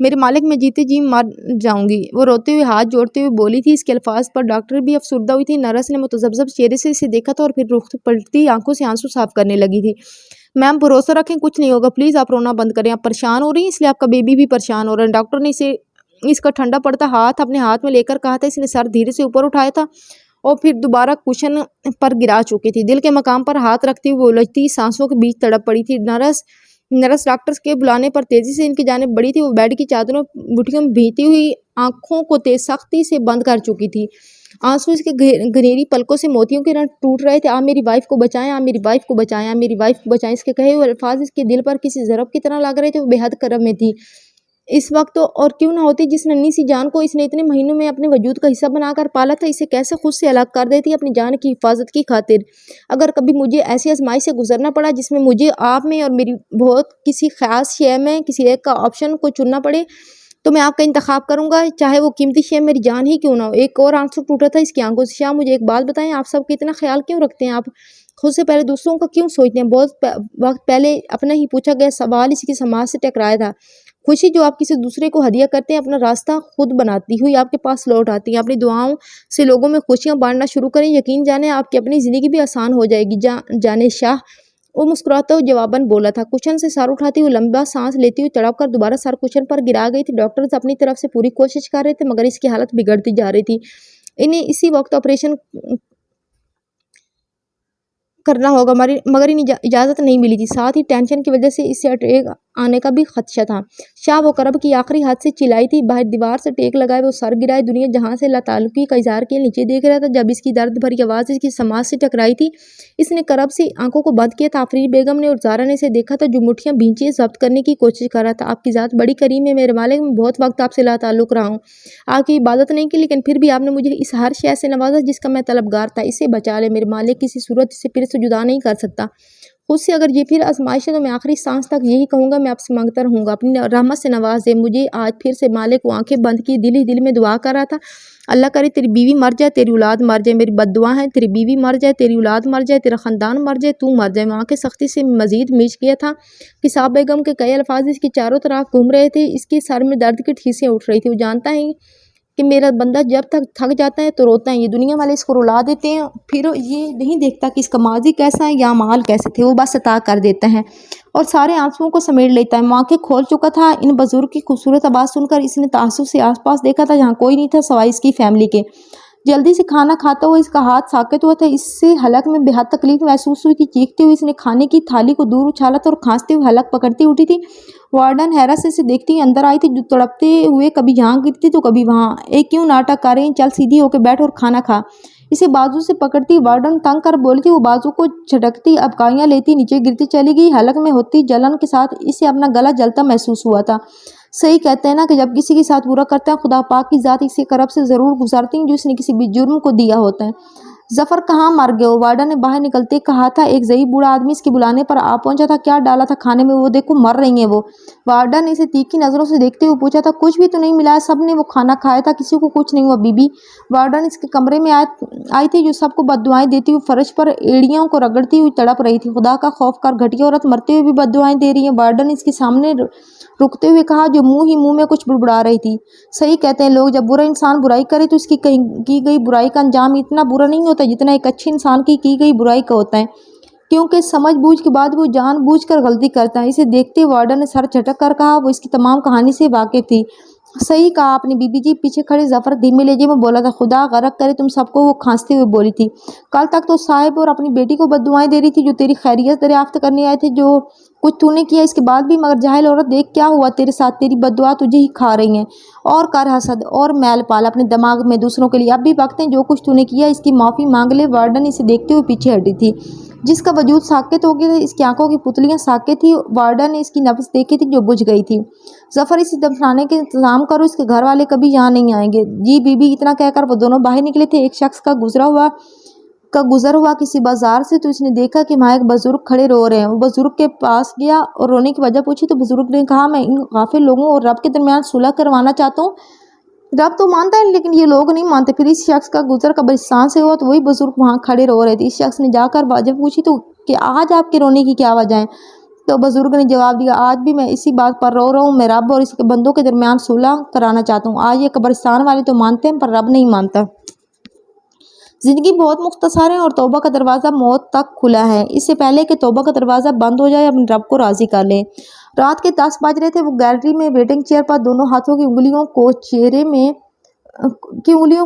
میرے مالک میں جیتے جی مر جاؤں گی، وہ روتے ہوئے ہاتھ جوڑتے ہوئے بولی تھی۔ اس کے الفاظ پر ڈاکٹر بھی افسردہ ہوئی تھی۔ نرس نے متذبذب چہرے سے اسے دیکھا تھا اور پھر رخ پلٹتی آنکھوں سے آنسو صاف کرنے لگی تھی۔ میم بھروسہ رکھیں، کچھ نہیں ہوگا، پلیز آپ رونا بند کریں، آپ پریشان ہو رہی ہیں اس لیے آپ کا بیبی بھی پریشان ہو رہا ہے۔ ڈاکٹر نے اس کا ٹھنڈا پڑتا ہاتھ اپنے ہاتھ میں لے کر کہا تھا۔ اس نے سر دھیرے سے اوپر اٹھایا تھا اور پھر دوبارہ کشن پر گرا چکی تھی۔ دل کے مقام پر ہاتھ رکھتی ہوئے وہ الجھتی سانسوں کے بیچ تڑپ پڑی تھی۔ نرس ڈاکٹر کے بلانے پر تیزی سے ان کی جانب بڑھی تھی۔ وہ بیڈ کی چادروں بٹھیوں میں بھیگتی ہوئی آنکھوں کو سختی سے بند کر چکی تھی۔ آنسو اس کے گھنیری پلکوں سے موتیوں کی طرح ٹوٹ رہے تھے۔ آپ میری وائف کو بچائیں، آپ میری وائف کو بچائیں، آپ میری وائف کو بچائیں۔ اس کے کہے ہوئے الفاظ اس کے دل پر کسی ضرب کی طرح لگ رہے تھے۔ وہ بے حد کرب میں تھی اس وقت تو، اور کیوں نہ ہوتی جس ننھی سی جان کو اس نے اتنے مہینوں میں اپنے وجود کا حصہ بنا کر پالا تھا۔ اسے کیسے خود سے الگ کر دیتی اپنی جان کی حفاظت کی خاطر۔ اگر کبھی مجھے ایسی آزمائش سے گزرنا پڑا جس میں مجھے آپ میں اور میری بہت کسی خاص شے میں کسی ایک کا آپشن کو چننا پڑے تو میں آپ کا انتخاب کروں گا، چاہے وہ قیمتی شے میری جان ہی کیوں نہ ہو۔ ایک اور آنسو ٹوٹا تھا اس کی آنکھوں سے۔ شاہ مجھے ایک بات بتائیں، آپ سب کا اتنا خیال کیوں رکھتے ہیں؟ آپ خود سے پہلے دوسروں کا کیوں سوچتے ہیں؟ بہت وقت پہلے اپنا ہی پوچھا گیا سوال اس کی سماج سے ٹکرایا تھا۔ خوشی جو آپ کسی دوسرے کو ہدیہ کرتے ہیں اپنا راستہ خود بناتی ہوئی آپ کے پاس لوٹ آتی ہیں۔ اپنی دعاؤں سے لوگوں میں خوشیاں بانٹنا شروع کریں، یقین جانیں آپ کی اپنی زندگی بھی آسان ہو جائے گی۔ جانے شاہ، وہ مسکراتا ہوا جواباً بولا تھا۔ کشن سے سر اٹھاتی ہوئی لمبا سانس لیتی ہوئی تڑپ کر دوبارہ سر کشن پر گرا گئی تھی۔ ڈاکٹرز اپنی طرف سے پوری کوشش کر رہے تھے مگر اس کی حالت بگڑتی جا رہی تھی۔ انہیں اسی وقت آپریشن کرنا ہوگا مگر انہیں اجازت نہیں ملی تھی۔ ساتھ ہی ٹینشن کی وجہ سے اس سے اٹیک آنے کا بھی خدشہ تھا۔ شاہ وہ کرب کی آخری حد سے چلائی تھی۔ باہر دیوار سے ٹیک لگائے وہ سر گرائے دنیا جہاں سے لاتعلقی کا اظہار کیے نیچے دیکھ رہا تھا۔ جب اس کی درد بھری آواز اس کی سماعت سے ٹکرائی تھی اس نے کرب سے آنکھوں کو بند کیا تھا۔ آفرین بیگم نے اور زارا نے اسے دیکھا تھا جو مٹھیاں بھینچیں ضبط کرنے کی کوشش کر رہا تھا۔ آپ کی ذات بڑی کریم ہے میرے مالک، میں بہت وقت آپ سے لاتعلق رہا ہوں، آپ کی عبادت نہیں کی، لیکن پھر بھی آپ نے مجھے اس ہر شے سے نوازا جس کا میں طلبگار تھا۔ اسے بچا لے میرے مالک، کسی صورت اسے پھر سے جدا نہیں کر سکتا خود سے۔ اگر یہ پھر آزمائش ہے تو میں آخری سانس تک یہی کہوں گا، میں آپ سے مانگتا رہوں گا اپنی رحمت سے نواز دے مجھے۔ آج پھر سے مالک وہ آنکھیں بند کی دل ہی دل میں دعا کر رہا تھا، اللہ کرے تیری بیوی مر جائے، تیری اولاد مر جائے، میری بد دعا ہے تیری بیوی مر جائے، تیری اولاد مر جائے، تیرا خاندان مر جائے، تو مر جائے۔ وہ آنکھیں سختی سے مزید میچ گیا تھا کہ صاحب بیگم کے کئی الفاظ اس کے چاروں طرف گھوم رہے تھے۔ اس کے سر میں درد کی ٹھیسیں اٹھ رہی تھی۔ وہ جانتا ہے کہ میرا بندہ جب تک تھک جاتا ہے تو روتا ہے، یہ دنیا والے اس کو رلا دیتے ہیں، پھر یہ نہیں دیکھتا کہ اس کا ماضی کیسا ہے یا مال کیسے تھے، وہ بس عطا کر دیتا ہے اور سارے آنسوؤں کو سمیٹ لیتا ہے۔ آنکھیں کھول چکا تھا۔ ان بزرگ کی خوبصورت آواز سن کر اس نے تعصب سے آس پاس دیکھا تھا جہاں کوئی نہیں تھا سوائے اس کی فیملی کے۔ جلدی سے کھانا کھاتا ہوا اس کا ہاتھ ساکت ہوا تھا۔ اس سے حلق میں بے حد تکلیف محسوس ہوئی تھی۔ چیختے ہوئے اس نے کھانے کی تھالی کو دور اچھالا تھا اور کھانستے ہوئے حلق پکڑتی اٹھی تھی۔ وارڈن حیرت سے اسے دیکھتی ہوئی اندر آئی تھی جو تڑپتے ہوئے کبھی یہاں گرتی تو کبھی وہاں۔ ایک کیوں ناٹک کر رہی ہیں، چل سیدھی ہو کے بیٹھ اور کھانا کھا۔ اسے بازو سے پکڑتی وارڈن تنگ کر بولی تھی۔ وہ بازو کو جھٹکتی ابکائیاں لیتی نیچے گرتی چلی گئی۔ حلق میں ہوتی جلن کے ساتھ اسے اپنا گلا جلتا محسوس ہوا تھا۔ صحیح کہتے ہیں نا کہ جب کسی کے ساتھ برا کرتے ہیں خدا پاک کی ذات اسے کرب سے ضرور گزارتی ہیں جو اس نے کسی بھی جرم کو دیا ہوتا ہے۔ ظفر کہاں مر گئے ہو؟ وارڈن نے باہر نکلتے کہا تھا۔ ایک ضعیف بوڑھا آدمی اس کے بلانے پر آ پہنچا تھا۔ کیا ڈالا تھا کھانے میں؟ وہ دیکھو مر رہی ہیں وہ۔ وارڈن نے اسے تیکھی نظروں سے دیکھتے ہوئے پوچھا تھا۔ کچھ بھی تو نہیں ملا ہے، سب نے وہ کھانا کھایا تھا، کسی کو کچھ نہیں ہوا بی بی۔ وارڈن اس کے کمرے میں آئی تھی جو سب کو بد دعائیں دیتی ہوئی فرش پر ایڑیوں کو رگڑتی ہوئی تڑپ رہی تھی۔ خدا کا خوف کر گھٹیا عورت مرتے ہوئے بھی بد دعائیں دے رہی ہے، وارڈن نے اس کے سامنے رکتے ہوئے کہا جو منہ میں کچھ بڑبڑا رہی تھی۔ صحیح کہتے ہیں لوگ، جب برا انسان برائی کرے تو اس کی کی گئی برائی کا انجام اتنا برا نہیں ہوتا جتنا ایک اچھے انسان کی گئی برائی کا ہوتا ہے، کیونکہ سمجھ بوجھ کے بعد وہ جان بوجھ کر غلطی کرتا ہے۔ اسے دیکھتے وارڈن نے سر جھٹک کر کہا، وہ اس کی تمام کہانی سے واقف تھی۔ صحیح کہا آپ نے بی بی جی، پیچھے کھڑے ظفر دھیمے لہجے میں بولا تھا۔ خدا غرق کرے تم سب کو، وہ کھانستے ہوئے بولی تھی۔ کل تک تو صاحب اور اپنی بیٹی کو بد دعائیں دے رہی تھی جو تیری خیریت دریافت کرنے آئے تھے، جو کچھ تو نے کیا اس کے بعد بھی، مگر جاہل عورت دیکھ کیا ہوا تیرے ساتھ، تیری بد دعا تجھے ہی کھا رہی ہیں۔ اور کر حسد اور میل پال اپنے دماغ میں دوسروں کے لیے، اب بھی وقت ہے جو کچھ تو نے کیا اس کی معافی مانگ لے۔ وارڈن اسے دیکھتے ہوئے پیچھے ہٹی تھی جس کا وجود ساکت ہو گیا تھا، اس کی آنکھوں کی پتلیاں ساکت تھی۔ وارڈن نے اس کی نبض دیکھی تھی جو بجھ گئی تھی۔ ظفر اسے دفنانے کے انتظام کرو، اس کے گھر والے کبھی یہاں نہیں آئیں گے۔ جی بی بی۔ اتنا کہہ کر وہ دونوں باہر نکلے تھے۔ ایک شخص کا گزر ہوا کسی بازار سے تو اس نے دیکھا کہ وہاں ایک بزرگ کھڑے رو رہے ہیں۔ وہ بزرگ کے پاس گیا اور رونے کی وجہ پوچھی تو بزرگ نے کہا، میں ان غافل لوگوں اور رب کے درمیان صلح کروانا چاہتا ہوں۔ رب تو مانتا ہے لیکن یہ لوگ نہیں مانتے۔ پھر اس شخص کا گزر قبرستان سے ہوا تو وہی بزرگ وہاں کھڑے رو رہے تھے۔ اس شخص نے جا کر وجہ پوچھی تو کہ آج آپ کے رونے کی کیا وجہ ہے؟ تو بزرگ نے جواب دیا، آج بھی میں اسی بات پر رو رہا ہوں، میں رب اور اس کے بندوں کے درمیان صلح کرانا چاہتا ہوں۔ آج یہ قبرستان والے تو مانتے ہیں پر رب نہیں مانتا۔ زندگی بہت مختصر ہے اور توبہ کا دروازہ موت تک کھلا ہے۔ اس سے پہلے کہ توبہ کا دروازہ بند ہو جائے، اپنے رب کو راضی کر لیں۔ رات کے 10 بج رہے تھے۔ وہ گیلری میں ویٹنگ چیئر پر دونوں ہاتھوں کی انگلیوں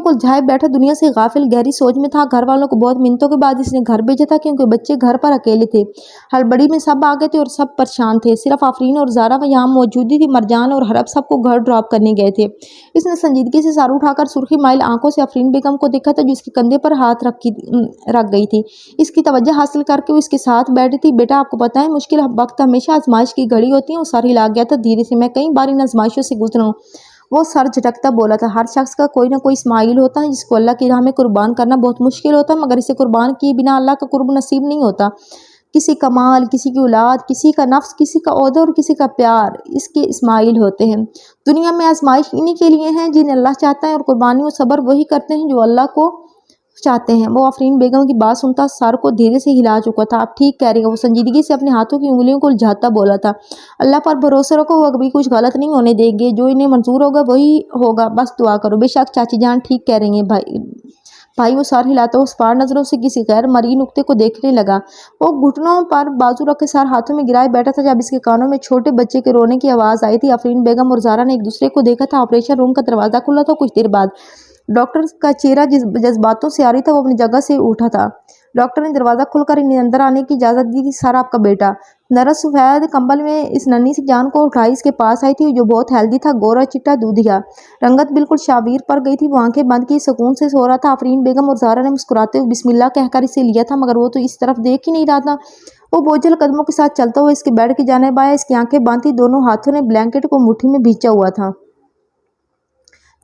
کو جھائے بیٹھا دنیا سے غافل گہری سوچ میں تھا۔ گھر والوں کو بہت منتوں کے بعد اس نے گھر بھیجا تھا کیونکہ بچے گھر پر اکیلے تھے۔ ہڑبڑی میں سب آ گئے تھے اور سب پریشان تھے۔ صرف آفرین اور زارا یہاں موجود تھی۔ مرجان اور حرب سب کو گھر ڈراپ کرنے گئے تھے۔ اس نے سنجیدگی سے سر اٹھا کر سرخی مائل آنکھوں سے آفرین بیگم کو دیکھا تھا جو اس کے کندھے پر ہاتھ رکھ گئی تھی۔ اس کی توجہ حاصل کر کے وہ اس کے ساتھ بیٹھی تھی۔ بیٹا، آپ کو پتہ ہے مشکل وقت ہمیشہ آزمائش کی گھڑی ہوتی ہے۔ وہ سر ہلا گیا تھا دھیرے سے۔ میں کئی بار ان آزمائشوں سے گزرا ہوں، وہ سر جھٹکتا بولا تھا۔ ہر شخص کا کوئی نہ کوئی اسماعیل ہوتا ہے جس کو اللہ کی راہ میں قربان کرنا بہت مشکل ہوتا ہے، مگر اسے قربان کیے بنا اللہ کا قرب نصیب نہیں ہوتا۔ کسی کا مال، کسی کی اولاد، کسی کا نفس، کسی کا عہدہ اور کسی کا پیار اس کے اسماعیل ہوتے ہیں۔ دنیا میں آزمائش انہی کے لیے ہیں جنہیں اللہ چاہتا ہے، اور قربانی و صبر وہی کرتے ہیں جو اللہ کو چاہتے ہیں۔ وہ آفرین بیگم کی بات سنتا سر کو دھیرے سے ہلا چکا تھا۔ آپ ٹھیک کہہ رہی ہیں۔ وہ سنجیدگی سے اپنے ہاتھوں کی انگلیوں کو الجھاتا بولا تھا، اللہ پر بھروسہ رکھو، وہ کبھی کچھ غلط نہیں ہونے دیں گے۔ جو انہیں منظور ہوگا وہی ہوگا، بس دعا کرو۔ بے شک چاچی جان ٹھیک کہہ رہی ہیں بھائی۔ وہ سر ہلاتا اس پار نظروں سے کسی غیر مرئی نقطے کو دیکھنے لگا۔ وہ گھٹنوں پر بازو رکھ کے سر ہاتھوں میں گرائے بیٹھا تھا جب اس کے کانوں میں چھوٹے بچے کے رونے کی آواز آئی تھی۔ آفرین بیگم اور زارا نے ایک دوسرے کو دیکھا تھا۔ آپریشن روم کا دروازہ کھلا تھا۔ کچھ دیر بعد ڈاکٹر کا چہرہ جذباتوں سے آ رہی تھا۔ وہ اپنی جگہ سے اٹھا تھا۔ ڈاکٹر نے دروازہ کھول کر انہیں اندر آنے کی اجازت دی تھی۔ سر، آپ کا بیٹا۔ نرس سفید کمبل میں اس ننھی سی جان کو اٹھائی اس کے پاس آئی تھی جو بہت ہیلدی تھا، گورا چٹا دودھیا، رنگت بالکل شعبیر پر گئی تھی۔ وہ آنکھیں بند کی سکون سے سو رہا تھا۔ آفرین بیگم اور زارا نے مسکراتے ہوئے بسم اللہ کہہ کر اسے لیا تھا، مگر وہ تو اس طرف دیکھ ہی نہیں رہا تھا۔ وہ بوجھل قدموں کے ساتھ چلتا ہوا اس کے بیڈ کی جانب آیا۔ اس کی آنکھیں بند تھیں، دونوں ہاتھوں نے بلینکٹ کو مٹھی میں بھینچا ہوا تھا۔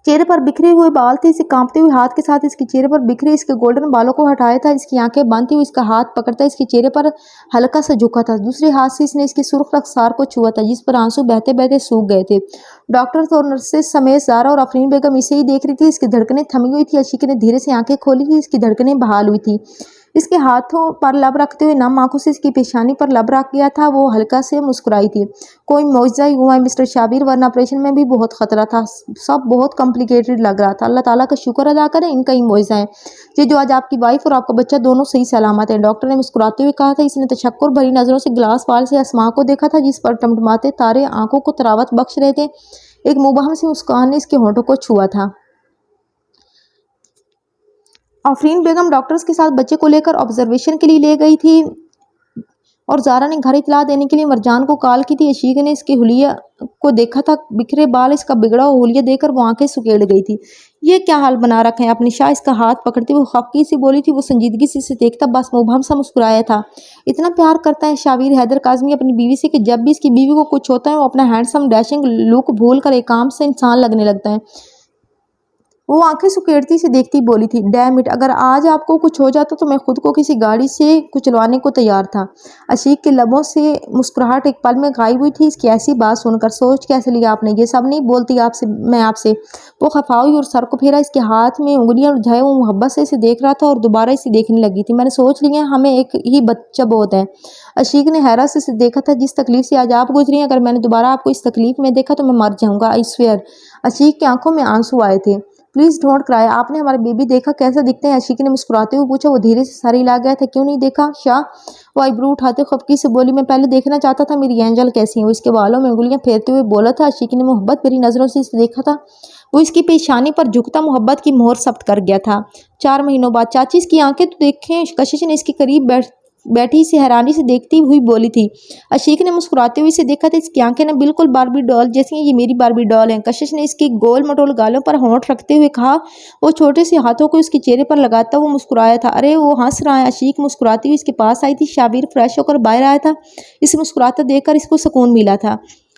چہرے پر بکھرے ہوئے بال تھے۔ اسے کانپتے ہوئے ہاتھ کے ساتھ اس کے چہرے پر بکھرے اس کے گولڈن بالوں کو ہٹایا تھا۔ اس کی آنکھیں بند تھیں۔ وہ اس کا ہاتھ پکڑتا اس کے چہرے پر ہلکا سا جھکا تھا۔ دوسرے ہاتھ سے اس نے اس کے سرخ رخسار کو چھوا تھا جس پر آنسو بہتے بہتے سوکھ گئے تھے۔ ڈاکٹر اور نرسز سمیت زارا اور آفرین بیگم اسے ہی دیکھ رہی تھی۔ اس کی دھڑکنیں تھمی ہوئی تھی۔ عشیق نے دھیرے سے آنکھیں کھولی تھی۔ اس کی دھڑکنیں بحال ہوئی تھی۔ اس کے ہاتھوں پر لب رکھتے ہوئے نم آنکھوں سے اس کی پیشانی پر لب رکھ گیا تھا۔ وہ ہلکا سے مسکرائی تھی۔ کوئی معجزہ ہی ہوا ہے مسٹر شابیر، ورنہ آپریشن میں بھی بہت خطرہ تھا۔ سب بہت کمپلیکیٹڈ لگ رہا تھا۔ اللہ تعالیٰ کا شکر ادا کریں، ان کا ہی معجزہ ہے یہ جو آج آپ کی وائف اور آپ کا بچہ دونوں صحیح سلامت ہیں، ڈاکٹر نے مسکراتے ہوئے کہا تھا۔ اس نے تشکر بھری نظروں سے گلاس وال سے آسمان کو دیکھا تھا جس پر ٹمٹماتے تارے آنکھوں کو تراوت بخش رہے تھے۔ ایک مبہم سی مسکان نے اس کے ہونٹوں کو چھوا تھا۔ آفرین بیگم ڈاکٹرز کے ساتھ بچے کو لے کر آبزرویشن کے لیے لے گئی تھی اور زارا نے گھر اطلاع دینے کے لیے مرجان کو کال کی تھی۔ عشیق نے اس کے حلیہ کو دیکھا تھا، بکھرے بال، اس کا بگڑا ہوا حلیہ دیکھ کر وہ آنکھیں سکیڑ گئی تھی۔ یہ کیا حال بنا رکھا ہے؟ اپنی شاہ اس کا ہاتھ پکڑتی وہ خفگی سے بولی تھی۔ وہ سنجیدگی سے اسے دیکھتا بس مبہم سا مسکرایا تھا۔ اتنا پیار کرتا ہے شابیر حیدر کاظمی اپنی بیوی سے کہ جب بھی اس کی بیوی کو کچھ ہوتا ہے وہ اپنا ہینڈسم ڈیشنگ لک بھول کر ایک عام سا انسان لگنے لگتا ہے۔ وہ آنکھیں سکیڑتی سے دیکھتی بولی تھی، ڈیم اٹ، اگر آج آپ کو کچھ ہو جاتا تو میں خود کو کسی گاڑی سے کچلوانے کو تیار تھا۔ عشیق کے لبوں سے مسکراہٹ ایک پل میں غائب ہوئی تھی۔ اس کی ایسی بات سن کر سوچ کیسے لیا آپ نے؟ یہ سب نہیں بولتی میں آپ سے۔ وہ خفا ہوئی اور سر کو پھیرا۔ اس کے ہاتھ میں انگلیاں الجھائے وہ محبت سے اسے دیکھ رہا تھا اور دوبارہ اسے دیکھنے لگی تھی۔ میں نے سوچ لیا ہمیں ایک ہی بچہ بہت ہے۔ عشیق نے حیرت سے اسے دیکھا تھا، جس تکلیف سے آج آپ گزری ہیں اگر میں نے دوبارہ آپ کو اس تکلیف میں دیکھا تو میں مر جاؤں گا، آئی سویئر۔ عشیق کی آنکھوں میں آنسو آئے تھے۔ پلیز ڈونٹ کرائی، آپ نے ہمارے بیبی دیکھا کیسا دکھتے ہیں؟ عشیق نے مسکراتے ہوئے پوچھا۔ وہ دھیرے سے سر ہلا گیا تھا۔ کیوں نہیں دیکھا شاہ؟ وہ آئی برو اٹھاتے خفگی سے بولی، میں پہلے دیکھنا چاہتا تھا میری اینجل کیسی ہیں۔ وہ اس کے بالوں میں انگلیاں پھیرتے ہوئے بولا تھا۔ عشیق نے محبت بھری نظروں سے اسے دیکھا تھا۔ وہ اس کی پیشانی پر جھکتا محبت کی مہر ثبت کر گیا تھا۔ 4 مہینوں بعد چاچی اس کی آنکھیں تو دیکھیں۔ کشش نے اس کے قریب بیٹھی اسے حیرانی سے دیکھتی ہوئی بولی تھی۔ عشیق نے مسکراتے ہوئے اسے دیکھا تھا۔ اس کی آنکھیں نہ بالکل باربی ڈال جیسی ہیں، یہ میری باربی ڈال ہیں۔ کشش نے اس کی گول مٹول گالوں پر ہونٹ رکھتے ہوئے کہا۔ وہ چھوٹے سے ہاتھوں کو اس کے چہرے پر لگاتا وہ مسکرایا تھا۔ ارے وہ ہنس رہا ہے۔ عشیق مسکراتی ہوئی اس کے پاس آئی تھی۔ شابیر فریش ہو کر باہر آیا تھا۔ اسے مسکراتا دیکھ کر اس کو سکون ملا تھا۔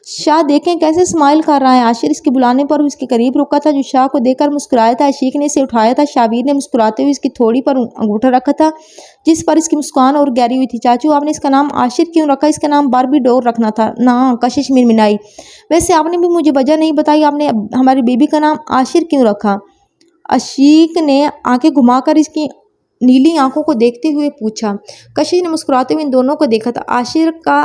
شاہ دیکھیں کیسے اسمائل کر رہا ہے۔ عاشر اس کے بلانے پر اس کے قریب رکا تھا جو شاہ کو دیکھ کر مسکرایا تھا۔ عشیق نے اسے اٹھایا تھا۔ شابیر نے مسکراتے ہوئے اس کی تھوڑی پر انگوٹھا رکھا تھا جس پر اس کی مسکان اور گہری ہوئی تھی۔ چاچو آپ نے اس کا نام عاشر کیوں رکھا؟ اس کا نام باربی ڈول رکھنا تھا نا، کشش منمنائی۔ ویسے آپ نے بھی مجھے وجہ نہیں بتائی، آپ نے ہماری بیبی کا نام عاشر کیوں رکھا؟ عشیق نے آنکھیں گھما کر اس کی نیلی آنکھوں کو دیکھتے ہوئے پوچھا۔ کشش نے مسکراتے ہوئے ان دونوں کو دیکھا تھا۔ عاشر کا